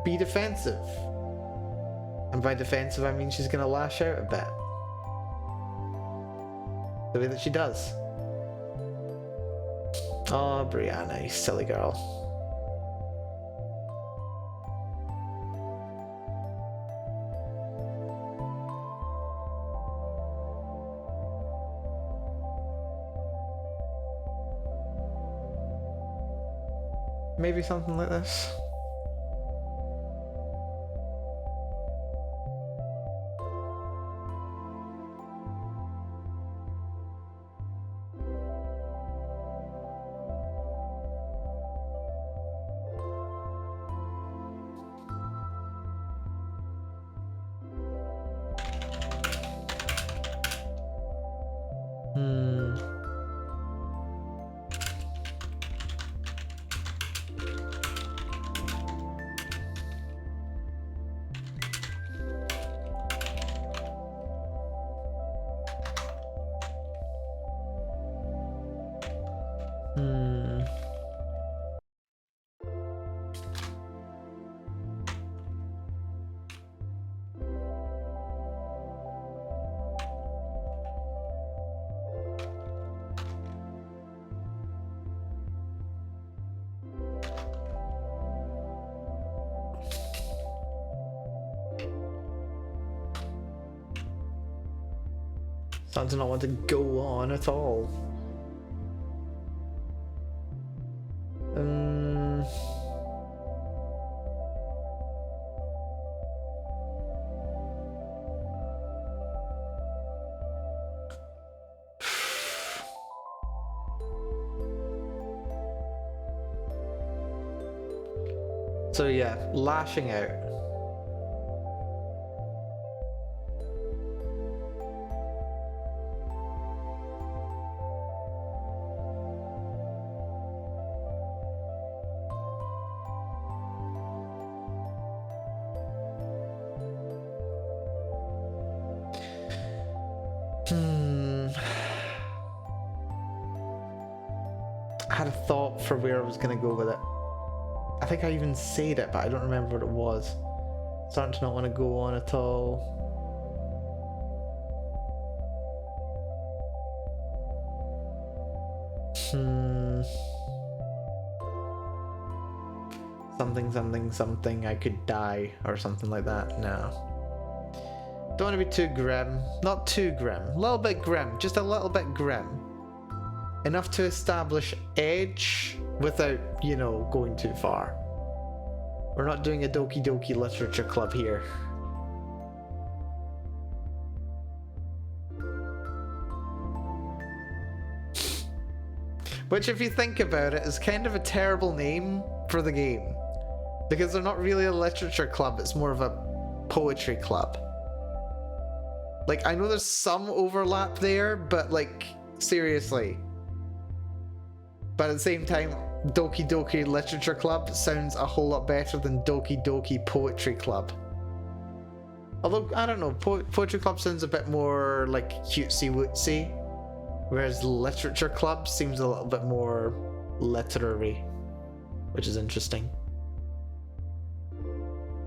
be defensive. And by defensive, I mean she's gonna lash out a bit. The way that she does. Oh, Brianna, you silly girl. Maybe something like this. I do not want to go on at all. So yeah, lashing out. I had a thought for where I was gonna go with it. I think I even said it, but I don't remember what it was. Starting to not want to go on at all. Something, I could die, or something like that. No. Don't want to be too grim. Not too grim. A little bit grim. Just a little bit grim. Enough to establish edge without, you know, going too far. We're not doing a Doki Doki Literature Club here. Which, if you think about it, is kind of a terrible name for the game. Because they're not really a literature club, it's more of a poetry club. Like, I know there's some overlap there, but like, seriously. But at the same time, Doki Doki Literature Club sounds a whole lot better than Doki Doki Poetry Club. Although, I don't know, Poetry Club sounds a bit more like cutesy wootsy, whereas Literature Club seems a little bit more literary, which is interesting.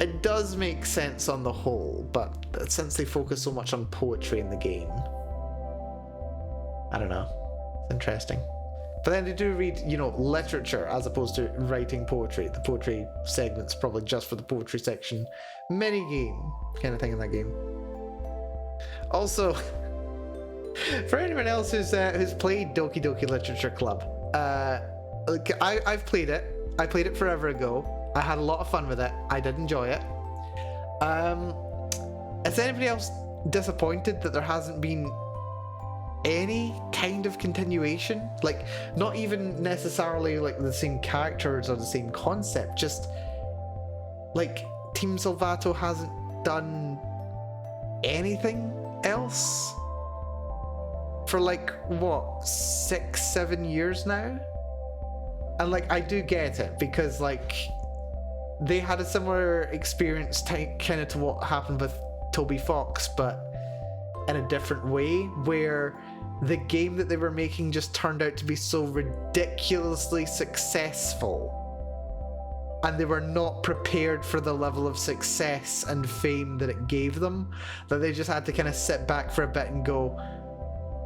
It does make sense on the whole, but since they focus so much on poetry in the game, I don't know, it's interesting. But then they do read, you know, literature as opposed to writing poetry. The poetry segment's probably just for the poetry section. Mini game kind of thing in that game. Also, for anyone else who's played Doki Doki Literature Club, I've played it. I played it forever ago. I had a lot of fun with it. I did enjoy it. Is anybody else disappointed that there hasn't been any kind of continuation? Like, not even necessarily like the same characters or the same concept, just like Team Salvato hasn't done anything else for like what, 6-7 years now? And like, I do get it, because like they had a similar experience kind of to what happened with Toby Fox, but in a different way, where the game that they were making just turned out to be so ridiculously successful and they were not prepared for the level of success and fame that it gave them, that they just had to kind of sit back for a bit and go,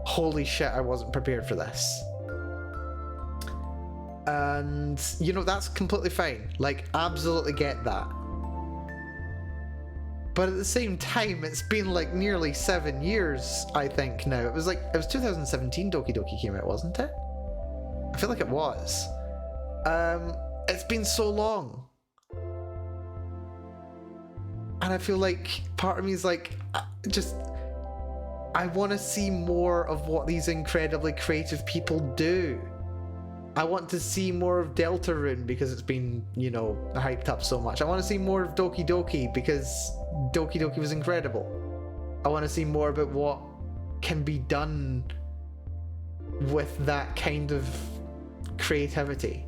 holy shit, I wasn't prepared for this. And, you know, that's completely fine. Like, absolutely get that. But at the same time, it's been like nearly 7 years, I think, now. It was 2017 Doki Doki came out, wasn't it? I feel like it was. It's been so long. And I feel like part of me is like, I want to see more of what these incredibly creative people do. I want to see more of Deltarune because it's been, you know, hyped up so much. I want to see more of Doki Doki because Doki Doki was incredible. I want to see more about what can be done with that kind of creativity.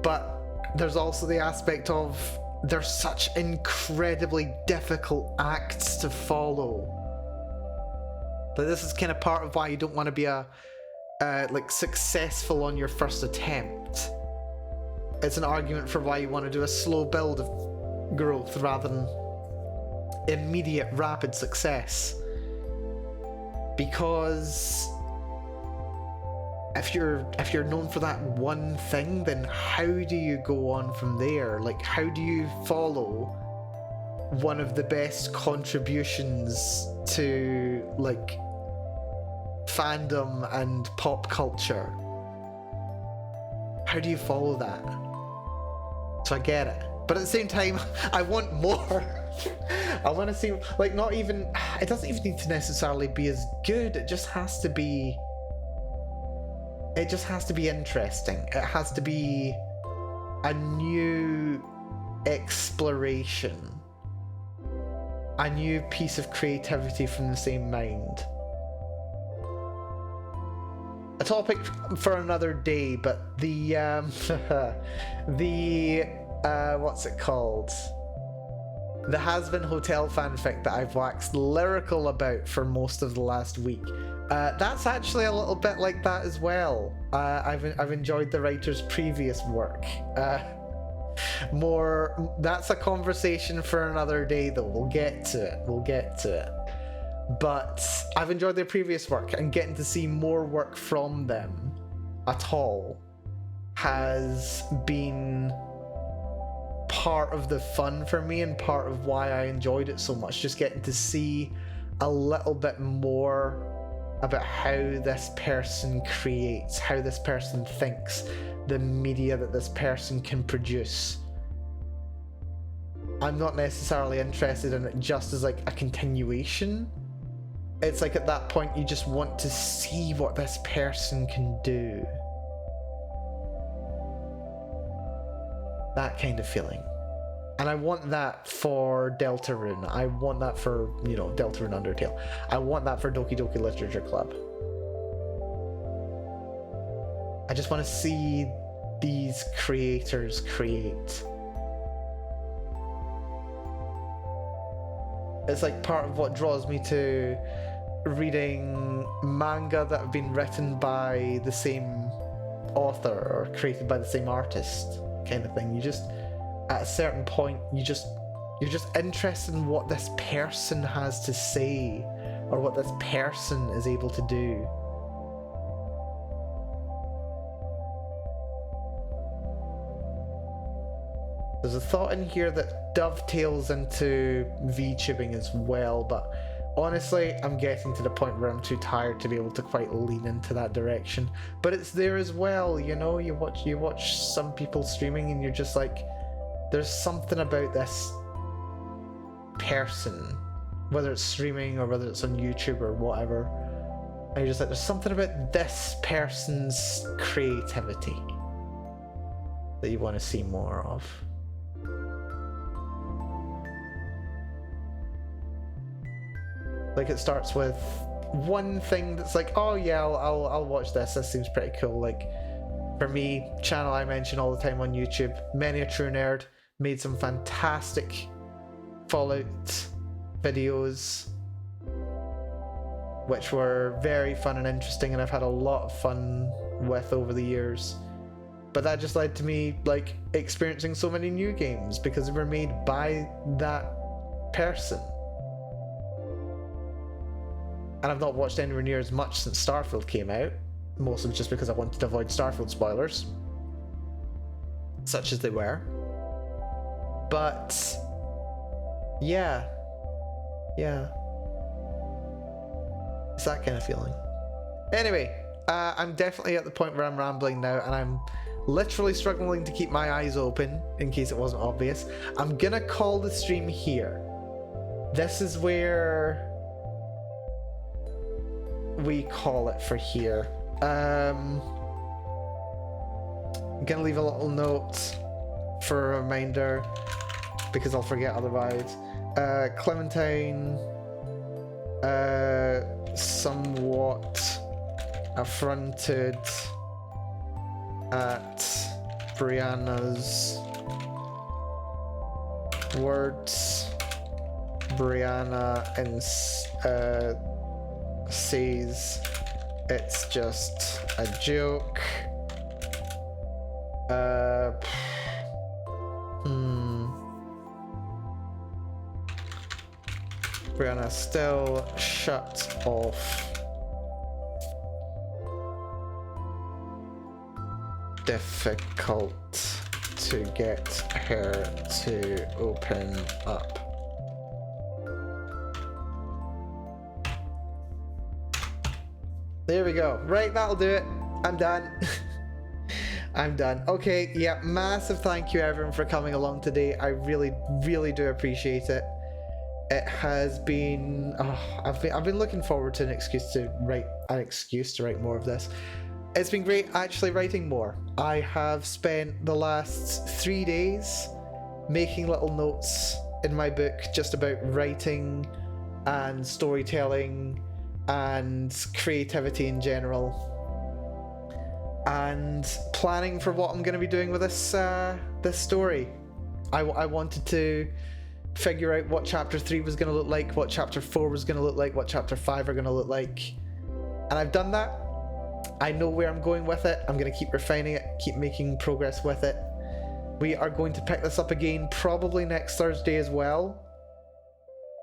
But there's also the aspect of they're such incredibly difficult acts to follow. Like, this is kind of part of why you don't want to be like successful on your first attempt. It's an argument for why you want to do a slow build of growth rather than immediate rapid success. Because if you're known for that one thing, then how do you go on from there? Like, how do you follow one of the best contributions to, like, fandom and pop culture? How do you follow that? So I get it, but at the same time, I want more. I want to see, like, not even, it doesn't even need to necessarily be as good. It just has to be interesting. It has to be a new exploration, a new piece of creativity from the same mind. A topic for another day, but the what's it called? The Has-Been Hotel fanfic that I've waxed lyrical about for most of the last week. That's actually a little bit like that as well. I've enjoyed the writer's previous work. That's a conversation for another day, though. We'll get to it. But I've enjoyed their previous work, and getting to see more work from them at all has been part of the fun for me and part of why I enjoyed it so much. Just getting to see a little bit more about how this person creates, how this person thinks, the media that this person can produce. I'm not necessarily interested in it just as like a continuation. It's like at that point you just want to see what this person can do. That kind of feeling. And I want that for Deltarune. I want that for, you know, Deltarune Undertale. I want that for Doki Doki Literature Club. I just want to see these creators create. It's like part of what draws me to reading manga that have been written by the same author or created by the same artist, kind of thing. You just, at a certain point, you're just interested in what this person has to say or what this person is able to do. There's a thought in here that dovetails into VTubing as well, but honestly, I'm getting to the point where I'm too tired to be able to quite lean into that direction. But it's there as well, you know. You watch some people streaming, and you're just like, there's something about this person, whether it's streaming or whether it's on YouTube or whatever. And you're just like, there's something about this person's creativity that you want to see more of. Like, it starts with one thing that's like, oh yeah, I'll watch this. This seems pretty cool. Like, for me, channel I mention all the time on YouTube, Many a True Nerd, made some fantastic Fallout videos, which were very fun and interesting, and I've had a lot of fun with over the years. but that just led to me like experiencing so many new games because they were made by that person. And I've not watched anywhere near as much since Starfield came out, mostly just because I wanted to avoid Starfield spoilers, such as they were. But yeah, it's that kind of feeling. Anyway, I'm definitely at the point where I'm rambling now, and I'm literally struggling to keep my eyes open in case it wasn't obvious. I'm gonna call the stream here. This is where we call it for here. I'm gonna leave a little note for a reminder because I'll forget otherwise. Clementine, somewhat affronted at Brianna's words. Brianna says it's just a joke. Brianna still shut off. Difficult to get her to open up. There we go. Right, that'll do it. I'm done. I'm done. Okay, yeah, massive thank you everyone for coming along today. I really, really do appreciate it. It has been, I've been looking forward to an excuse to write more of this. It's been great actually writing more. I have spent the last 3 days making little notes in my book just about writing and storytelling and creativity in general, and planning for what I'm going to be doing with this story. I wanted to figure out what chapter 3 was going to look like, what chapter 4 was going to look like, what chapter 5 are going to look like, and I've done that. I know where I'm going with it. I'm going to keep refining it, keep making progress with it. We are going to pick this up again probably next Thursday as well,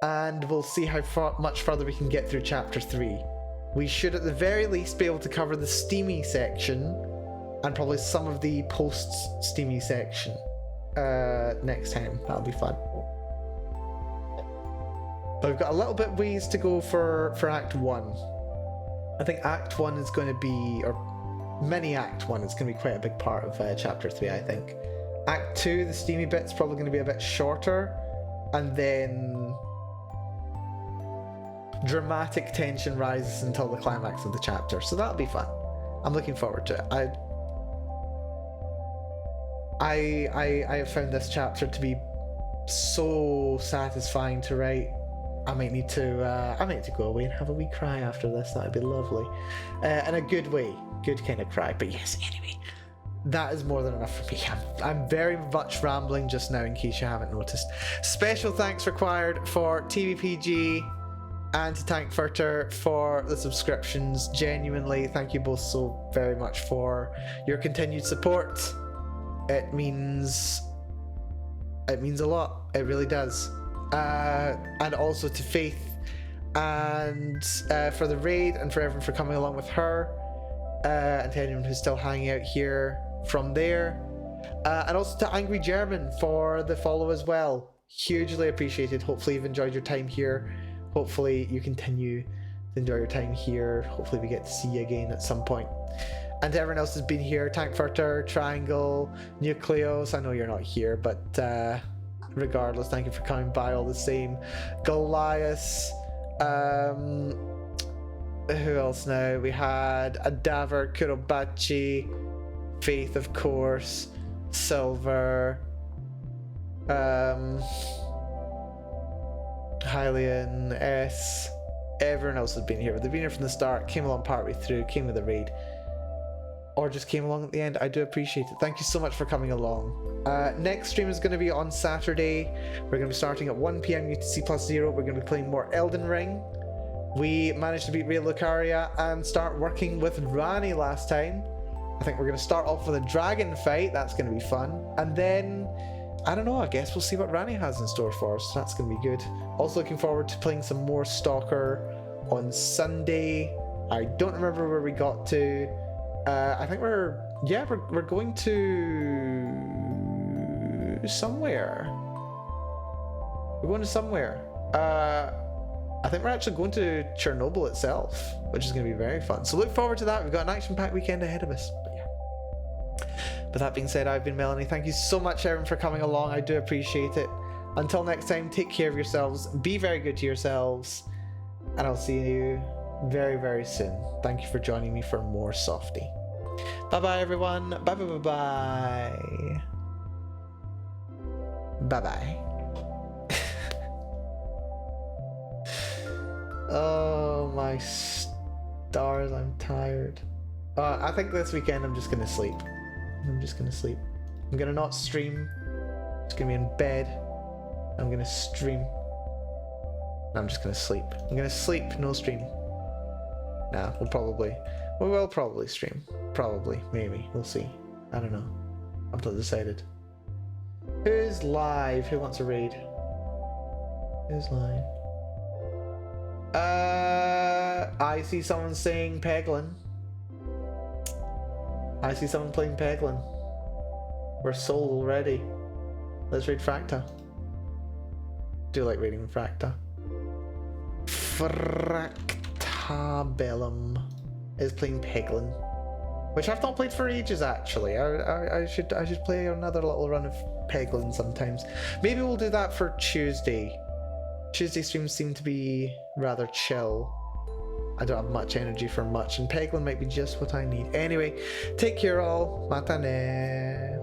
and we'll see how much further we can get through chapter 3. We should at the very least be able to cover the steamy section and probably some of the post-steamy section next time. That'll be fun. But we've got a little bit ways to go for Act 1. I think Act 1 is going to be, or mini Act 1 is going to be quite a big part of Chapter 3, I think. Act 2, the steamy bit's probably going to be a bit shorter, and then dramatic tension rises until the climax of the chapter, so that'll be fun. I'm looking forward to it. I have found this chapter to be so satisfying to write. I might need to go away and have a wee cry after this. That'd be lovely, in a good way, good kind of cry. But yes, anyway, that is more than enough for me. I'm very much rambling just now, in case you haven't noticed. Special thanks required for TVPG and to Tankfurter for the subscriptions. Genuinely, thank you both so very much for your continued support. It means a lot. It really does. And also to Faith and for the raid, and for everyone for coming along with her, and to anyone who's still hanging out here from there, and also to Angry German for the follow as well. Hugely appreciated. Hopefully you've enjoyed your time here. Hopefully you continue to enjoy your time here. Hopefully we get to see you again at some point. And to everyone else who's been here, Tankfurter, Triangle, Nucleos, I know you're not here, but regardless, thank you for coming by all the same. Goliath, who else now? We had Adaver, Kurobachi, Faith, of course, Silver, Hylian, S. Everyone else has been here, but they've been here from the start, came along partway through, came with the raid, or just came along at the end. I do appreciate it. Thank you so much for coming along. Next stream is going to be on Saturday. We're going to be starting at 1 PM UTC+0. We're going to be playing more Elden Ring. We managed to beat Ray Lucaria and start working with Rani last time. I think we're going to start off with a dragon fight. That's going to be fun. And then, I don't know, I guess we'll see what Rani has in store for us. That's going to be good. Also looking forward to playing some more Stalker on Sunday. I don't remember where we got to. I think we're going to somewhere. We're going to somewhere. I think we're actually going to Chernobyl itself, which is going to be very fun. So look forward to that. We've got an action-packed weekend ahead of us. But yeah. But that being said, I've been Melanie. Thank you so much, everyone, for coming along. I do appreciate it. Until next time, take care of yourselves. Be very good to yourselves. And I'll see you very, very soon. Thank you for joining me for more Softy. Bye-bye, everyone. Bye-bye-bye-bye. Bye-bye. Oh my stars, I'm tired. I think this weekend I'm just gonna sleep. I'm gonna not stream. I'm just gonna be in bed. I'm gonna stream. I'm just gonna sleep. I'm gonna sleep, no stream. Nah, we will probably stream. Probably, maybe, we'll see. I don't know. I'm not decided. Who's live? Who wants a raid? Who's live? I see someone saying Peglin. I see someone playing Peglin. We're sold already. Let's raid Fracta. Do like raiding Fracta. Fractabellum is playing Peglin, which I've not played for ages actually. I should play another little run of Peglin sometimes. Maybe we'll do that for Tuesday. Tuesday streams seem to be rather chill. I don't have much energy for much, and Peglin might be just what I need. Anyway, take care all. Matane.